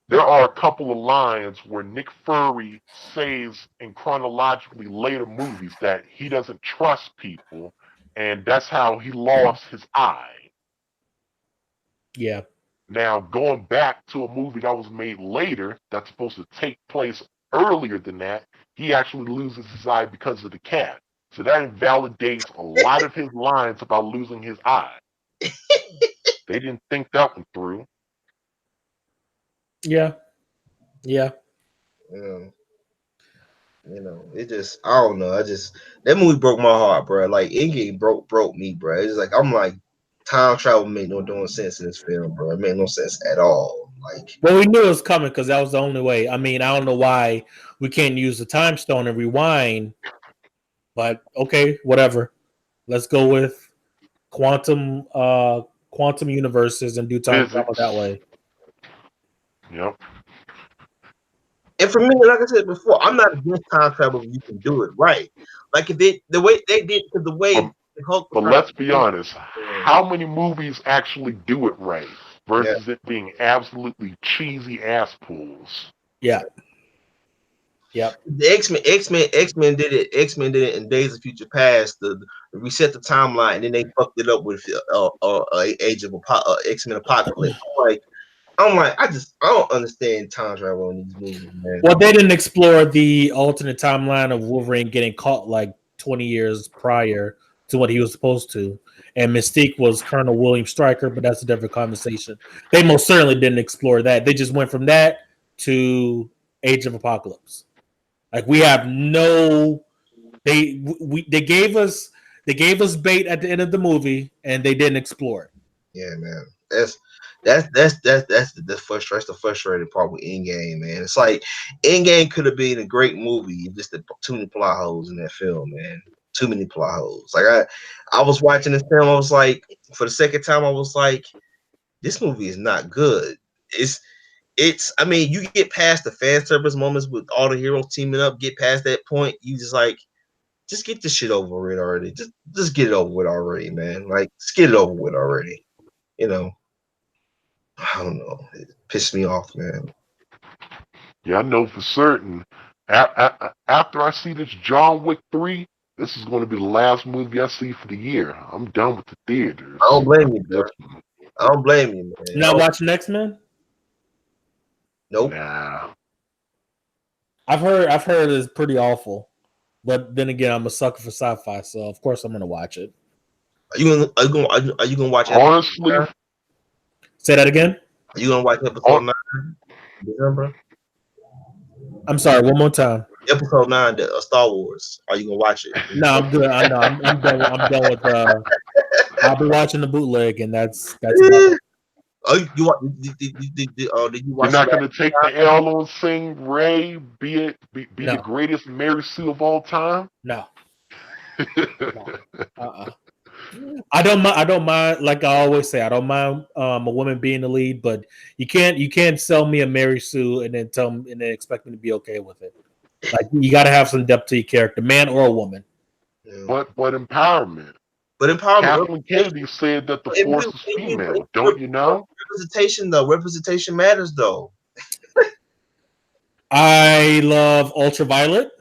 There are a couple of lines where Nick Fury says in chronologically later movies that he doesn't trust people, and that's how he lost his eye. Yeah. Now, going back to a movie that was made later, that's supposed to take place earlier than that, he actually loses his eye because of the cat. So that invalidates a lot of his lines about losing his eye. They didn't think that one through. Yeah. Yeah. It just, I don't know. That movie broke my heart, bro. Like Endgame broke me, bro. It's like I'm like, time travel made no doing sense in this film, bro. It made no sense at all. Like, Well, we knew it was coming because that was the only way. I mean, I don't know why we can't use the time stone and rewind, but okay, whatever. Let's go with quantum universes and do time travel Physics. that way. Yep. and for me, like I said before, I'm not against time travel if you can do it right. Like if the way they did, because the way But, the Hulk was but trying let's be honest. to, How many movies actually do it right yeah, versus it being absolutely cheesy ass pulls? Yeah. Yep. the X Men did it. X-Men did it in Days of Future Past. The reset the timeline, and then they fucked it up with Age of X-Men Apocalypse. I'm like, I don't understand time travel in these movies, man. Well, they didn't explore the alternate timeline of Wolverine getting caught like 20 years prior to what he was supposed to. And Mystique was Colonel William Stryker, but that's a different conversation. They most certainly didn't explore that. They just went from that to Age of Apocalypse. Like we have no they gave us bait at the end of the movie and they didn't explore it. Yeah, man. That's the frustrating part with Endgame, man. It's like Endgame could have been a great movie, just too many plot holes in that film, man. Too many plot holes. Like I was watching this film, I was like, for the second time, I was like, this movie is not good. It's I mean, you get past the fan service moments with all the heroes teaming up, get past that point, you just get this shit over with already. Just get it over with already, man. Like just get it over with already. You know, I don't know. It pissed me off, man. Yeah, I know for certain. After I see this John Wick 3, this is going to be the last movie I see for the year. I'm done with the theaters. I don't blame you, bro. This, I don't blame you, man. You're not watching X-Men? Nope. nah. I've heard it's pretty awful. But then again, I'm a sucker for sci-fi, so of course I'm gonna watch it. Are you gonna watch Honestly, episode 9? Say that again? Are you gonna watch episode hon- 9 in December? I'm sorry, one more time. Episode 9 Star Wars. Are you gonna watch it? No, I'm good. I'm done. I'm done with. I'll be watching the bootleg, and that's about it. Oh, you watch? Did you you're watch not the going to take the L on seeing Ray be No. the greatest Mary Sue of all time? No. Uh-uh. I don't mind. I don't mind. Like I always say, I don't mind a woman being the lead, but you can't sell me a Mary Sue and then expect me to be okay with it. Like you got to have some depth to your character, man or a woman. Yeah. But empowerment. But empowerment, Kathleen Kennedy said that the if force you, is if you, if female. you Don't you know? representation though, representation matters though. I love Ultraviolet.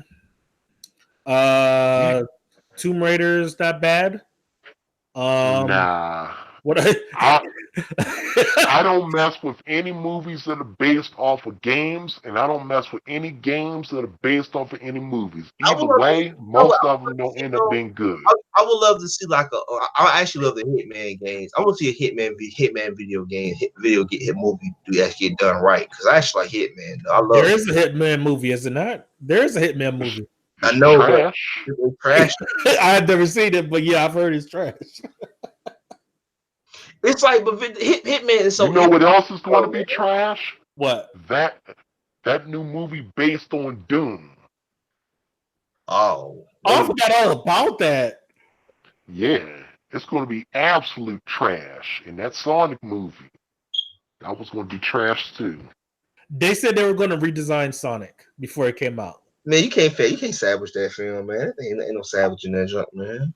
You, Uh, Tomb Raider's not bad. Um, nah. what? I I don't mess with any movies that are based off of games, and I don't mess with any games that are based off of any movies. I would Either love to, way, I would, most I would of love them to don't see end up though. being good. I would love to see like a. I actually love the Hitman games. I want to see a Hitman video game, hit movie do actually get done right because I actually like Hitman. I There love. is a Hitman movie, is it not? There is a Hitman It's, movie. I it's know, but trash. it's trash. I had never seen it, but yeah, I've heard it's trash. It's like, but Hitman is You so know interesting. what else is going to Man. be trash? What? That that new movie based on Doom. Oh, Oh, I wait. forgot all about that. Yeah, it's going to be absolute trash. And that Sonic movie, that was going to be trash too. They said they were going to redesign Sonic before it came out. Man, you can't salvage that film, man. Ain't no salvaging that junk, man.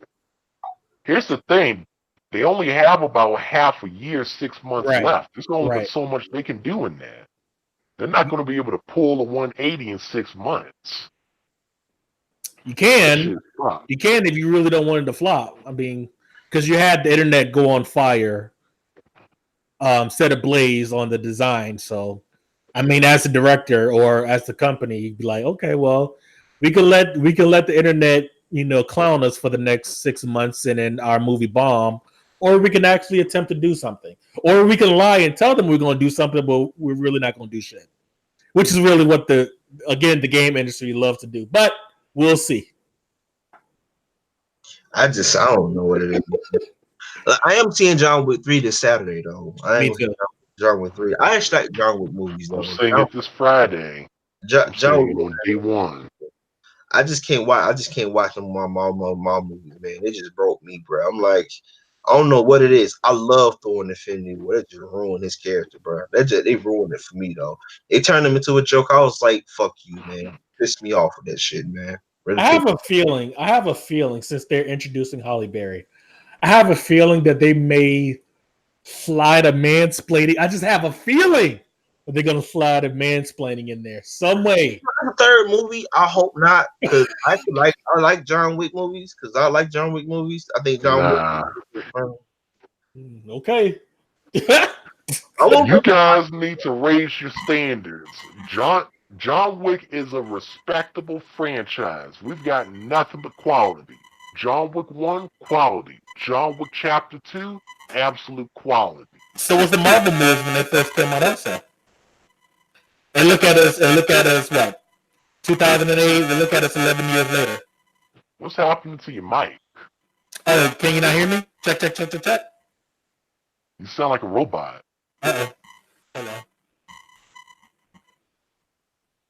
Here's the thing. They only have about half a year, 6 months Right, left. There's only but right. so much they can do in that. They're not going to be able to pull a 180 in 6 months. You That can, shit sucks. you can if you really don't want it to flop. I mean, because you had the internet go on fire, set ablaze on the design. So, I mean, as a director or as the company, you'd be like, okay, well, we can let the internet, clown us for the next 6 months, and then our movie bomb, or we can actually attempt to do something, or we can lie and tell them we're going to do something, but we're really not going to do shit. Which is really what the game industry loves to do. But we'll see. I don't know what it is. I am seeing John Wick 3 this Saturday though. I ain't Me gonna see too. John Wick 3. I actually like John Wick movies I'm though. seeing it this Friday. I'm John seeing it Wick, on day one. I just can't watch. I just can't watch them my movies, man. It just broke me, bro. I'm like, I don't know what it is. I love Thor and Infinity War. That just ruined his character, bro. They ruined it for me though. It turned him into a joke. I was like, fuck you, man. Pissed me off with that shit, man. Really I picked. have a feeling. Since they're introducing Holly Berry, I have a feeling that they may slide a mansplaining. I just have a feeling that they're gonna slide a mansplaining in there some way. The third movie, I hope not, because I like John Wick movies because I like John Wick movies. I think John Wick. Nah. Okay. I won't You guys need to raise your standards. John Wick is a respectable franchise. We've got nothing but quality. John Wick 1, quality. John Wick Chapter 2, absolute quality. So was the Marvel movies when they first came out also. And look at us. What? 2008. And look at us 11 years later. What's happening to your mic? Oh, can you not hear me? Check, check, check, check, check. You sound like a robot. Uh-oh. Hold on.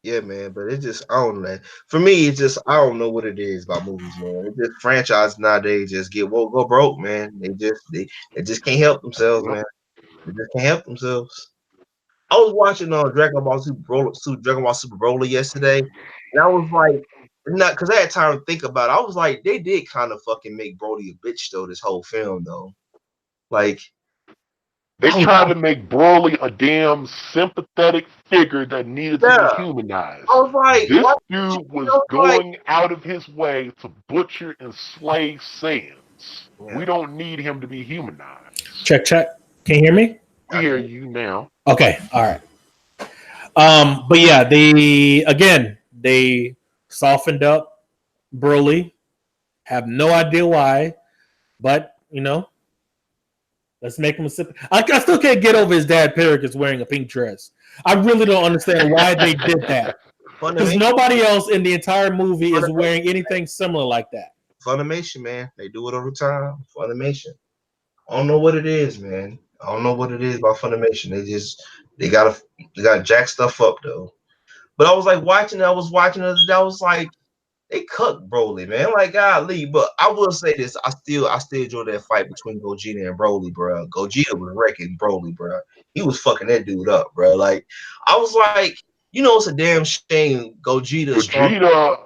Yeah, man, but it just I don't know. For me, it's just I don't know what it is about movies, man. It just franchise nowadays just go broke, man. They just can't help themselves, Yep. man. They just can't help themselves. I was watching Dragon Ball Super Broly yesterday, and I was like, not because I had time to think about it. I was like, they did kind of fucking make Broly a bitch though. This whole film though, like They I was, tried to make Broly a damn sympathetic figure that needed to be yeah, humanized. I was like, This what? dude was Like, going out of his way to butcher and slay Saiyans. yeah. We don't need him to be humanized. Check, check. Can you hear me? We hear you now. Okay. All right. But yeah, they softened up Broly. Have no idea why, but let's make him a sip. I still can't get over his dad Pericus wearing a pink dress. I really don't understand why they did that. Because nobody else in the entire movie is wearing anything similar like that. Funimation, man. They do it all the time. Funimation. I don't know what it is, man. I don't know what it is about Funimation. They gotta jack stuff up though. But I was like watching it. I was watching it. I was like, they cooked Broly, man. Like golly, but I will say this: I still enjoy that fight between Gogeta and Broly, bro. Gogeta was wrecking Broly, bro. He was fucking that dude up, bro. Like I was like, it's a damn shame Gogeta is strong. Vegeta,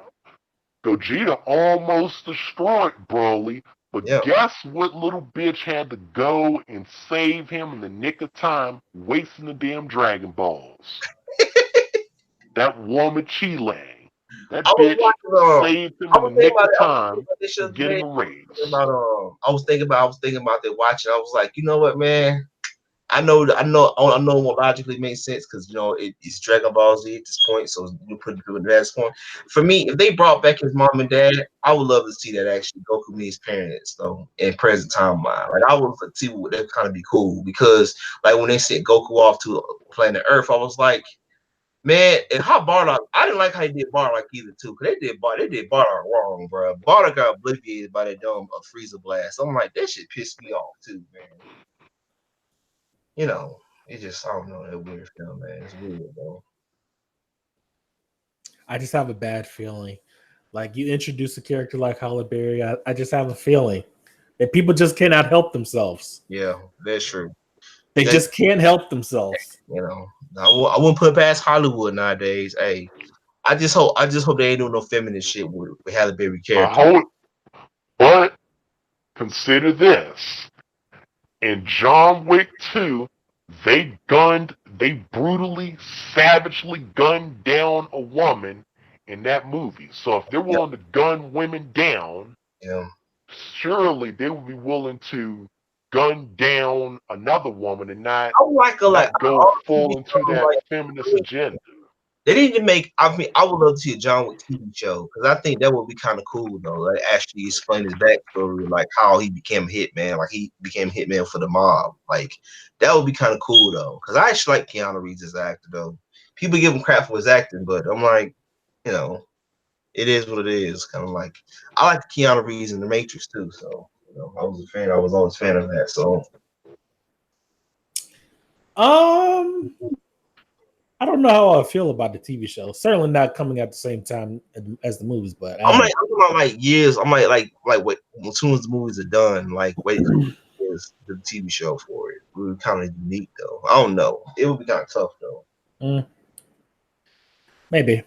Vegeta almost destroyed Broly, but Yeah. guess what little bitch had to go and save him in the nick of time, wasting the damn Dragon Balls? That woman Chile. I That was bitch watching saved him I in was the thinking nick about of it. I was thinking time about this shit of getting today. a raise. I was thinking about that watching. I was like, you know what, man? I know what logically makes sense because it's Dragon Ball Z at this point, so you put it to that point. For me, if they brought back his mom and dad, I would love to see that actually Goku meets parents though in present timeline. Like I would see what that kind of be cool because like when they sent Goku off to planet Earth, I was like, man, and how Bardock, I didn't like how he did Bardock either too, because they did Bardock wrong, bro. Bardock got obliterated by that dumb Frieza blast. I'm like, that shit pissed me off too, man. It just I don't know that weird film, man. It's weird, bro. I just have a bad feeling. Like you introduce a character like Halle Berry, I just have a feeling that people just cannot help themselves. Yeah, that's true. They That just can't help themselves. I wouldn't put it past Hollywood nowadays. Hey, I just hope they ain't doing no feminist shit with Halle Berry I character. hope, but consider this. In John Wick 2, they brutally, savagely gunned down a woman in that movie. So if they're Yeah, willing to gun women down, yeah. surely they would be willing to gun down another woman and not I would like a like not go all TV full into shows that like feminist agenda. they need to make. I mean, I would love to see a John Wick TV show because I think that would be kind of cool though. Like actually explain his backstory, like how he became a hitman, like he became a hitman for the mob. Like that would be kind of cool though. Because I actually like Keanu Reeves as an actor though. People give him crap for his acting, but I'm like, you know, it is what it is. Kind of like I like Keanu Reeves in The Matrix too. So I was a fan. I was always a fan of that. So Um, I don't know how I feel about the TV show. Certainly not coming at the same time as the movies, but I'm talking about like years. I'm like wait, as soon as the movies are done, like wait is the TV show for it. It would be kind of unique though. I don't know. It would be kind of tough though. mm, maybe.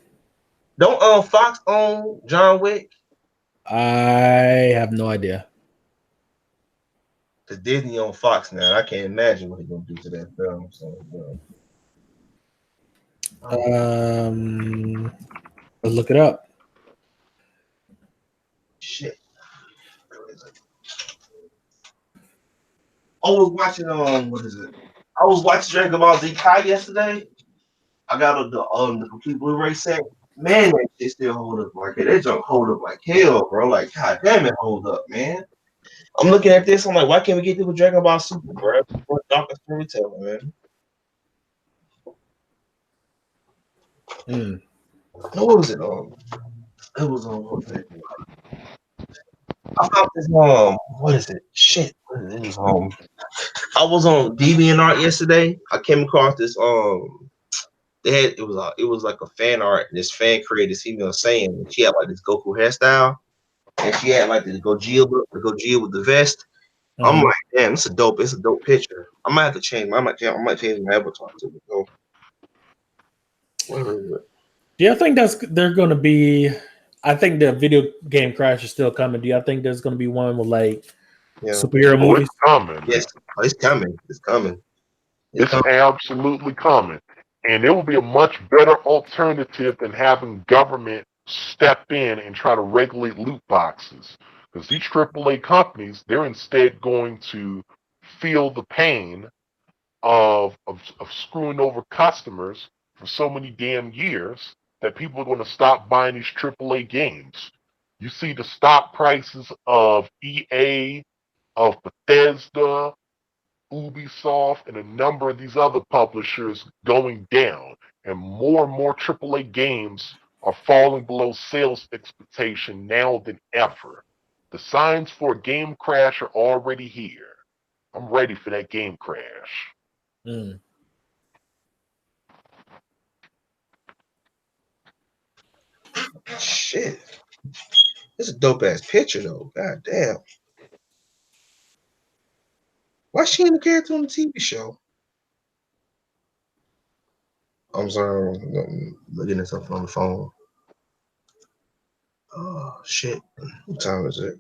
Don't Fox own John Wick? I have no idea. Cause Disney on Fox now. I can't imagine what they're gonna do to that film. So I don't know. Let's look it up. Shit. I was watching what is it? I was watching Dragon Ball Z Kai yesterday. I got the complete Blu-ray set. Man, that shit still hold up like that. That junk hold up like hell, bro. Like, god damn it, hold up, man. I'm looking at this. I'm like, why can't we get this with Dragon Ball Super, bro? What darker storytelling, man? Mm. What was it on? It was on. What was it? I found this what is it? Shit, what is it? It was I was on DeviantArt yesterday. I came across this They had it was like a fan art. And this fan created this female saying, and she had like this Goku hairstyle, and she had like the Gogeta with the vest. I'm Mm-hmm. like, damn, it's a dope picture. I might have to change. I might change my avatar to it. So, where is it? Do you think they're going to be? I think the video game Crash is still coming. Do you think there's going to be one with like Yeah. superhero Oh, it's movies? coming. Yes. Oh, it's coming. It's coming. It's It's coming. absolutely coming. And it will be a much better alternative than having government step in and try to regulate loot boxes. Because these AAA companies, they're instead going to feel the pain of screwing over customers for so many damn years that people are going to stop buying these AAA games. You see the stock prices of EA, of Bethesda, Ubisoft, and a number of these other publishers going down, and more AAA games are falling below sales expectation now than ever. The signs for a game crash are already here. I'm ready for that game crash. Mm. Shit. It's a dope ass picture though. God damn. Why she ain't a character on the TV show? I'm sorry, I'm looking at something on the phone. Oh shit! What time is it?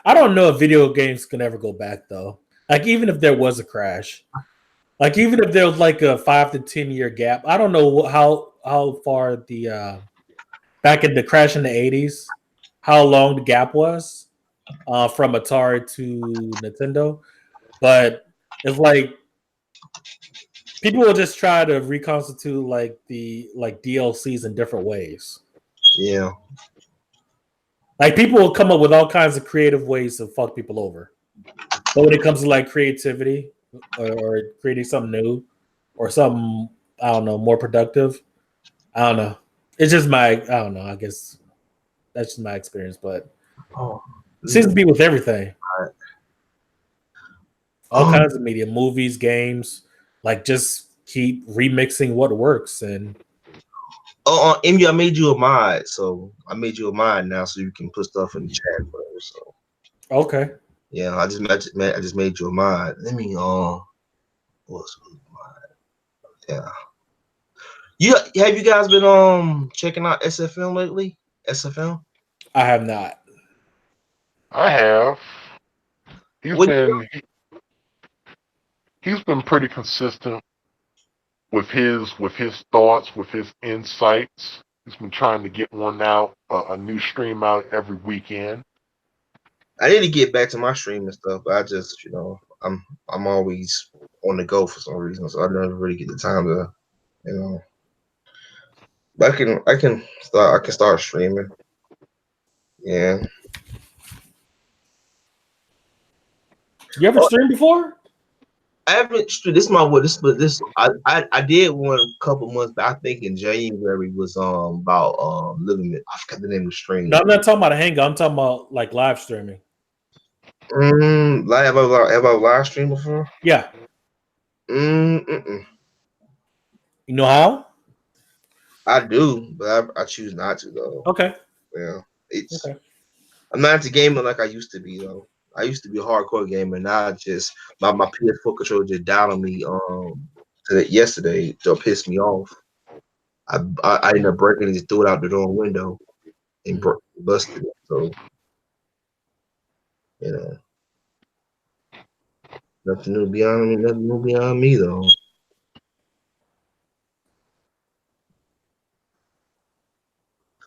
I don't know if video games can ever go back though. Like even if there was a crash, like even if there was like a 5 to 10 year gap, I don't know how far the back in the crash in the 80s, how long the gap was from Atari to Nintendo. But it's like people will just try to reconstitute like the like DLCs in different ways. Yeah. Like people will come up with all kinds of creative ways to fuck people over. But when it comes to like creativity or creating something new or something, I don't know, more productive, I don't know. It's just my, I don't know. I guess that's just my experience, but Oh. it seems to be with everything. Right. All kinds of media, movies, games, like just keep remixing what works. And Amy, I made you a mod, so I made you a mod now, so you can put stuff in the chat. Whatever, so okay, yeah, I just made you a mod. Let me what's yeah. You have you guys been checking out SFM lately? SFM. I have not. I have. He's What? been he's been pretty consistent with his thoughts, with his insights. He's been trying to get one out, a new stream out every weekend. I need to get back to my streaming stuff, but I just I'm always on the go for some reason, so I never really get the time to you know. But I can start streaming. Yeah. You ever Oh, streamed before? I haven't. This is my what this, but this I did one a couple months back. I think in January was about living. I forgot the name of the No, stream. I'm not talking about a hangout. I'm talking about like live streaming. Have I live streamed before? Yeah. Mm-mm. You know how? I do, but I choose not to though. Okay. Yeah, it's Okay. I'm not into gaming like I used to be though. I used to be a hardcore gamer. Now I just my PS4 controller just died on me yesterday. Don't piss me off. I ended up breaking it, just threw it out the door window and busted it. So you know, nothing new beyond me. Nothing new beyond me though.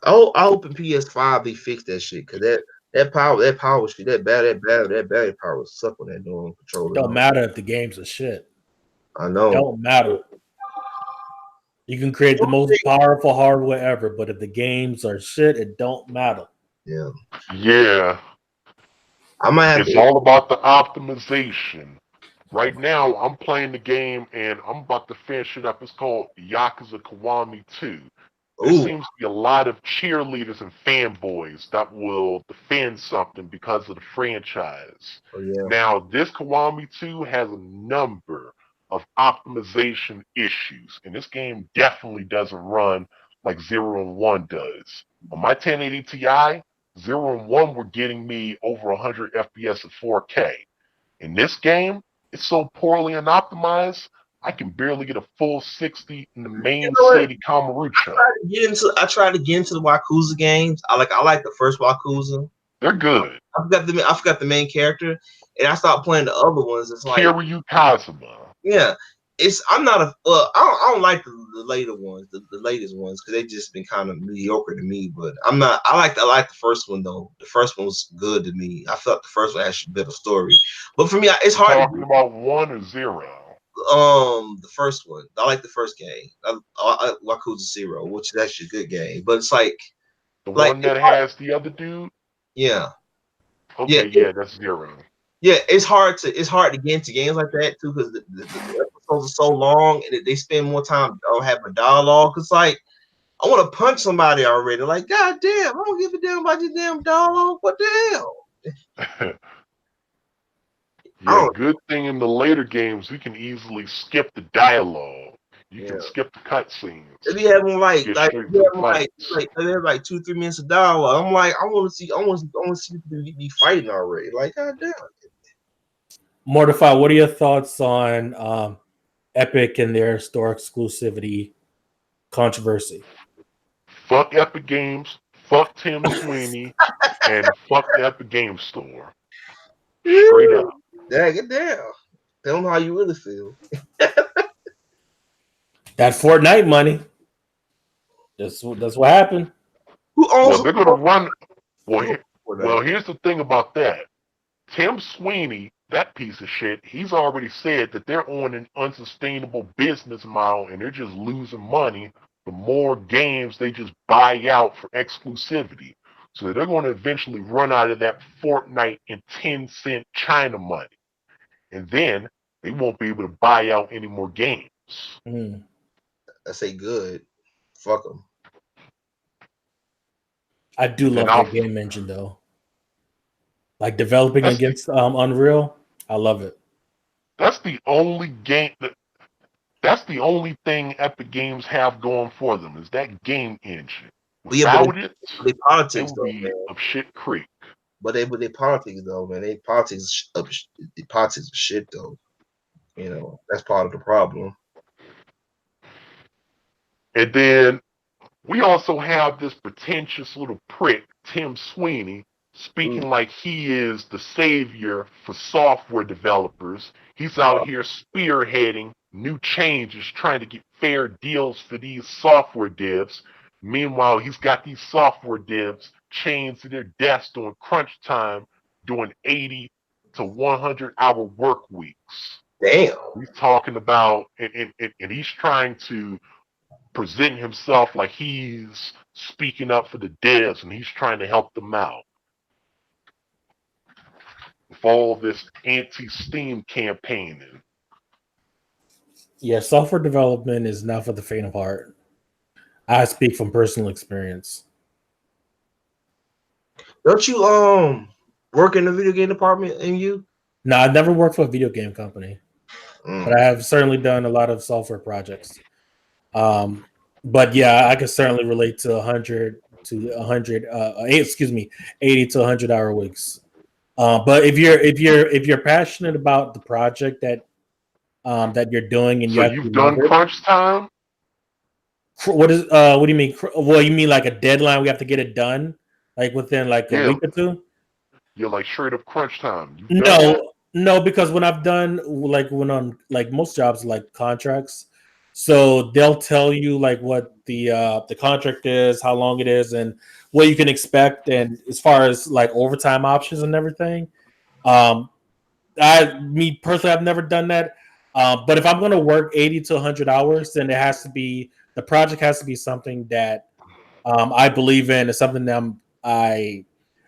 I hope in PS5 they fix that shit because that power shit that battery power suck on that door It controller don't though. matter if the games are shit. I It know. don't matter. You can create the most powerful hardware ever, but if the games are shit, it don't matter. Yeah, Yeah, I might have it's to. all about the optimization. Right now, I'm playing the game and I'm about to finish it up. It's called Yakuza Kiwami 2. There Ooh, seems to be a lot of cheerleaders and fanboys that will defend something because of the franchise. oh yeah, Now, this Kiwami 2 has a number of optimization issues, and this game definitely doesn't run like 0 and 1 does. On my 1080 Ti, 0 and 1 were getting me over 100 FPS at 4K. In this game, it's so poorly unoptimized, I can barely get a full 60 in the you main know what? city, Kamurocho. I tried to get into the Yakuza games. I like the first Yakuza. They're good. I forgot the main character, and I stopped playing the other ones. It's like Kiryu Kazuma. yeah, it's I'm not a I don't like the later ones, the latest ones, because they just been kind of mediocre to me. But I'm not. I like the first one though. The first one was good to me. I felt the first one actually better story. But for me, it's You hard to talking about 1 or 0? the first one. I like the first game. I Yakuza Zero, which is actually a good game. But it's The like one that has the other dude? yeah, yeah, Okay, yeah, that's 0. yeah. It's hard to get into games like that too because the episodes are so long and they spend more time having a dialogue. It's like I want to punch somebody already. Like God damn, I don't give a damn about your damn dialogue. What the hell? I Yeah, don't. good thing in the later games we can easily skip the dialogue. You Yeah. can skip the cutscenes. They be having like Get like straight they to the having fights. they have like 2-3 minutes of dialogue. I'm like, I want to see people be fighting already. Like, goddamn. Mortify, what are your thoughts on Epic and their store exclusivity controversy? Fuck Epic Games, fuck Tim Sweeney, and fuck the Epic Games Store. Straight up. Dang it down. Tell them how you really feel. That Fortnite money. That's what happened. Who owns? Well, they're gonna run. Well, Fortnite? here's the thing about that. Tim Sweeney, that piece of shit, he's already said that they're on an unsustainable business model and they're just losing money the more games they just buy out for exclusivity. So they're going to eventually run out of that Fortnite and 10-cent China money. And then they won't be able to buy out any more games. Mm. I say good. Fuck them. I do And then love that game engine though. Like developing against Unreal, I love it. That's the only game that's the only thing Epic Games have going for them is that game engine. Without it, they it politics would though, be man. up shit creek. But they politics though, man. They politics of shit though. You know, that's part of the problem. And then we also have this pretentious little prick, Tim Sweeney, speaking like he is the savior for software developers. He's out here spearheading new changes, trying to get fair deals for these software devs. Meanwhile, he's got these software devs chained to their desks doing crunch time, doing 80 to 100-hour work weeks. Damn. He's talking about, and he's trying to present himself like he's speaking up for the devs and he's trying to help them out. With all this anti-Steam campaigning. Yeah, software development is not for the faint of heart. I speak from personal experience. Don't you work in the video game department in you? No, I've never worked for a video game company, but I have certainly done a lot of software projects. But yeah, I could certainly relate to 80 to 100-hour weeks. But if you're passionate about the project that you're doing and so you you've actually love done it, crunch time? what do you mean? Well, you mean like a deadline? We have to get it done like within like a week or two? You're like straight up crunch time. You've done that? No, because when I've done when on like most jobs like contracts, so they'll tell you like what the contract is, how long it is, and what you can expect, and as far as like overtime options and everything. Me personally, I've never done that. But if I'm going to work 80 to 100 hours, then the project has to be something that I believe in, and something that I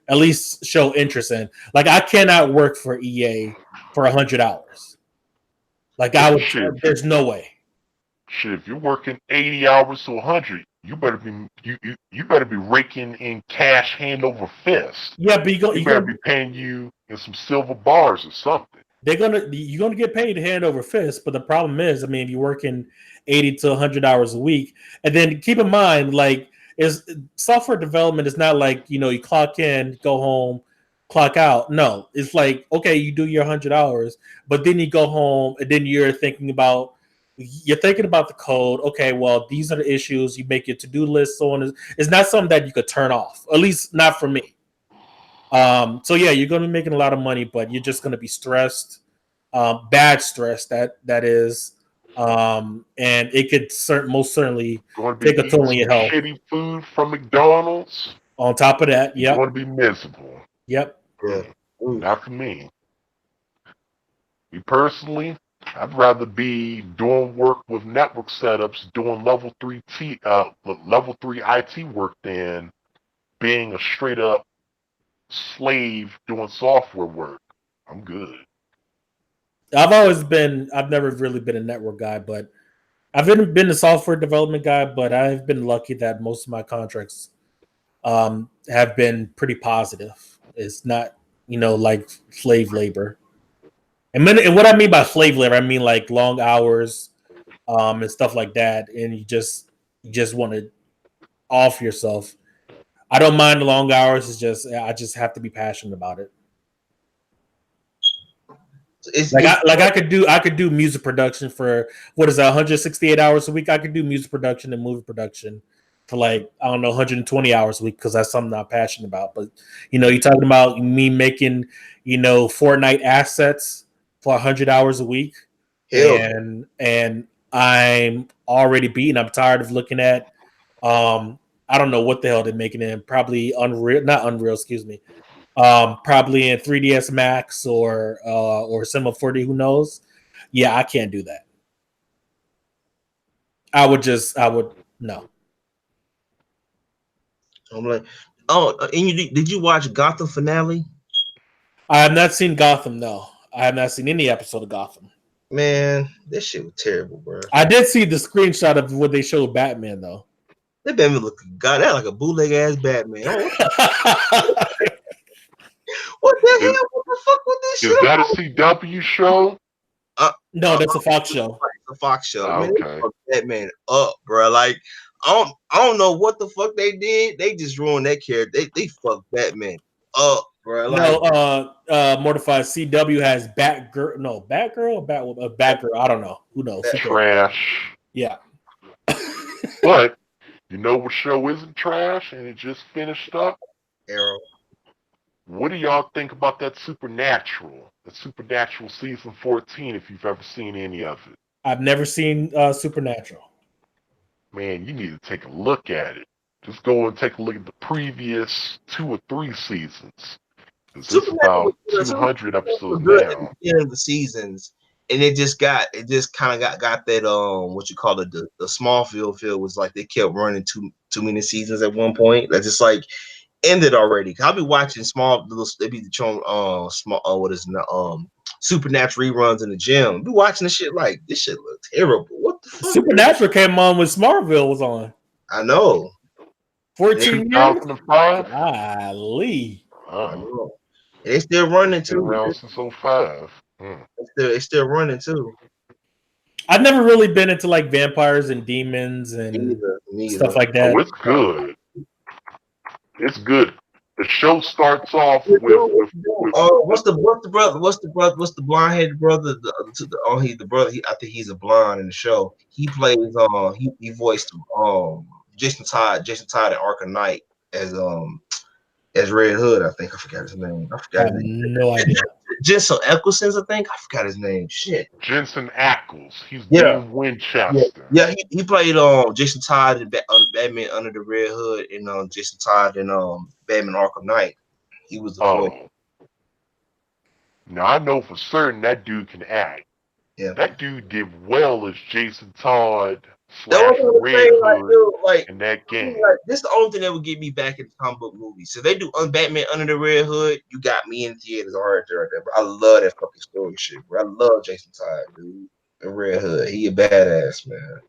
at least show interest in. Like I cannot work for EA for 100 hours. Like I would, there's no way. Shit, if you're working 80 hours to 100, you better be raking in cash hand over fist. Yeah, but you better be paying you in some silver bars or something. You're gonna get paid hand over fist, but the problem is, I mean, if you're working 80 to 100 hours a week, and then keep in mind, like, is software development is not like you clock in, go home, clock out. No, it's like okay, you do your 100 hours, but then you go home, and then you're thinking about the code. Okay, well, these are the issues. You make your to-do list. So on. It's not something that you could turn off. At least not for me. So yeah, you're going to be making a lot of money, but you're just going to be stressed, bad stress that is, and it could most certainly take a toll on your health. Shitty food from McDonald's. On top of that, you're going to be miserable. Yep. Yeah. Not for me. Me personally, I'd rather be doing work with network setups, doing level 3 IT work than being a straight up slave doing software work. I'm good. I've never really been a network guy, but I've been a software development guy, but I've been lucky that most of my contracts have been pretty positive. It's not, like slave labor. And what I mean by slave labor, I mean like long hours, and stuff like that, and you just want to off yourself. I don't mind the long hours. It's just I just have to be passionate about it. I could do music production for what is that 168 hours a week. I could do music production and movie production for like I don't know 120 hours a week because that's something I'm passionate about. But you're talking about me making Fortnite assets for 100 hours a week, Hell, and I'm already beaten. I'm tired of looking at I don't know what the hell they're making in probably Unreal, not Unreal, excuse me. Probably in 3ds Max or Cinema 4D, who knows? Yeah, I can't do that. I would no. I'm like, oh, and did you watch Gotham finale? I have not seen Gotham. No, I have not seen any episode of Gotham. Man, this shit was terrible, bro. I did see the screenshot of what they showed Batman though. That Batman looking that like a bootleg ass Batman. Oh, what the hell? What the fuck with this shit? Is that a CW show? No, that's a Fox show. It's a Fox show. Man, Okay. they fucked that man up, bro. Like, I don't know what the fuck they did. They just ruined that character. They fucked Batman up, bro. Like, no, Mortified CW has Batgirl. No, Batgirl or Batgirl. I don't know. Who knows? Trash. Yeah. But you know what show isn't trash and it just finished up? Arrow. What do y'all think about that Supernatural? The Supernatural season 14, if you've ever seen any of it. I've never seen Supernatural. Man, you need to take a look at it. Just go and take a look at the previous 2 or 3 seasons. This is about 200 episodes now. At the end of the seasons, and it just kind of got that what you call it, the Smallville feel was like they kept running too many seasons at one point. That just like ended already. I'll be watching they be showing Supernatural reruns in the gym. Be watching the shit like this shit look terrible. What the fuck? Supernatural came on when Smallville was on. I know. 14 years. 2005. Golly. I know. They still running too. Around since 05. They still running too. I've never really been into like vampires and demons and Neither. stuff like that. Oh, it's good. It's good. The show starts off with what's the blonde headed brother? He's the brother. I think he's a blonde in the show. He plays he voiced Jason Todd in Arkham Knight as Red Hood. I think I forgot his name. I have no idea. Jensen Ackles, I think. I forgot his name. Shit. Jensen Ackles. He's Dean Winchester. Yeah, he played Jason Todd in Batman Under the Red Hood and Jason Todd in Batman Arkham Knight. He was the voice. Now I know for certain that dude can act. Yeah. That dude did well as Jason Todd / Red Hood in that game. This is the only thing that would get me back into comic book movies. So they do Batman Under the Red Hood. You got me in theaters right there. Bro. I love that fucking story shit, bro. I love Jason Todd, dude. The Red Hood. He a badass, man.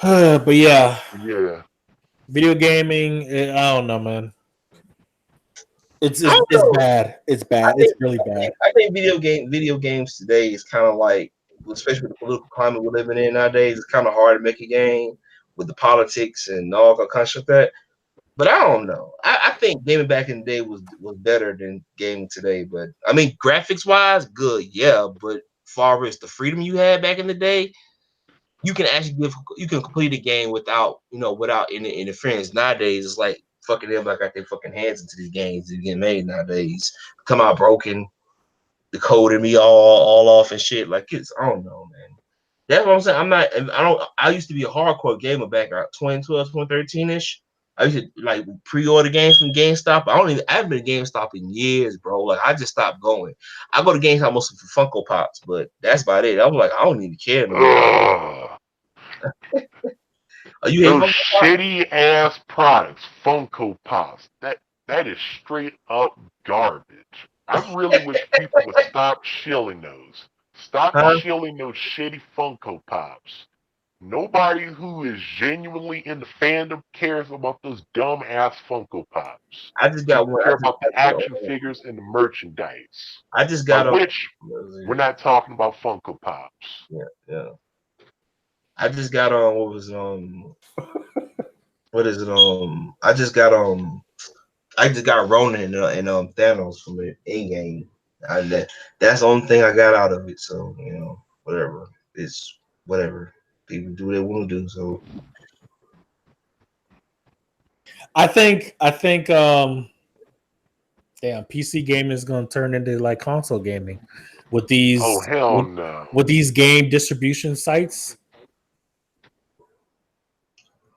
But yeah, video gaming. I don't know, man. It's bad. It's bad. It's really bad. I think video games today is kind of like, especially with the political climate we're living in nowadays, it's kind of hard to make a game with the politics and all that kind of shit. But I don't know. I think gaming back in the day was better than gaming today. But I mean, graphics wise, good, yeah. But far as the freedom you had back in the day, you can actually complete a game without any interference. Nowadays, it's like fucking everybody got their fucking hands into these games that get made nowadays. Come out broken, the code in me all off and shit. Like I don't know, man. That's what I'm saying. I used to be a hardcore gamer back in 2012, 2013-ish. I used to like pre-order games from GameStop. I haven't been to GameStop in years, bro. Like I just stopped going. I go to GameStop mostly for Funko Pops, but that's about it. I was like, I don't even care no more. Are you those shitty ass products, Funko Pops? That is straight up garbage. I really wish people would stop shilling those. Stop shilling those shitty Funko Pops. Nobody who is genuinely in the fandom cares about those dumb ass Funko Pops. I just got People one. care about the action figures and the merchandise. I just By got on. which we're not talking about Funko Pops. Yeah. I just got on. What is it? I just got Ronan and Thanos from the Endgame. That's the only thing I got out of it. So whatever. It's whatever. People do what they want to do. So I think damn, PC gaming is going to turn into like console gaming with these Oh hell no. with these game distribution sites.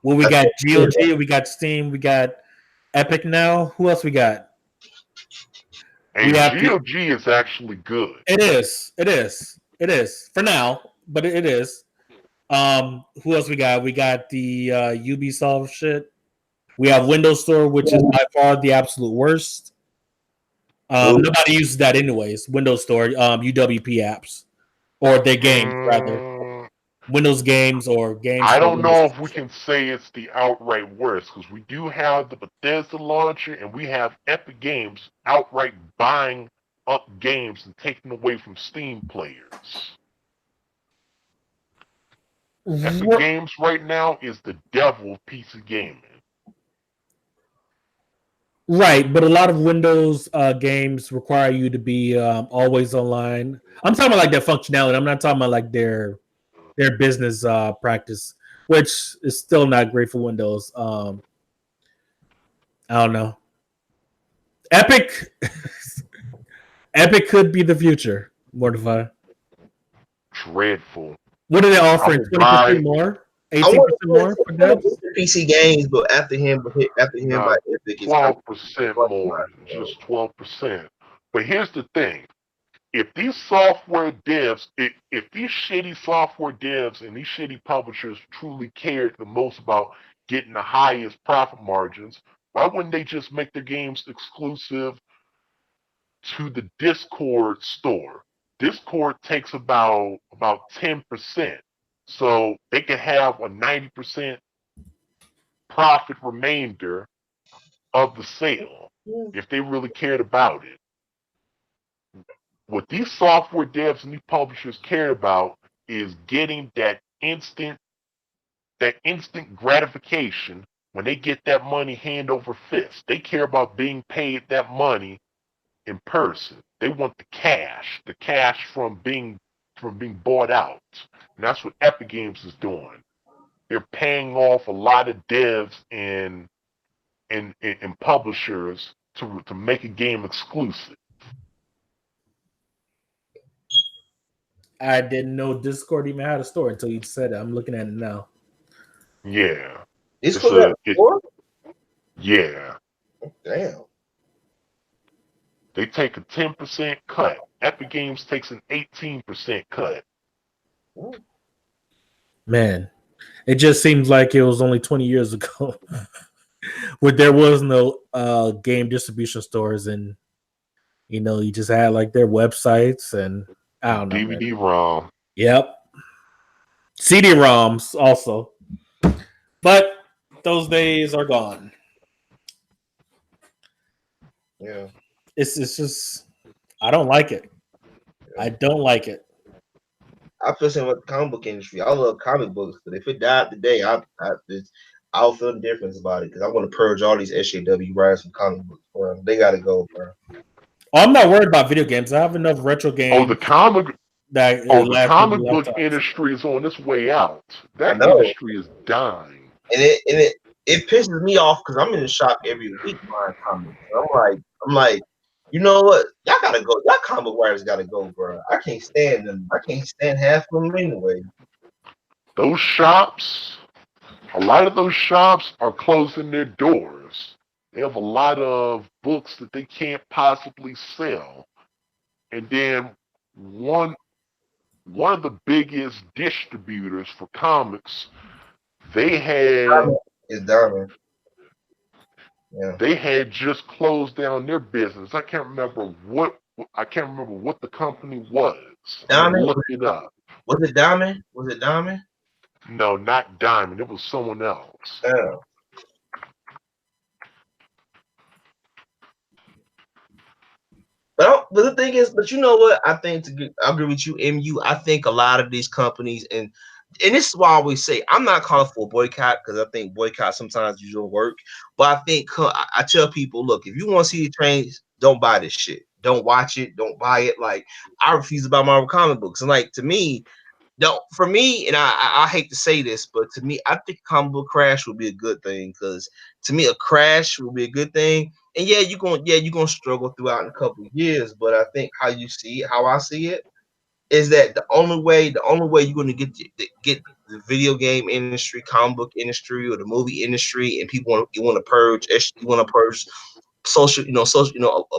Well, we got GOG, we got Steam, we got Epic now. Who else we got? And GOG is actually good. It is for now, but it is. Who else we got? We got the Ubisoft shit. We have Windows Store, which is by far the absolute worst. Nobody uses that anyways. Windows Store, UWP apps, or their games rather. Windows games or games. I don't know if we can say it's the outright worst because we do have the Bethesda launcher and we have Epic Games outright buying up games and taking away from Steam players. Epic Games right now is the devil of PC gaming. Right, but a lot of Windows games require you to be always online. I'm talking about like their functionality. I'm not talking about like their business practice, which is still not great for Windows. I don't know. Epic could be the future. Mortify. Dreadful. What are they offering? 20% more? 18% more for devs? PC games, but after him by Epic, 12% more, just 12%. But here's the thing: if these software devs, if these shitty software devs and these shitty publishers truly cared the most about getting the highest profit margins, why wouldn't they just make their games exclusive to the Discord store? Discord takes about 10%. So they could have a 90% profit remainder of the sale if they really cared about it. What these software devs and these publishers care about is getting that instant gratification when they get that money hand over fist. They care about being paid that money in person. They want the cash from being bought out. And that's what Epic Games is doing. They're paying off a lot of devs and publishers to make a game exclusive. I didn't know Discord even had a store until you said it. I'm looking at it now. Yeah. Yeah. Damn. They take a 10% cut. Epic Games takes an 18% cut. Man, it just seems like it was only 20 years ago where there was no game distribution stores, and you just had like their websites and I don't know. DVD-ROM. Yep. CD-ROMs also. But those days are gone. Yeah. It's just I don't like it. I don't like it. I feel same with the comic book industry. I love comic books, but if it died today, I'll feel the difference about it because I want to purge all these SJW writers from comic books. Bro. They gotta go, bro. Oh, I'm not worried about video games. I have enough retro games. The comic book industry is on its way out. That industry is dying. And it pisses me off because I'm in the shop every week buying comics. I'm like, you know what? Y'all gotta go. Y'all comic writers gotta go, bro. I can't stand them. I can't stand half of them anyway. Those shops, a lot of those shops are closing their doors. They have a lot of books that they can't possibly sell. And then one of the biggest distributors for comics, they had They had just closed down their business. I can't remember what the company was. Diamond? Look it up. Was it Diamond? No, not Diamond. It was someone else. Yeah. But the thing is, but you know what? I think I agree with you, MU. I think a lot of these companies, and this is why I always say I'm not calling for a boycott because I think boycott sometimes you don't work. But I think I tell people, look, if you want to see the trains, don't buy this shit. Don't watch it. Don't buy it. Like I refuse to buy Marvel comic books, and like to me, no, for me, and I hate to say this, but to me, I think a comic book crash would be a good thing because to me, a crash would be a good thing. And you're gonna struggle throughout in a couple of years. But I think how I see it, is that the only way you're gonna get the video game industry, comic book industry, or the movie industry, and people want to purge, you want to purge social,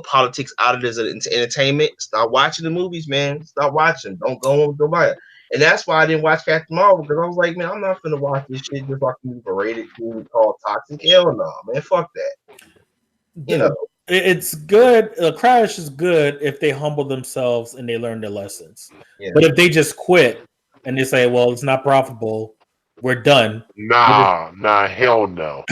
politics out of this into entertainment. Stop watching the movies, man. Stop watching. Don't buy it. And that's why I didn't watch Captain Marvel because I was like, man, I'm not gonna watch this shit just like a berated food called toxic. Hell no, man. Fuck that. You know. It's good. A crash is good if they humble themselves and they learn their lessons. Yeah. But if they just quit and they say, "Well, it's not profitable, we're done." Nah, hell no.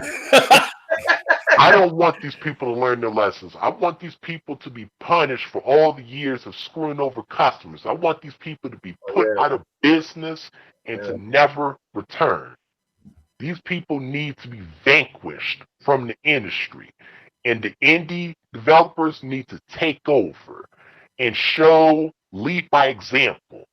I don't want these people to learn their lessons. I want these people to be punished for all the years of screwing over customers. I want these people to be put out of business and to never return. These people need to be vanquished from the industry. And the indie developers need to take over and lead by example,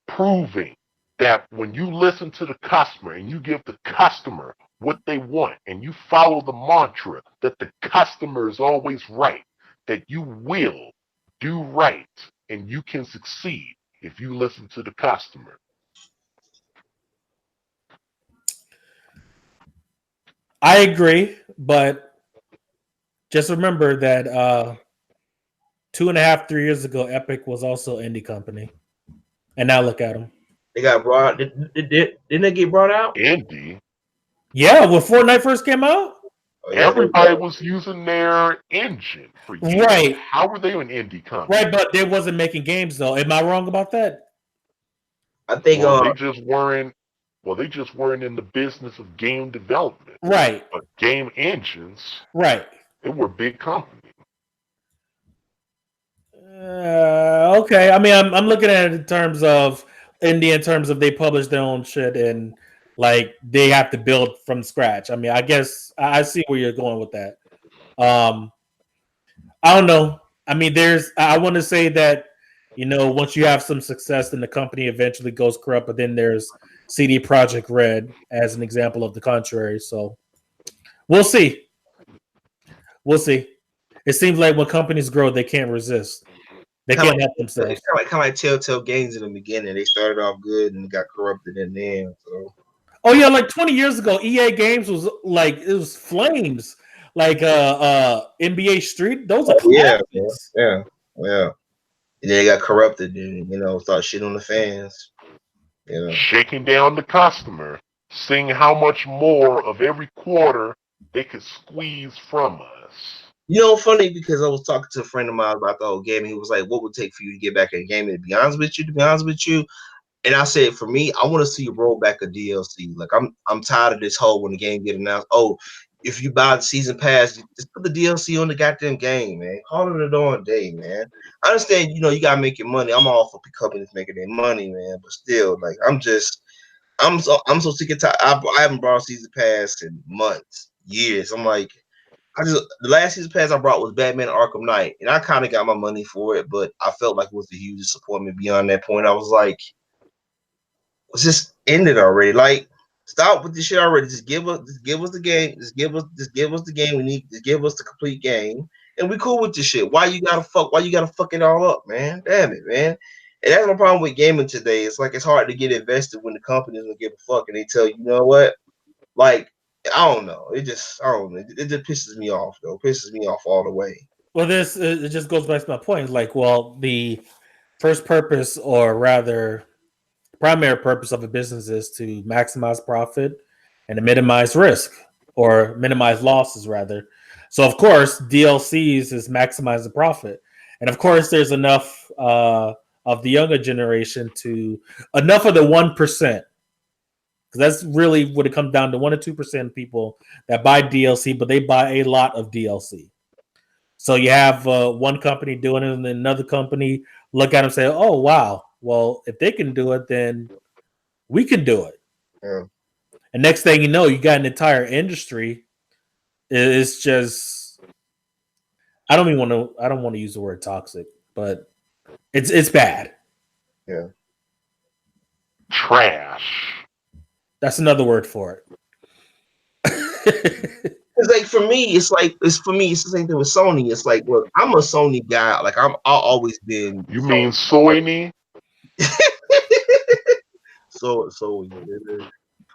proving that when you listen to the customer and you give the customer what they want and you follow the mantra that the customer is always right, that you will do right and you can succeed if you listen to the customer. I agree, but just remember that 2.5, 3 years ago, Epic was also an indie company, and now look at them. They got brought. Didn't they get brought out? Indie? Yeah, when Fortnite first came out, everybody was using their engine for years. Right? How were they an indie company? Right, but they wasn't making games though. Am I wrong about that? I think they just weren't. Well, they just weren't in the business of game development. Right. But game engines. Right. They were a big company. Okay. I mean, I'm looking at it in terms of indie, in terms of they publish their own shit and like they have to build from scratch. I mean, I guess I see where you're going with that. I don't know. I mean, I want to say that, once you have some success, then the company eventually goes corrupt. But then there's CD Projekt Red as an example of the contrary. So we'll see. We'll see. It seems like when companies grow, they can't resist. They can't help themselves. It's kind of like Telltale Games in the beginning. They started off good and got corrupted in the end. So. Oh yeah, like 20 years ago, EA Games was like it was flames. Like NBA Street, those are classics. Yeah. And then they got corrupted and start shit on the fans. Shaking down the customer, seeing how much more of every quarter they could squeeze from us. Funny because I was talking to a friend of mine about the whole game. He was like, "What would it take for you to get back in the game?" And to be honest with you, and I said, for me, I want to see you roll back a DLC. Like I'm tired of this whole when the game get announced. Oh, if you buy the season pass, just put the DLC on the goddamn game, man. Call it a darn day, man. I understand, you gotta make your money. I'm all for companies making their money, man. But still, like I'm so sick and tired. I haven't brought a season pass in months, years. I'm like, the last season pass I brought was Batman Arkham Knight, and I kind of got my money for it, but I felt like it was the hugest disappointment. Beyond that point, I was like, let's just end it already. Like, stop with this shit already. Just give us the game. Just give us the game we need. Just give us the complete game, and we cool with this shit. Why you gotta fuck it all up, man? Damn it, man. And that's my problem with gaming today. It's like it's hard to get invested when the company doesn't give a fuck and they tell you, you know what? Like, I don't know. It just pisses me off though. It pisses me off all the way. Well, it just goes back to my point. Like, well, the first purpose, or rather, primary purpose of a business is to maximize profit and to minimize risk or minimize losses, rather. So, of course, DLCs is maximize the profit, and of course, there's enough of the younger generation enough of the 1% Because that's really what it comes down to. 1 or 2% of people that buy DLC, but they buy a lot of DLC. So you have one company doing it, and then another company look at it and say, "Oh wow, well if they can do it, then we can do it." Yeah. And next thing you know, you got an entire industry. It's just I don't want to use the word toxic, but it's bad. Yeah. Trash. That's another word for it. It's like for me, it's the same thing with Sony. It's like, look, I'm a Sony guy. Like I've always been You Sony. mean Soiny? So yeah.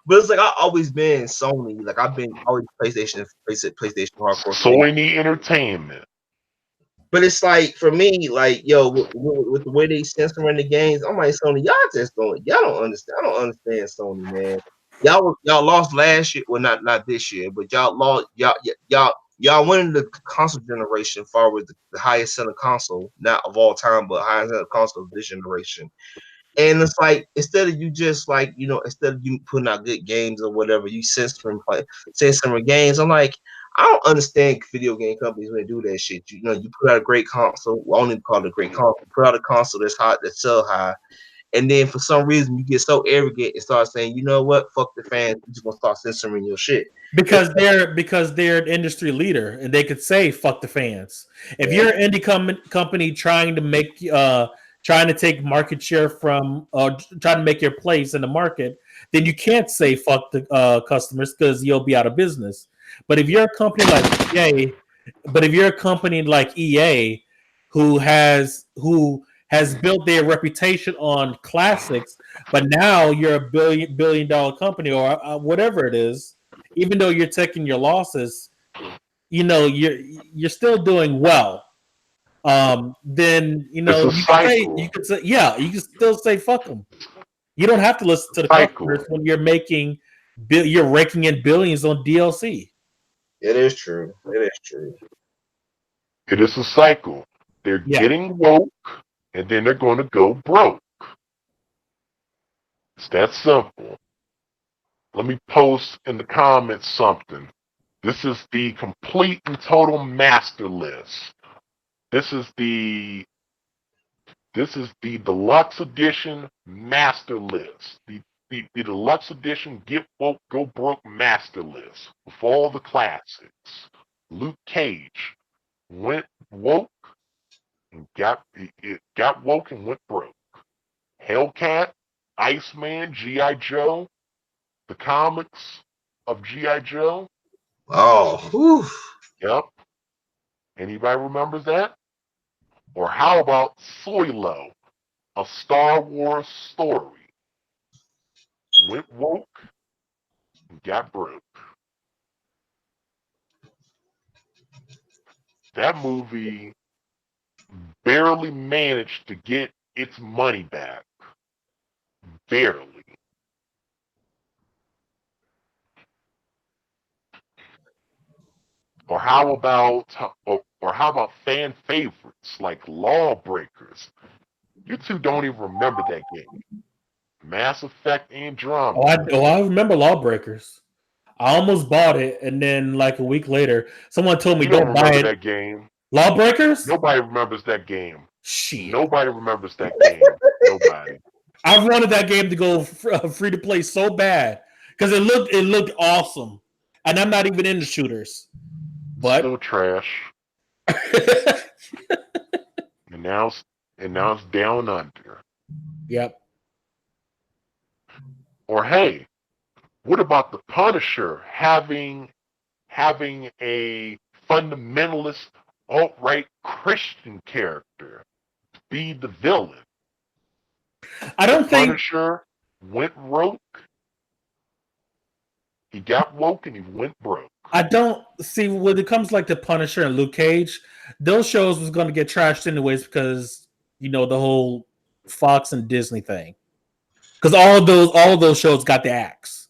But it's like I always been Sony. Like I've been always PlayStation hardcore fan. Soiny Entertainment. But it's like for me, like yo, with the way they censoring the games, I'm like Sony, y'all don't understand. I don't understand Sony, man. Y'all lost last year. Well, not this year, but y'all lost. Y'all winning the console generation far with the highest selling console, not of all time, but highest selling console of this generation. And it's like instead of you just like instead of you putting out good games or whatever, you censoring games. I'm like, I don't understand video game companies when they do that shit. You put out a great console. Well, I don't even call it a great console. Put out a console that's hot, that's sell high, and then for some reason you get so arrogant and start saying, you know what, fuck the fans. We're just gonna start censoring your shit. because they're an industry leader and they could say fuck the fans. If Yeah. you're an indie company trying to make trying to take market share from trying to make your place in the market, then you can't say fuck the customers because you'll be out of business. But if you're a company like EA, who has built their reputation on classics, but now you're a billion dollar company or whatever it is, even though you're taking your losses, you're still doing well. Then It's a cycle. you could say you can still say fuck them. You don't have to listen to the Cycle. customers when you're raking in billions on DLC. It is true. It is true. It is a cycle. They're Yeah. getting woke, and then they're going to go broke. It's that simple. Let me post in the comments something. This is the complete and total master list. This is the deluxe edition master list. The deluxe edition Get Woke, Go Broke master list with all the classics. Luke Cage went woke and got woke and went broke. Hellcat, Iceman, G.I. Joe, the comics of G.I. Joe. Oh, whew. Yep. Anybody remembers that? Or how about Solo, a Star Wars story? Went woke and got broke. That movie barely managed to get its money back. Barely. Or how about fan favorites like Lawbreakers? You two don't even remember that game. Mass Effect Andromeda. I remember Lawbreakers. I almost bought it, and then like a week later, someone told me You don't don't buy remember it. that game. Lawbreakers? Nobody remembers that game. Shit. Nobody remembers that game. Nobody. I wanted that game to go free to play so bad because it looked awesome, and I'm not even into shooters. But Still trash. And now it's down under. yep. Or hey, what about the Punisher having a fundamentalist alt-right Christian character be the villain? I don't the think Punisher went rogue. He got woke and he went broke. I don't see when it comes like the Punisher and Luke Cage, those shows was going to get trashed anyways because the whole Fox and Disney thing. Because all of those shows got the axe.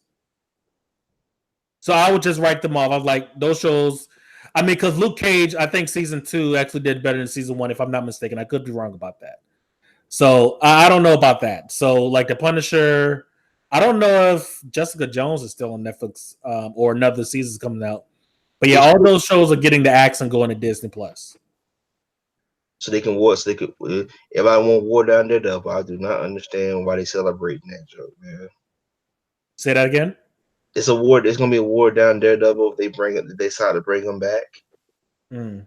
So I would just write them off. I was like, those shows. I mean, because Luke Cage, I think season 2 actually did better than season 1, if I'm not mistaken. I could be wrong about that. So I don't know about that. So like the Punisher, I don't know if Jessica Jones is still on Netflix or another season's coming out. But yeah, all those shows are getting the axe and going to Disney Plus. So they can war. So they could. Everybody want war down there, though. But I do not understand why they celebrating that joke, man. Say that again. It's a war. It's gonna be a war down Daredevil if they bring it. They decide to bring him back. Mm.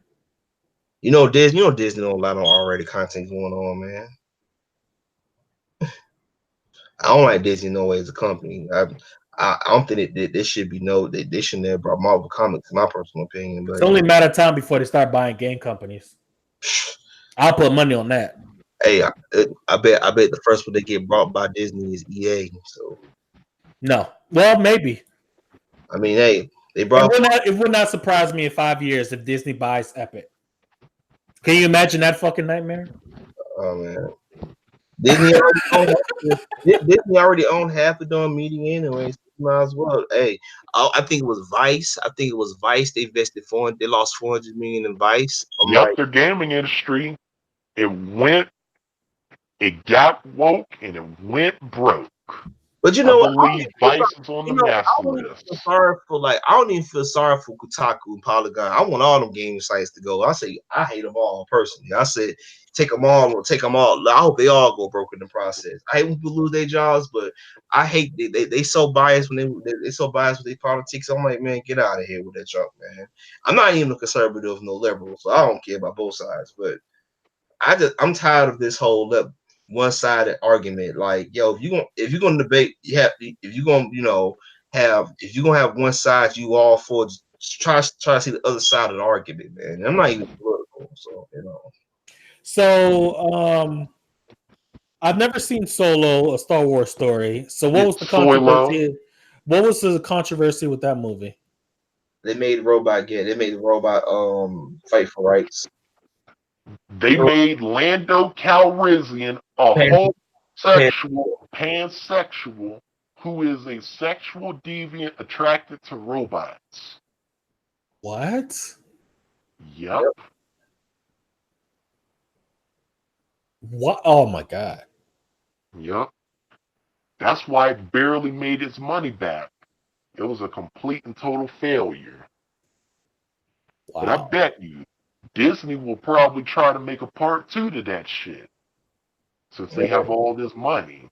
You know Disney. You know Disney don't allow no already content going on, man. I don't like Disney no way as a company. I don't think they should be no. They shouldn't have brought Marvel Comics, in my personal opinion. It's But only a matter of time before they start buying game companies. I'll put money on that. hey, I bet the first one they get brought by Disney is EA. So No. Well, maybe. I mean, hey, they brought. It would not surprise me in 5 years if Disney buys Epic. Can you imagine that fucking nightmare? Oh man, Disney already owned Disney already owned half the damn media anyway. So you might as well. Hey, I think it was Vice. I think it was Vice. They invested They lost 400 million in Vice. I'm Yep, like, the gaming industry, it got woke and it went broke. but you I know what? believe Vice is on the I master don't even feel list. sorry for I don't even feel sorry for Kotaku and Polygon. I want all them gaming sites to go. I say I hate them all personally. I said take them all. I hope they all go broke in the process. I hate when people lose their jobs, but I hate they so biased when they so biased with their politics. I'm like, man, get out of here with that junk, man. I'm not even a conservative, no liberal, so I don't care about both sides. But I'm tired of this whole one-sided argument. Like, yo, if you're gonna debate, if you're gonna if you're gonna have one side, you all for try to see the other side of the argument, man. I'm not even political, so So, I've never seen Solo, a Star Wars story. So, what was the Solo. controversy? What was the controversy with that movie? They made the robot fight for rights. They made Lando Calrissian a Pan, pan, homosexual, pansexual, who is a sexual deviant attracted to robots. What? Yep. What? Oh my god! Yep. That's why it barely made its money back. It was a complete and total failure. Wow. But I bet you Disney will probably try to make a part 2 to that shit. Since they have all this money.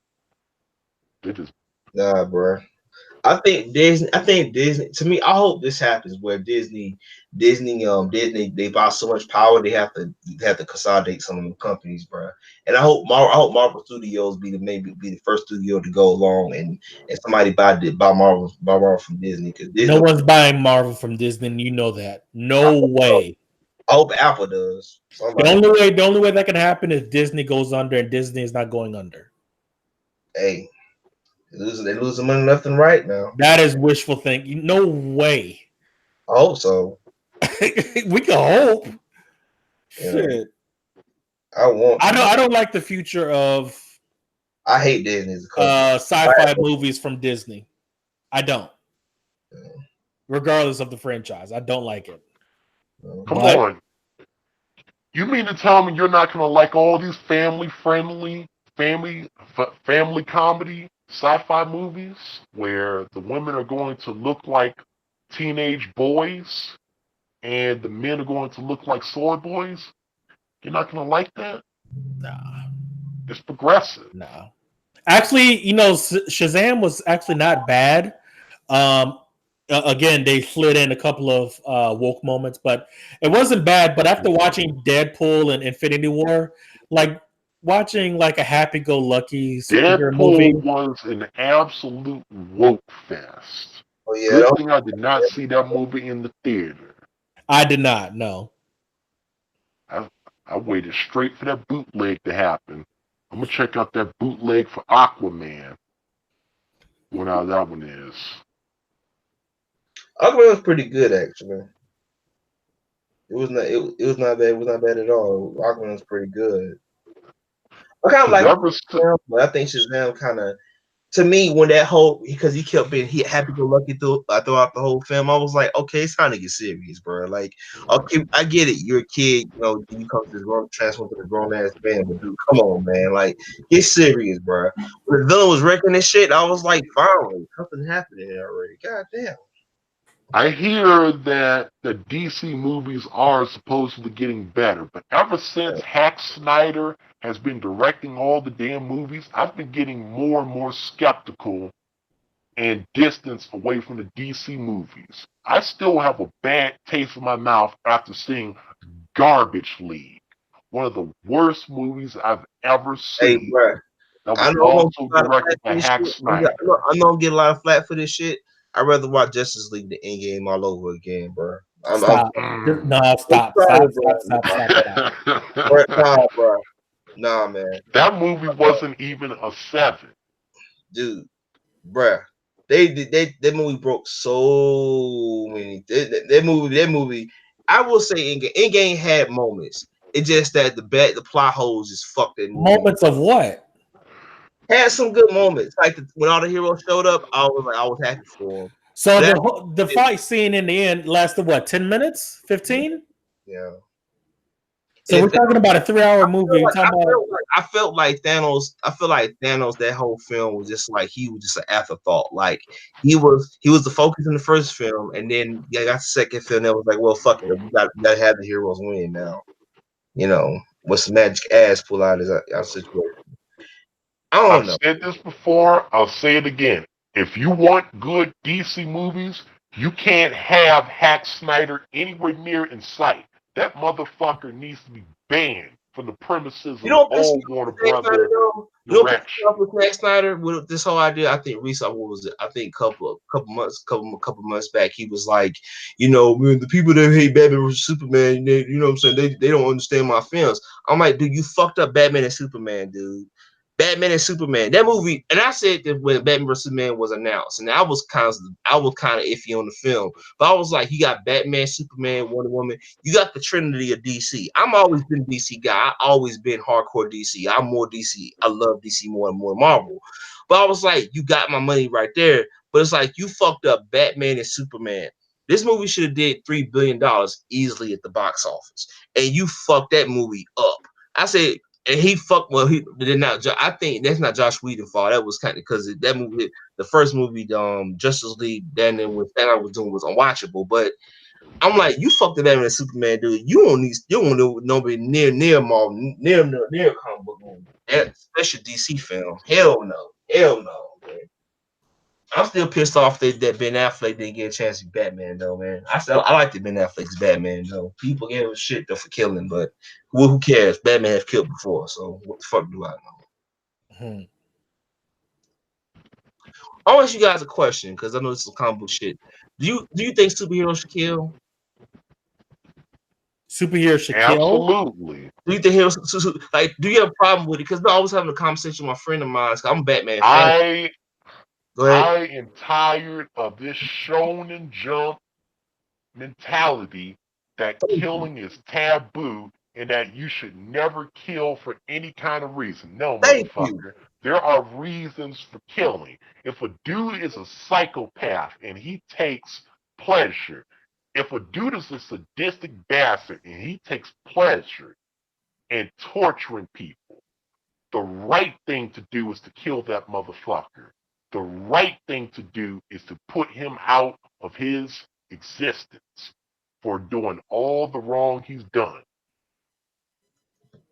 They just nah, bro. I think Disney. To me, I hope this happens where Disney, they buy so much power they have to consolidate some of the companies, bro. And I hope Marvel Studios maybe be the first studio to go along and somebody buy Marvel from Disney because No Disney. one's buying Marvel from Disney, and you know that. No way. I hope Apple does. The Somebody, only way that can happen is Disney goes under, and Disney is not going under. hey, they losing money left and right now. That is wishful thinking. No way. I hope so. We can hope. You know, Shit. I want. I don't like the future of I hate Disney as a company. sci-fi movies from Disney. I don't. Regardless of the franchise, I don't like it. come on. You mean to tell me you're not gonna like all these family-friendly, family comedy sci-fi movies where the women are going to look like teenage boys and the men are going to look like sword boys? You're not gonna like that? Nah. It's progressive. Nah. Actually, Shazam was actually not bad. Again, they slid in a couple of woke moments, but it wasn't bad. But after watching Deadpool and Infinity War, like watching like a happy-go-lucky superhero movie, Deadpool was an absolute woke fest. Oh yeah, Good thing I did not see that movie in the theater. I did not know. I waited straight for that bootleg to happen. I'm gonna check out that bootleg for Aquaman. Whatever that one is. Aquaman was pretty good actually. It was not. It was not bad. It was not bad at all. Aquaman was pretty good. I kind of like Shazam, but I think Shazam kind of to me, when that whole because he kept being happy go lucky throughout the whole film, I was like, okay, it's time to get serious, bro. Like, okay, I get it. You're a kid, you know, you come to this grown transform to the grown ass man, but dude, come on, man, like, get serious, bro. When the villain was wrecking this shit, I was like, finally, something happened here already. God damn. I hear that the DC movies are supposedly getting better, but ever since Hack Snyder has been directing all the damn movies, I've been getting more and more skeptical and distance away from the DC movies. I still have a bad taste in my mouth after seeing Garbage League, one of the worst movies I've ever Hey, seen. bro. That I was know I'm gonna also get a lot of flack directed for by this Hack shit. I know Snyder. I'm gonna get a lot of flack for this shit. I'd rather watch Justice League than Endgame all over again, bro. I'm Stop. No, I'm stop, sorry, stop, bro. stop, stop, stop, stop. Nah, bro. Nah, man. That movie wasn't even a 7. Dude, bruh. That movie broke so many. That movie. I will say, Endgame had moments. It's just that the plot holes just fucked that movie. Moments of what? Had some good moments, like when all the heroes showed up. I was happy for them. So But the fight scene in the end lasted what, 10 minutes? 15? yeah, So and we're if talking about a 3-hour movie. You're talking about I felt like Thanos. I feel like Thanos. That whole film was just like he was just an afterthought. Like he was the focus in the first film, and then got the second film. That was like, well, fuck it, we got to have the heroes win now. You know, what's the magic ass pull out is our situation. I don't I've know. said this before, I'll say it again. If you want good DC movies, you can't have Hack Snyder anywhere near in sight. That motherfucker needs to be banned from the premises You of don't piss me all off Warner with Zack Snyder Brother though. You don't piss me direction. off with Zack Snyder with this whole idea. I think recently, what was it? I think couple months back, he was like, you know, man, the people that hate Batman versus Superman, you know what I'm saying? They don't understand my films. I'm like, dude, you fucked up Batman and Superman, dude. Batman and Superman, that movie, and I said that when Batman vs Superman was announced, and I was kind of iffy on the film, but I was like, you got Batman, Superman, Wonder Woman, you got the Trinity of DC. I'm always been DC guy. I always been hardcore DC. I'm more DC. I love DC more and more Marvel. But I was like, you got my money right there. But it's like you fucked up Batman and Superman. This movie should have did $3 billion easily at the box office, and you fucked that movie up. I said, and he fucked. Well, he did not. I think that's not Josh Whedon's fault. That was kind of because that movie, the first movie, Justice League, then what Thanos was doing was unwatchable. But I'm like, you fucked the Batman and Superman, dude. You don't know nobody near Marvel, near comic book movie. That special DC film. Hell no, man. I'm still pissed off that Ben Affleck didn't get a chance to be Batman though, man. I like the Ben Affleck's Batman though. People gave him shit though for killing, but who cares? Batman has killed before, so what the fuck do I know? Hmm. I want to ask you guys a question because I know this is comic book shit. Do you think superheroes should kill? Superheroes should kill. Absolutely. Do you think heroes like? Do you have a problem with it? Because I was having a conversation with my friend of mine. I'm a Batman fan. I Go ahead. I am tired of this Shonen Jump mentality that Thank you. killing is taboo and that you should never kill for any kind of reason. No, Thank you. motherfucker. There are reasons for killing. If a dude is a psychopath and he takes pleasure, if a dude is a sadistic bastard and he takes pleasure in torturing people, the right thing to do is to kill that motherfucker. The right thing to do is to put him out of his existence for doing all the wrong he's done.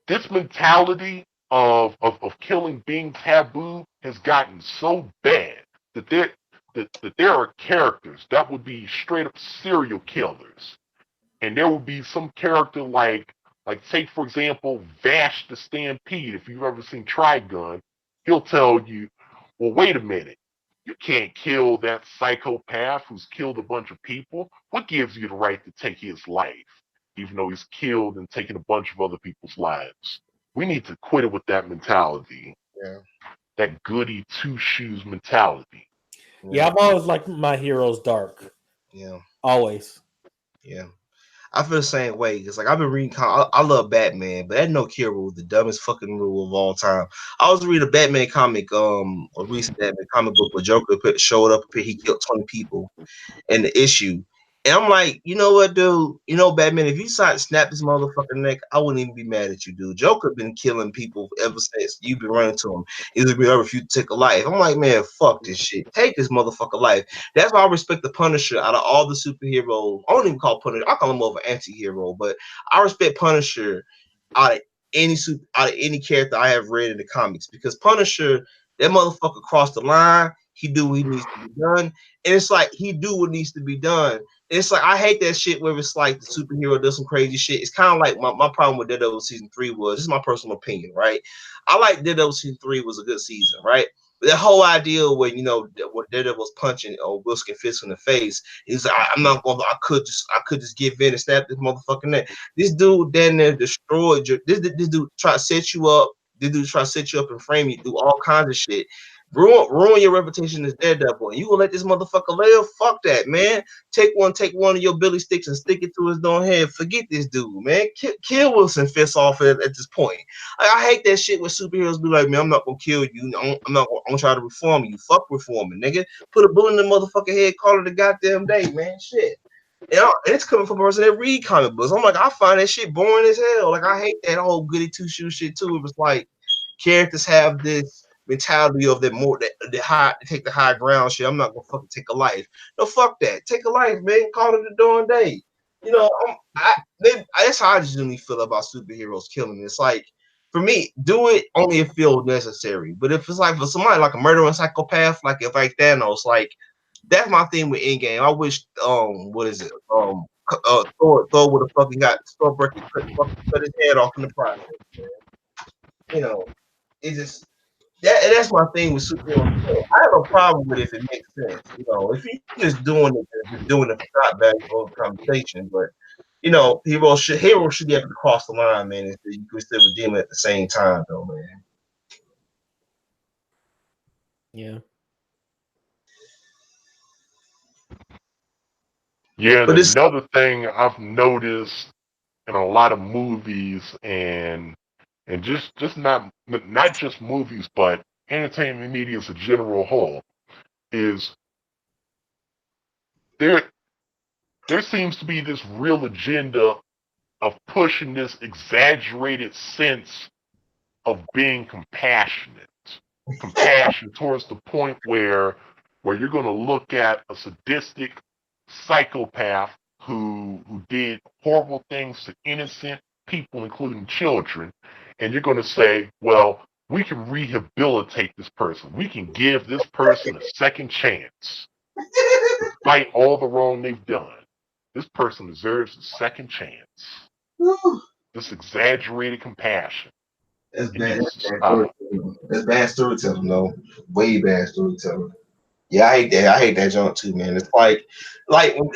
This mentality of killing being taboo has gotten so bad that there are characters that would be straight up serial killers, and there would be some character like say for example Vash the Stampede. If you've ever seen Trigun, he'll tell you, well, wait a minute, you can't kill that psychopath who's killed a bunch of people. What gives you the right to take his life, even though he's killed and taken a bunch of other people's lives? We need to quit it with that mentality, Yeah. that goody two shoes mentality. Yeah, Yeah. I've always liked my heroes dark. Yeah. Always. Yeah. I feel the same way. It's like I've been reading. I love Batman, but that no cure rule is the dumbest fucking rule of all time. I was reading a Batman comic, a recent Batman comic book where Joker showed up, he killed 20 people in the issue. And I'm like, you know what, dude? You know, Batman, if you decide to snap this motherfucking neck, I wouldn't even be mad at you, dude. Joker been killing people ever since you've been running to him. He's been over if you take a life. I'm like, man, fuck this shit. Take this motherfucker life. That's why I respect the Punisher out of all the superheroes. I don't even call Punisher. I call him more of an anti-hero, but I respect Punisher out of out of any character I have read in the comics because Punisher, that motherfucker crossed the line. He do what he needs to be done. And it's like he do what needs to be done. It's like I hate that shit where it's like the superhero does some crazy shit. It's kind of like my problem with Daredevil season 3 was, this is my personal opinion, right? I like Daredevil season 3 was a good season, right? But the whole idea when when Daredevil was punching Wilson Fisk in the face, he's like, I'm not gonna. I could just give in and snap this motherfucking neck. This dude down there destroyed your. This dude try to set you up. This dude try to set you up and frame you, do all kinds of shit. Ruin your reputation as Daredevil, and you gonna let this motherfucker live? Fuck that, man. Take one of your Billy sticks and stick it to his own head. Forget this dude, man. Kill Wilson Fisk off at this point. I hate that shit when superheroes be like, man, I'm not gonna kill you. I'm not gonna try to reform you. Fuck reforming, nigga. Put a bullet in the motherfucking head, call it a goddamn day, man. Shit. And it's coming from a person that read comic books. I'm like, I find that shit boring as hell. Like, I hate that whole goody two shoes shit too. It was like characters have this mentality of that more the high take the high ground shit. I'm not gonna fucking take a life. No, fuck that. Take a life, man. Call it a darn day. You know, that's how I genuinely feel about superheroes killing. It's like for me, do it only if it feels necessary. But if it's like for somebody like a murdering psychopath, like if like Thanos, like that's my thing with Endgame. I wish what is it? Thor would have fucking got Stormbreaker cut his head off in the process. Man. You know, it just that's my thing with superheroes. I have a problem with it if it makes sense. You know, if you're just doing it for shot value for conversation, but heroes should be able to cross the line, man. And you can still redeem it at the same time, though, man. Yeah. Yeah, and But it's another thing I've noticed in a lot of movies and just not just movies, but entertainment media as a general whole, is there there seems to be this real agenda of pushing this exaggerated sense of being compassionate. Compassion towards the point where you're going to look at a sadistic psychopath who did horrible things to innocent people, including children, and you're going to say, well, we can rehabilitate this person. We can give this person a second chance, despite all the wrong they've done. This person deserves a second chance. This exaggerated compassion. that's It bad. needs to That's bad stop. storytelling. That's bad storytelling, though. Way bad storytelling. Yeah, I hate that. I hate that junk too, man. It's and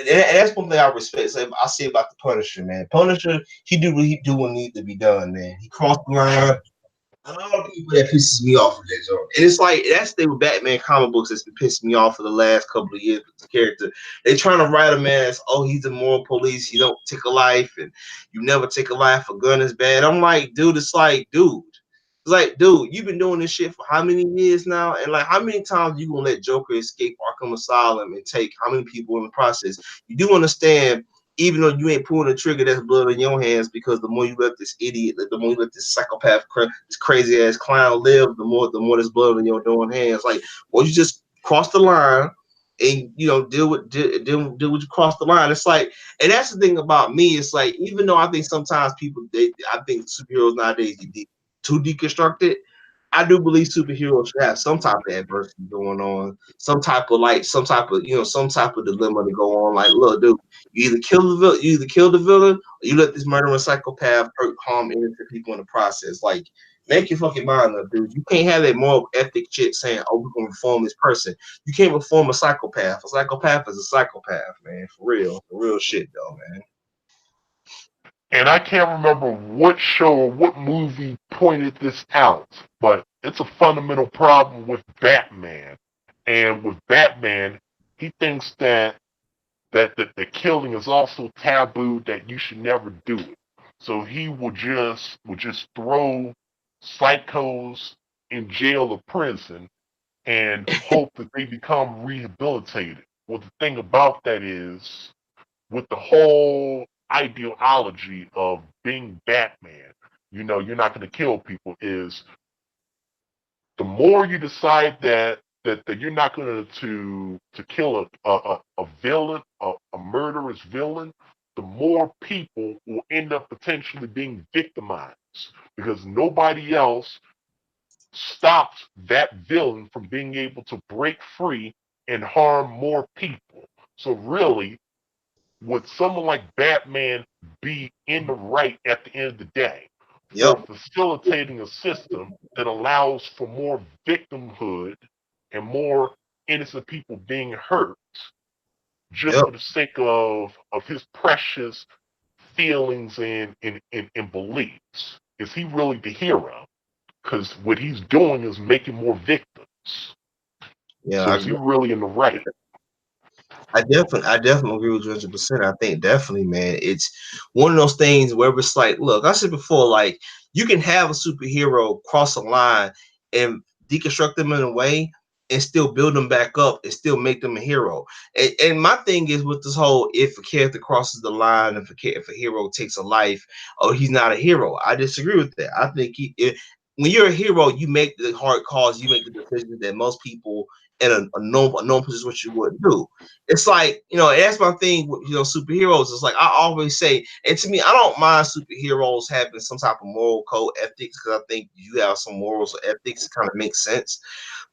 that's one thing I respect. So I say about the Punisher, man. Punisher, he do what needs to be done, man. He crossed the line. A lot of people that pisses me off with that joke. And it's like that's the thing with Batman comic books that's been pissing me off for the last couple of years with this character. They trying to write him as, oh, he's a moral police, you don't take a life and you never take a life, a gun is bad. I'm like, dude, it's like, dude, you've been doing this shit for how many years now? And like how many times you gonna let Joker escape Arkham Asylum and take how many people in the process? You do understand even though you ain't pulling the trigger, that's blood in your hands because the more you let this idiot, the more you let this psychopath, this crazy ass clown live, the more there's blood in your damn hands. Like, well, you just cross the line and deal with you cross the line. It's like, and that's the thing about me. It's like, even though I think sometimes I think superheroes nowadays too deconstructed. I do believe superheroes should have some type of adversity going on, some type of dilemma to go on. Like, look, dude, you either kill the villain, or you let this murdering psychopath hurt, harm innocent people in the process. Like, make your fucking mind up, dude. You can't have that moral ethic shit saying, "Oh, we're gonna reform this person." You can't reform a psychopath. A psychopath is a psychopath, man. For real shit, though, man. And I can't remember what show or what movie pointed this out, but it's a fundamental problem with Batman. And with Batman, he thinks that the killing is also taboo, that you should never do it. So he would just throw psychos in jail or prison and hope that they become rehabilitated. Well, the thing about that is, with the whole ideology of being Batman, you're not going to kill people, is the more you decide that you're not going to kill a villain, a murderous villain, the more people will end up potentially being victimized, because nobody else stops that villain from being able to break free and harm more people. So really, would someone like Batman be in the right at the end of the day Yep. for facilitating a system that allows for more victimhood and more innocent people being hurt just Yep. for the sake of his precious feelings and beliefs? Is he really the hero? Because what he's doing is making more victims. Yeah. So is he really in the right? I definitely agree with you 100%. I think definitely, man, it's one of those things where it's like, look, I said before, like you can have a superhero cross a line and deconstruct them in a way and still build them back up and still make them a hero. And my thing is with this whole, if a character crosses the line, if a hero takes a life, oh, he's not a hero. I disagree with that. I think when you're a hero, you make the hard calls, you make the decisions that most people in a known position what you wouldn't do. It's like, that's my thing with superheroes. It's like I always say, and to me, I don't mind superheroes having some type of moral code ethics, because I think you have some morals or ethics. It kind of makes sense.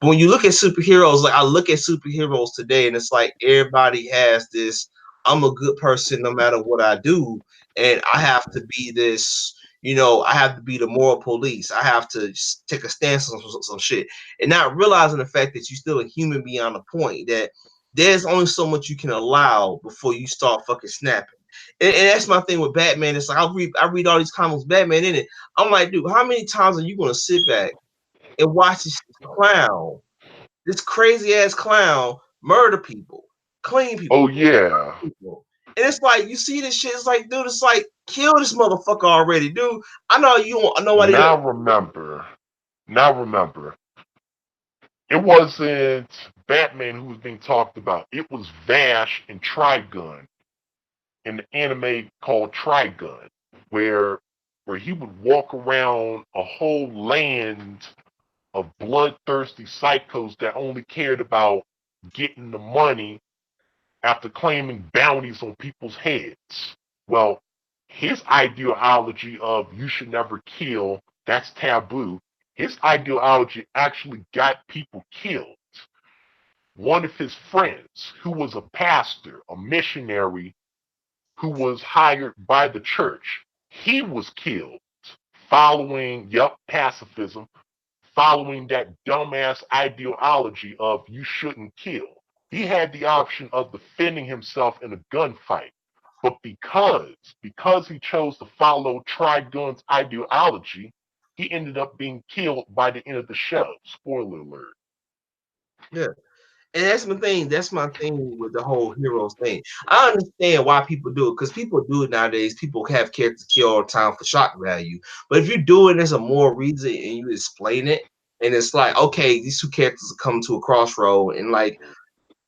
But when you look at superheroes, like I look at superheroes today, and it's like everybody has this, I'm a good person no matter what I do, and I have to be this, I have to be the moral police. I have to take a stance on some shit, and not realizing the fact that you're still a human beyond the point that there's only so much you can allow before you start fucking snapping. And that's my thing with Batman. It's like I read all these comics, Batman in it. I'm like, dude, how many times are you gonna sit back and watch clown, this crazy ass clown, murder people, clean Oh people, yeah. people? And it's like you see this shit. It's like, dude, it's like kill this motherfucker already, dude. I know you want nobody. Now remember. Now remember. It wasn't Batman who was being talked about. It was Vash and Trigun in the anime called Trigun, where he would walk around a whole land of bloodthirsty psychos that only cared about getting the money after claiming bounties on people's heads. Well, his ideology of you should never kill, that's taboo, his ideology actually got people killed. One of his friends, who was a pastor, a missionary, who was hired by the church, he was killed following, pacifism, following that dumbass ideology of you shouldn't kill. He had the option of defending himself in a gunfight. But because he chose to follow Trigun's ideology, he ended up being killed by the end of the show. Spoiler alert. Yeah. And that's my thing. That's my thing with the whole heroes thing. I understand why people do it, because people do it nowadays. People have characters kill all the time for shock value. But if you do it as a more reason and you explain it, and it's like, okay, these two characters are coming to a crossroad, and like,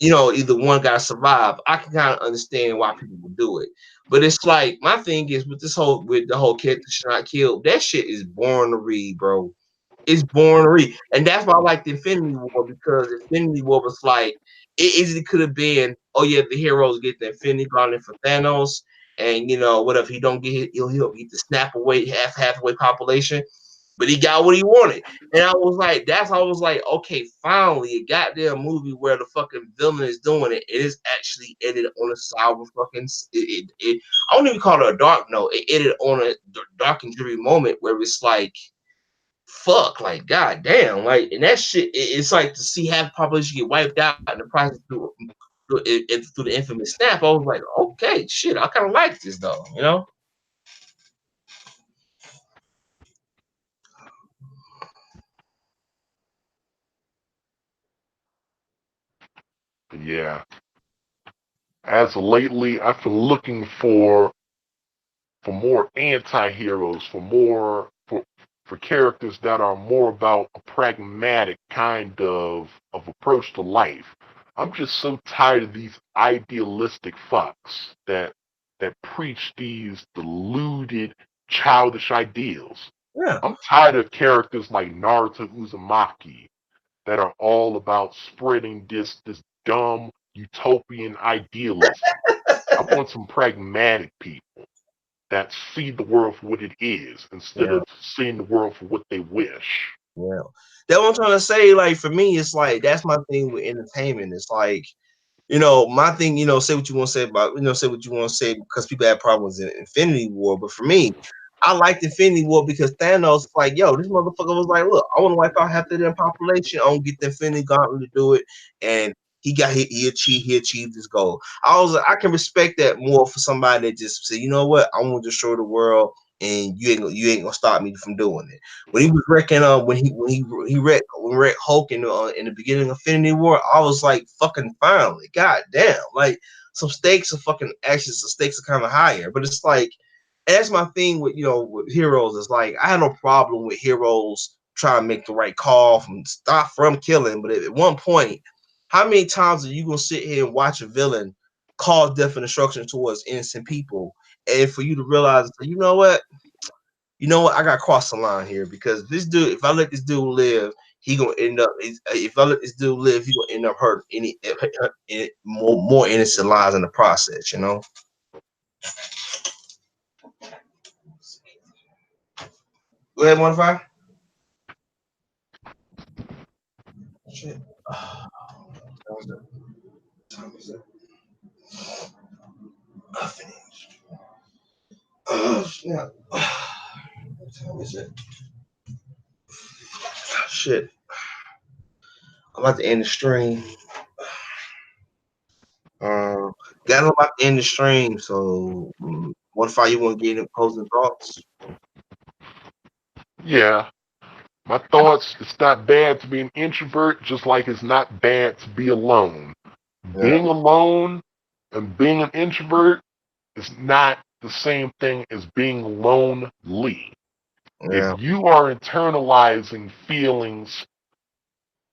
either one got to survive. I can kind of understand why people would do it. But it's like my thing is with the whole character should not kill. That shit is boring to read, bro. It's boring to read, and that's why I like the Infinity War, because Infinity War was like it easily could have been. Oh yeah, the heroes get the Infinity Gauntlet for Thanos, and what if he don't get it? He'll get the snap away halfway population, but he got what he wanted. And I was like, okay, finally, a goddamn movie where the fucking villain is doing it. It is actually ended on a sour fucking. I don't even call it a dark note. It ended on a dark and dreary moment where it's like, fuck, like goddamn, like, and that shit. It's like to see half the population get wiped out in the process through the infamous snap. I was like, okay, shit, I kind of like this though. Yeah. as of lately, I've been looking for more anti-heroes, for characters that are more about a pragmatic kind of approach to life. I'm just so tired of these idealistic fucks that preach these deluded, childish ideals. Yeah, I'm tired of characters like Naruto Uzumaki that are all about spreading this dumb utopian idealism. I want some pragmatic people that see the world for what it is instead yeah, of seeing the world for what they wish. yeah. That's what I'm trying to say. Like for me, it's like that's my thing with entertainment. It's like, my thing, say what you want to say about, say what you want to say because people have problems in Infinity War. But for me, I liked Infinity War because Thanos, like, yo, this motherfucker was like, look, I want to wipe out half of their population. I want to get the Infinity Gauntlet to do it. And he achieved his goal. I was like, I can respect that more for somebody that just say, you know what, I want to destroy the world and you ain't gonna stop me from doing it. When he was wrecking when wrecked Hulk in the beginning of Infinity War, I was like, fucking finally, god damn, like some stakes are fucking actually some stakes are kind of higher. But it's like that's my thing with with heroes. It's like I have no problem with heroes trying to make the right call from killing, but at one point, how many times are you gonna sit here and watch a villain cause death and destruction towards innocent people, and for you to realize, I got to cross the line here because this dude, if I let this dude live, he gonna end up. If I let this dude live, he gonna end up hurt more innocent lives in the process. Go ahead, modify. Shit. Time is it? I finished. Oh snap! What time is it? Shit! I'm about to end the stream. Um, got about to end the stream. So, what if you want to get in closing thoughts? Yeah, my thoughts, it's not bad to be an introvert, just like it's not bad to be alone. Yeah, Being alone and being an introvert is not the same thing as being lonely. If yeah, you are internalizing feelings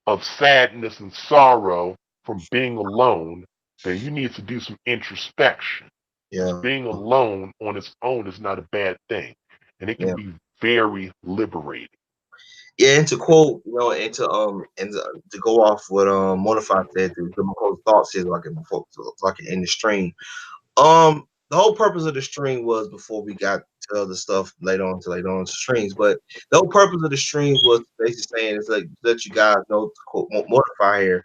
of sadness and sorrow from being alone, then you need to do some introspection. Because yeah, being alone on its own is not a bad thing. And it can yeah. be very liberating. Yeah, and to quote, to go off what Modify said, to my closing thoughts here, so I can end the stream. The whole purpose of the stream was before we got to other stuff later on to streams, but the whole purpose of the stream was basically saying it's like let you guys know to quote Modify here.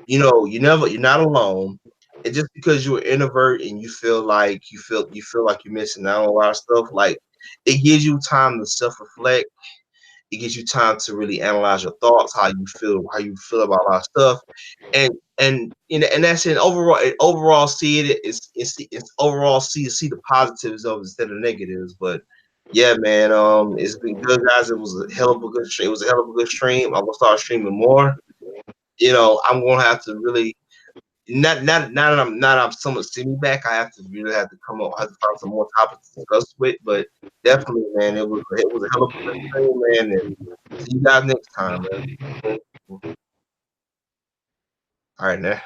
You're not alone. And just because you're an introvert and you feel like you're missing out on a lot of stuff, like it gives you time to self reflect. It gives you time to really analyze your thoughts, how you feel about a lot of stuff, and that's in overall see it's overall see the positives of it instead of negatives. But yeah, man, it's been good, guys. It was a hell of a good stream. It was a hell of a good stream. I'm gonna start streaming more. I'm gonna have to really not I'm somewhat sitting back. I have to really have to come up. I have to find some more topics to discuss with. But definitely, man, it was a hell of a good stream, man. And see you guys next time, man. All right, man.